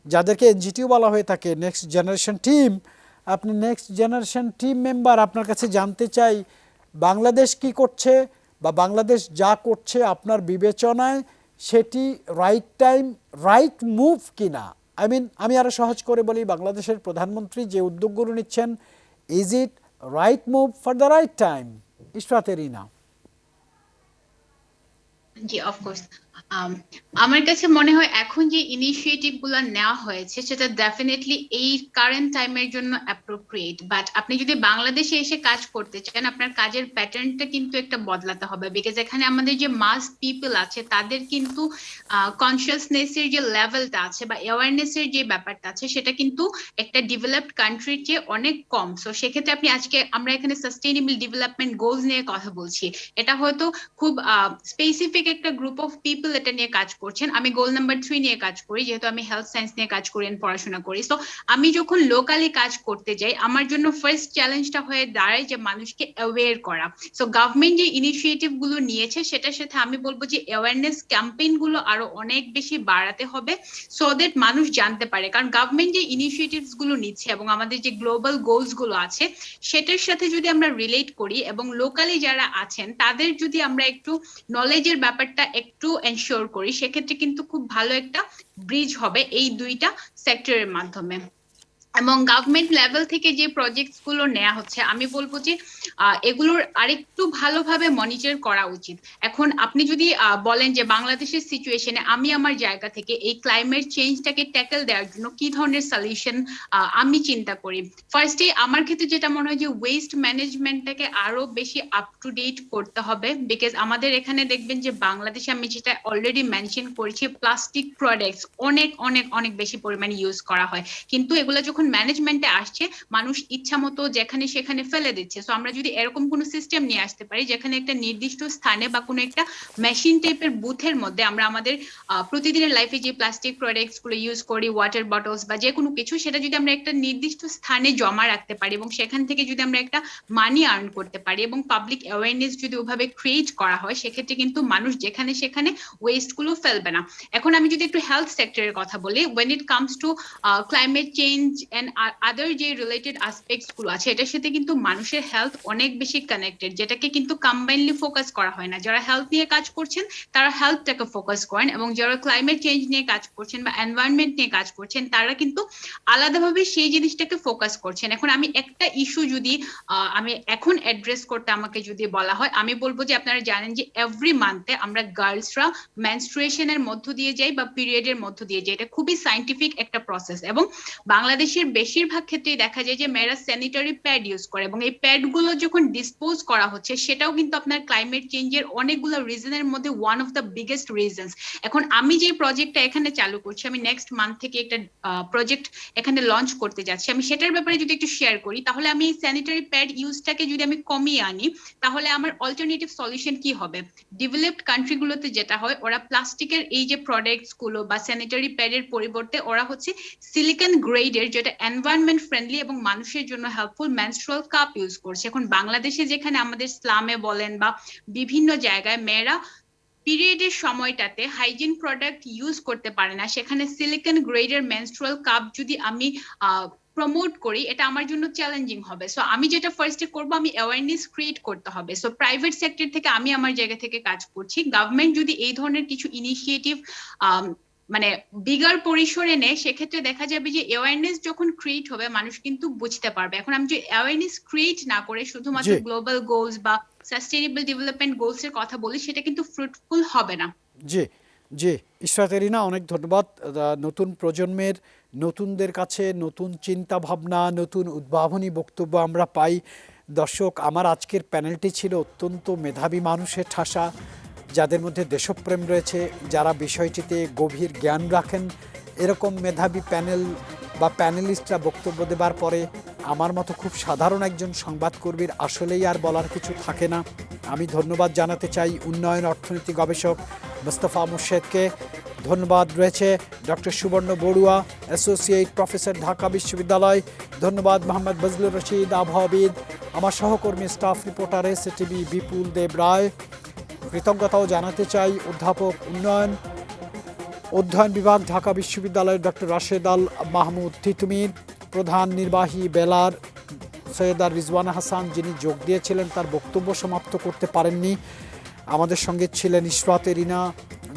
যাদেরকে এনজিটিও বলা হয়ে থাকে, নেক্সট জেনারেশন টিম। আপনি নেক্সট জেনারেশন টিম মেম্বার, আপনার কাছে জানতে চাই বাংলাদেশ কি করছে বা বাংলাদেশ যা করছে আপনার বিবেচনায় সেটি রাইট টাইম, রাইট মুভ কিনা? আমি আরো সহজ করে বলি, বাংলাদেশের প্রধানমন্ত্রী যে উদ্যোগগুলো নিচ্ছেন, is it right move for the right time? Ishrat Irina. G, of course. আমার কাছে মনে হয় এখন যে ইনিশিয়েটিভ গুলো নেওয়া হয়েছে সেটা ডেফিনেটলি এই কারেন্ট টাইমের জন্য অ্যাপ্রোপ্রিয়েট। বাট আপনি যদি বাংলাদেশে এসে কাজ করতে চান, আপনার কাজের প্যাটার্নটা কিন্তু একটা বদলাতে হবে, বিকজ এখানে আমাদের যে মাস পিপল আছে তাদের কিন্তু কনসিয়াসনেসের যে লেভেলটা আছে বা অ্যাওয়ারনেসের যে ব্যাপারটা আছে সেটা কিন্তু একটা ডেভেলপড কান্ট্রির চেয়ে অনেক কম। সো সেক্ষেত্রে আমরা এখানে সাস্টেইনেবল ডেভেলপমেন্ট গোলস নিয়ে কথা বলছি, এটা হয়তো খুব স্পেসিফিক একটা গ্রুপ অফ পিপল এটা নিয়ে কাজ করছেন। আমি গোল নাম্বার 3 নিয়ে কাজ করি, যেহেতু আমি হেলথ সায়েন্স নিয়ে কাজ করি, পড়াশোনা করি। সো আমি যখন লোকালি কাজ করতে যাই, আমার জন্য ফার্স্ট চ্যালেঞ্জটা হয়ে দাঁড়ায় যে মানুষকে অ্যাওয়্যার করা। সো গভর্নমেন্ট যে ইনিশিয়েটিভ গুলো নিয়েছে সেটার সাথে আমি বলবো যে অ্যাওয়ারনেস ক্যাম্পেইন গুলো আরো অনেক বেশি বাড়াতে হবে, সো দ্যাট মানুষ জানতে পারে। কারণ গভর্নমেন্ট যে ইনিশিয়েটিভস গুলো নিচ্ছে এবং আমাদের যে গ্লোবাল গোলস গুলো আছে সেটার সাথে যদি আমরা রিলেট করি এবং লোকালি যারা আছেন তাদের যদি আমরা একটু নলেজের ব্যাপারটা একটু এনশিওর করি, সেক্ষেত্রে কিন্তু খুব ভালো একটা ব্রিজ হবে এই 2টা সেক্টরের মাধ্যমে। এবং গভর্নমেন্ট লেভেল থেকে যে প্রজেক্টস গুলো নেওয়া হচ্ছে, আমি বলবো যে এগুলোর আরেকটু ভালোভাবে মনিটর করা উচিত। এখন আপনি যদি বলেন যে বাংলাদেশের সিচুয়েশনে আমি আমার জায়গা থেকে এই ক্লাইমেট চেঞ্জটাকে ট্যাকেল দেওয়ার জন্য কি ধরনের সলিউশন আমি চিন্তা করি, ফার্স্টে আমার ক্ষেত্রে যেটা মনে হয় যে ওয়েস্ট ম্যানেজমেন্টটাকে আরো বেশি আপ টু ডেট করতে হবে। বিকজ আমাদের এখানে দেখবেন যে বাংলাদেশে, আমি যেটা অলরেডি মেনশন করেছি, প্লাস্টিক প্রোডাক্টস অনেক অনেক অনেক বেশি পরিমাণে ইউজ করা হয়, কিন্তু এগুলো যখন ম্যানেজমেন্টে আসছে মানুষ ইচ্ছা মতো যেখানে সেখানে ফেলে দিচ্ছে। সো আমরা যদি এরকম কোনো সিস্টেম নিয়ে আসতে পারি যেখানে একটা নির্দিষ্ট স্থানে বা কোনো একটা মেশিন টাইপের বুথের মধ্যে আমরা আমাদের প্রতিদিনের লাইফে যে প্লাস্টিক প্রোডাক্টস গুলো ইউজ করি, ওয়াটার বটলস বা যে কোনো কিছু, সেটা যদি আমরা একটা নির্দিষ্ট স্থানে জমা রাখতে পারি এবং সেখান থেকে যদি আমরা একটা মানি আর্ন করতে পারি এবং পাবলিক অ্যাওয়ারনেস যদি ওভাবে ক্রিয়েট করা হয়, সেক্ষেত্রে কিন্তু মানুষ যেখানে সেখানে ওয়েস্ট গুলো ফেলবে না। এখন আমি যদি একটু হেলথ সেক্টরের কথা বলি, when it comes to climate change and other যে রিলেটেড অ্যাসপেক্টস গুলো আছে, এটার সাথে কিন্তু মানুষের হেলথ অনেক বেশি কানেক্টেড, যেটাকে কিন্তু কম্বাইনলি ফোকাস করা হয় না। যারা হেলথ নিয়ে কাজ করছেন তারা হেলথটাকে ফোকাস করেন, এবং যারা ক্লাইমেট চেঞ্জ নিয়ে কাজ করছেন বা এনভায়রনমেন্ট নিয়ে কাজ করছেন তারা কিন্তু আলাদাভাবে সেই জিনিসটাকে ফোকাস করছেন। এখন আমি একটা ইস্যু যদি আমি এখন অ্যাড্রেস করতে আমাকে যদি বলা হয়, আমি বলবো যে আপনারা জানেন যে এভরি মান্থে আমরা গার্লসরা মেনস্ট্রুয়েশনের মধ্য দিয়ে যাই বা পিরিয়ডের মধ্য দিয়ে যাই। এটা খুবই সাইন্টিফিক একটা প্রসেস, এবং বাংলাদেশের বেশিরভাগ ক্ষেত্রেই দেখা যায় যে মেয়েরা স্যানিটারি প্যাড ইউজ করে, এবং এই প্যাড গুলো যখন ডিসপোজ করা হচ্ছে সেটাও কিন্তু আপনার ক্লাইমেট চেঞ্জের অনেকগুলো রিজনের মধ্যে one of the biggest reasons. এখন আমি যে প্রজেক্টটা এখানে চালু করছি, আমি নেক্সট মান্থ থেকে একটা প্রজেক্ট এখানে লঞ্চ করতে যাচ্ছি, আমি সেটার ব্যাপারে যদি একটু শেয়ার করি, তাহলে আমি এই স্যানিটারি প্যাড ইউজটাকে যদি আমি কমিয়ে আনি, তাহলে আমার অল্টারনেটিভ সলিউশন কি হবে? ডেভেলপড কান্ট্রিগুলোতে যেটা হয়, ওরা প্লাস্টিকের এই যে প্রোডাক্টস গুলো বা স্যানিটারি প্যাডের পরিবর্তে ওরা হচ্ছে সিলিকন গ্রেডের, যেটা এনভায়রনমেন্ট ফ্রেন্ডলি এবং মানুষের জন্য হেল্পফুল মেনস্ট্রুয়াল কাপ ইউজ করছে। এখন বাংলাদেশে যেখানে আমাদের স্লামে বলেন বা বিভিন্ন জায়গায় মেয়েরা পিরিয়ডের সময়টাতে হাইজিন প্রোডাক্ট ইউজ করতে পারে না, সেখানে সিলিকন গ্রেডের মেনস্ট্রুয়াল কাপ যদি আমি প্রমোট করি, এটা আমার জন্য চ্যালেঞ্জিং হবে। সো আমি যেটা ফার্স্টে করবো, আমি অ্যাওয়ারনেস ক্রিয়েট করতে হবে। সো প্রাইভেট সেক্টর থেকে আমি আমার জায়গা থেকে কাজ করছি, গভর্নমেন্ট যদি এই ধরনের কিছু ইনিশিয়েটিভ মানে বিগার পরিসরে নেয়, সেক্ষেত্রে দেখা যাবে যে অ্যাওয়ারনেস যখন ক্রিয়েট হবে মানুষ কিন্তু বুঝতে পারবে। এখন আমি যে অ্যাওয়ারনেস ক্রিয়েট না করে শুধুমাত্র গ্লোবাল গোলস বা সাস্টেইনেবল ডেভেলপমেন্ট গোলস এর কথা বলি, সেটা কিন্তু ফ্রুটফুল হবে না। জি জি, ইশরাত এরিনা, অনেক ধন্যবাদ। নতুন প্রজন্মের নতুনদের কাছে নতুন চিন্তা ভাবনা, নতুন উদ্ভাবনী বক্তব্য আমরা পাই। দর্শক, আমার আজকের প্যানেলটি ছিল অত্যন্ত মেধাবী মানুষের ঠাসা, যাদের মধ্যে দেশপ্রেম রয়েছে, যারা বিষয়টিতে গভীর জ্ঞান রাখেন। এরকম মেধাবী প্যানেল বা প্যানেলিস্টরা বক্তব্য দেবার পরে আমার মতো খুব সাধারণ একজন সংবাদকর্মীর আসলেই আর বলার কিছু থাকে না। আমি ধন্যবাদ জানাতে চাই উন্নয়ন অর্থনীতি গবেষক মোস্তফা মুর্শেদকে। ধন্যবাদ রয়েছে ডক্টর সুবর্ণ বড়ুয়া, অ্যাসোসিয়েট প্রফেসর, ঢাকা বিশ্ববিদ্যালয়। ধন্যবাদ মোহাম্মদ বজলুর রশিদ, আবহাওয়াবিদ। আমার সহকর্মী স্টাফ রিপোর্টার এসটিভি বিপুল দেব রায়। কৃতজ্ঞতাও জানাতে চাই অধ্যাপক অধ্যয়ন বিভাগ, ঢাকা বিশ্ববিদ্যালয়ের ডক্টর রাশেদ আল মাহমুদ তিতুমির, প্রধান নির্বাহী বেলার সৈয়দা রিজওয়ানা হাসান, যিনি যোগ দিয়েছিলেন, তার বক্তব্য সমাপ্ত করতে পারেননি। আমাদের সঙ্গে ছিলেন ইশরাত এরিনা,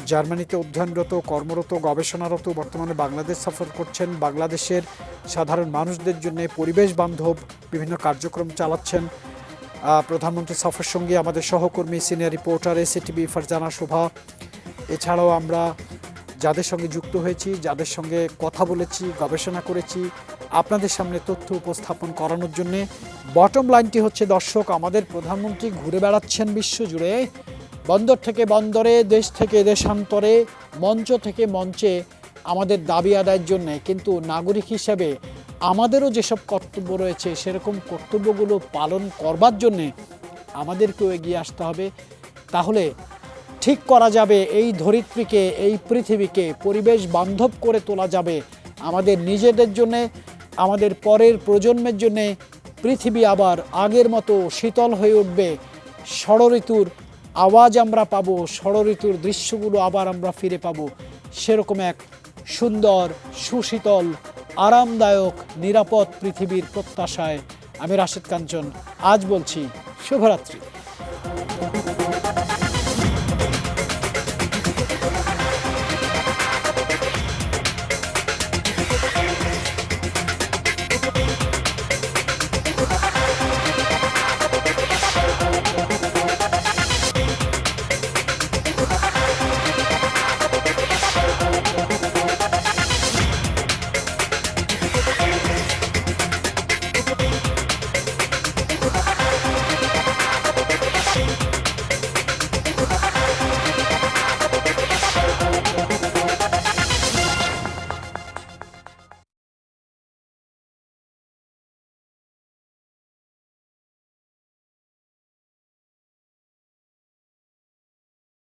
জার্মানিতে অধ্যয়নরত, কর্মরত, গবেষণারত, বর্তমানে বাংলাদেশ সফর করছেন। বাংলাদেশের সাধারণ মানুষদের জন্য পরিবেশ বান্ধব বিভিন্ন কার্যক্রম চালাচ্ছেন। প্রধানমন্ত্রী সফর সঙ্গে আমাদের সহকর্মী সিনিয়র রিপোর্টার এসটিভি ফারজানা শোভা। এছাড়াও আমরা যাদের সঙ্গে যুক্ত হয়েছি, যাদের সঙ্গে কথা বলেছি, গবেষণা করেছি, আপনাদের সামনে তথ্য উপস্থাপন করানোর জন্যে। বটম লাইনটি হচ্ছে, দর্শক, আমাদের প্রধানমন্ত্রী ঘুরে বেড়াচ্ছেন বিশ্বজুড়ে, বন্দর থেকে বন্দরে, দেশ থেকে দেশান্তরে, মঞ্চ থেকে মঞ্চে আমাদের দাবি আদায়ের জন্যে। কিন্তু নাগরিক হিসেবে আমাদেরও যেসব কর্তব্য রয়েছে, সেরকম কর্তব্যগুলো পালন করবার জন্যে আমাদেরকেও এগিয়ে আসতে হবে। তাহলে ঠিক করা যাবে এই ধরিত্রীকে, এই পৃথিবীকে পরিবেশ বান্ধব করে তোলা যাবে। আমাদের নিজেদের জন্যে, আমাদের পরের প্রজন্মের জন্যে পৃথিবী আবার আগের মতো শীতল হয়ে উঠবে। ষড়ঋতুর আওয়াজ আমরা পাবো, ষড়ঋতুর দৃশ্যগুলো আবার আমরা ফিরে পাবো। সেরকম এক সুন্দর, সুশীতল, আরামদায়ক, নিরাপদ পৃথিবীর প্রত্যাশায় আমি রাশেদ কাঞ্চন আজ বলছি শুভরাত্রি।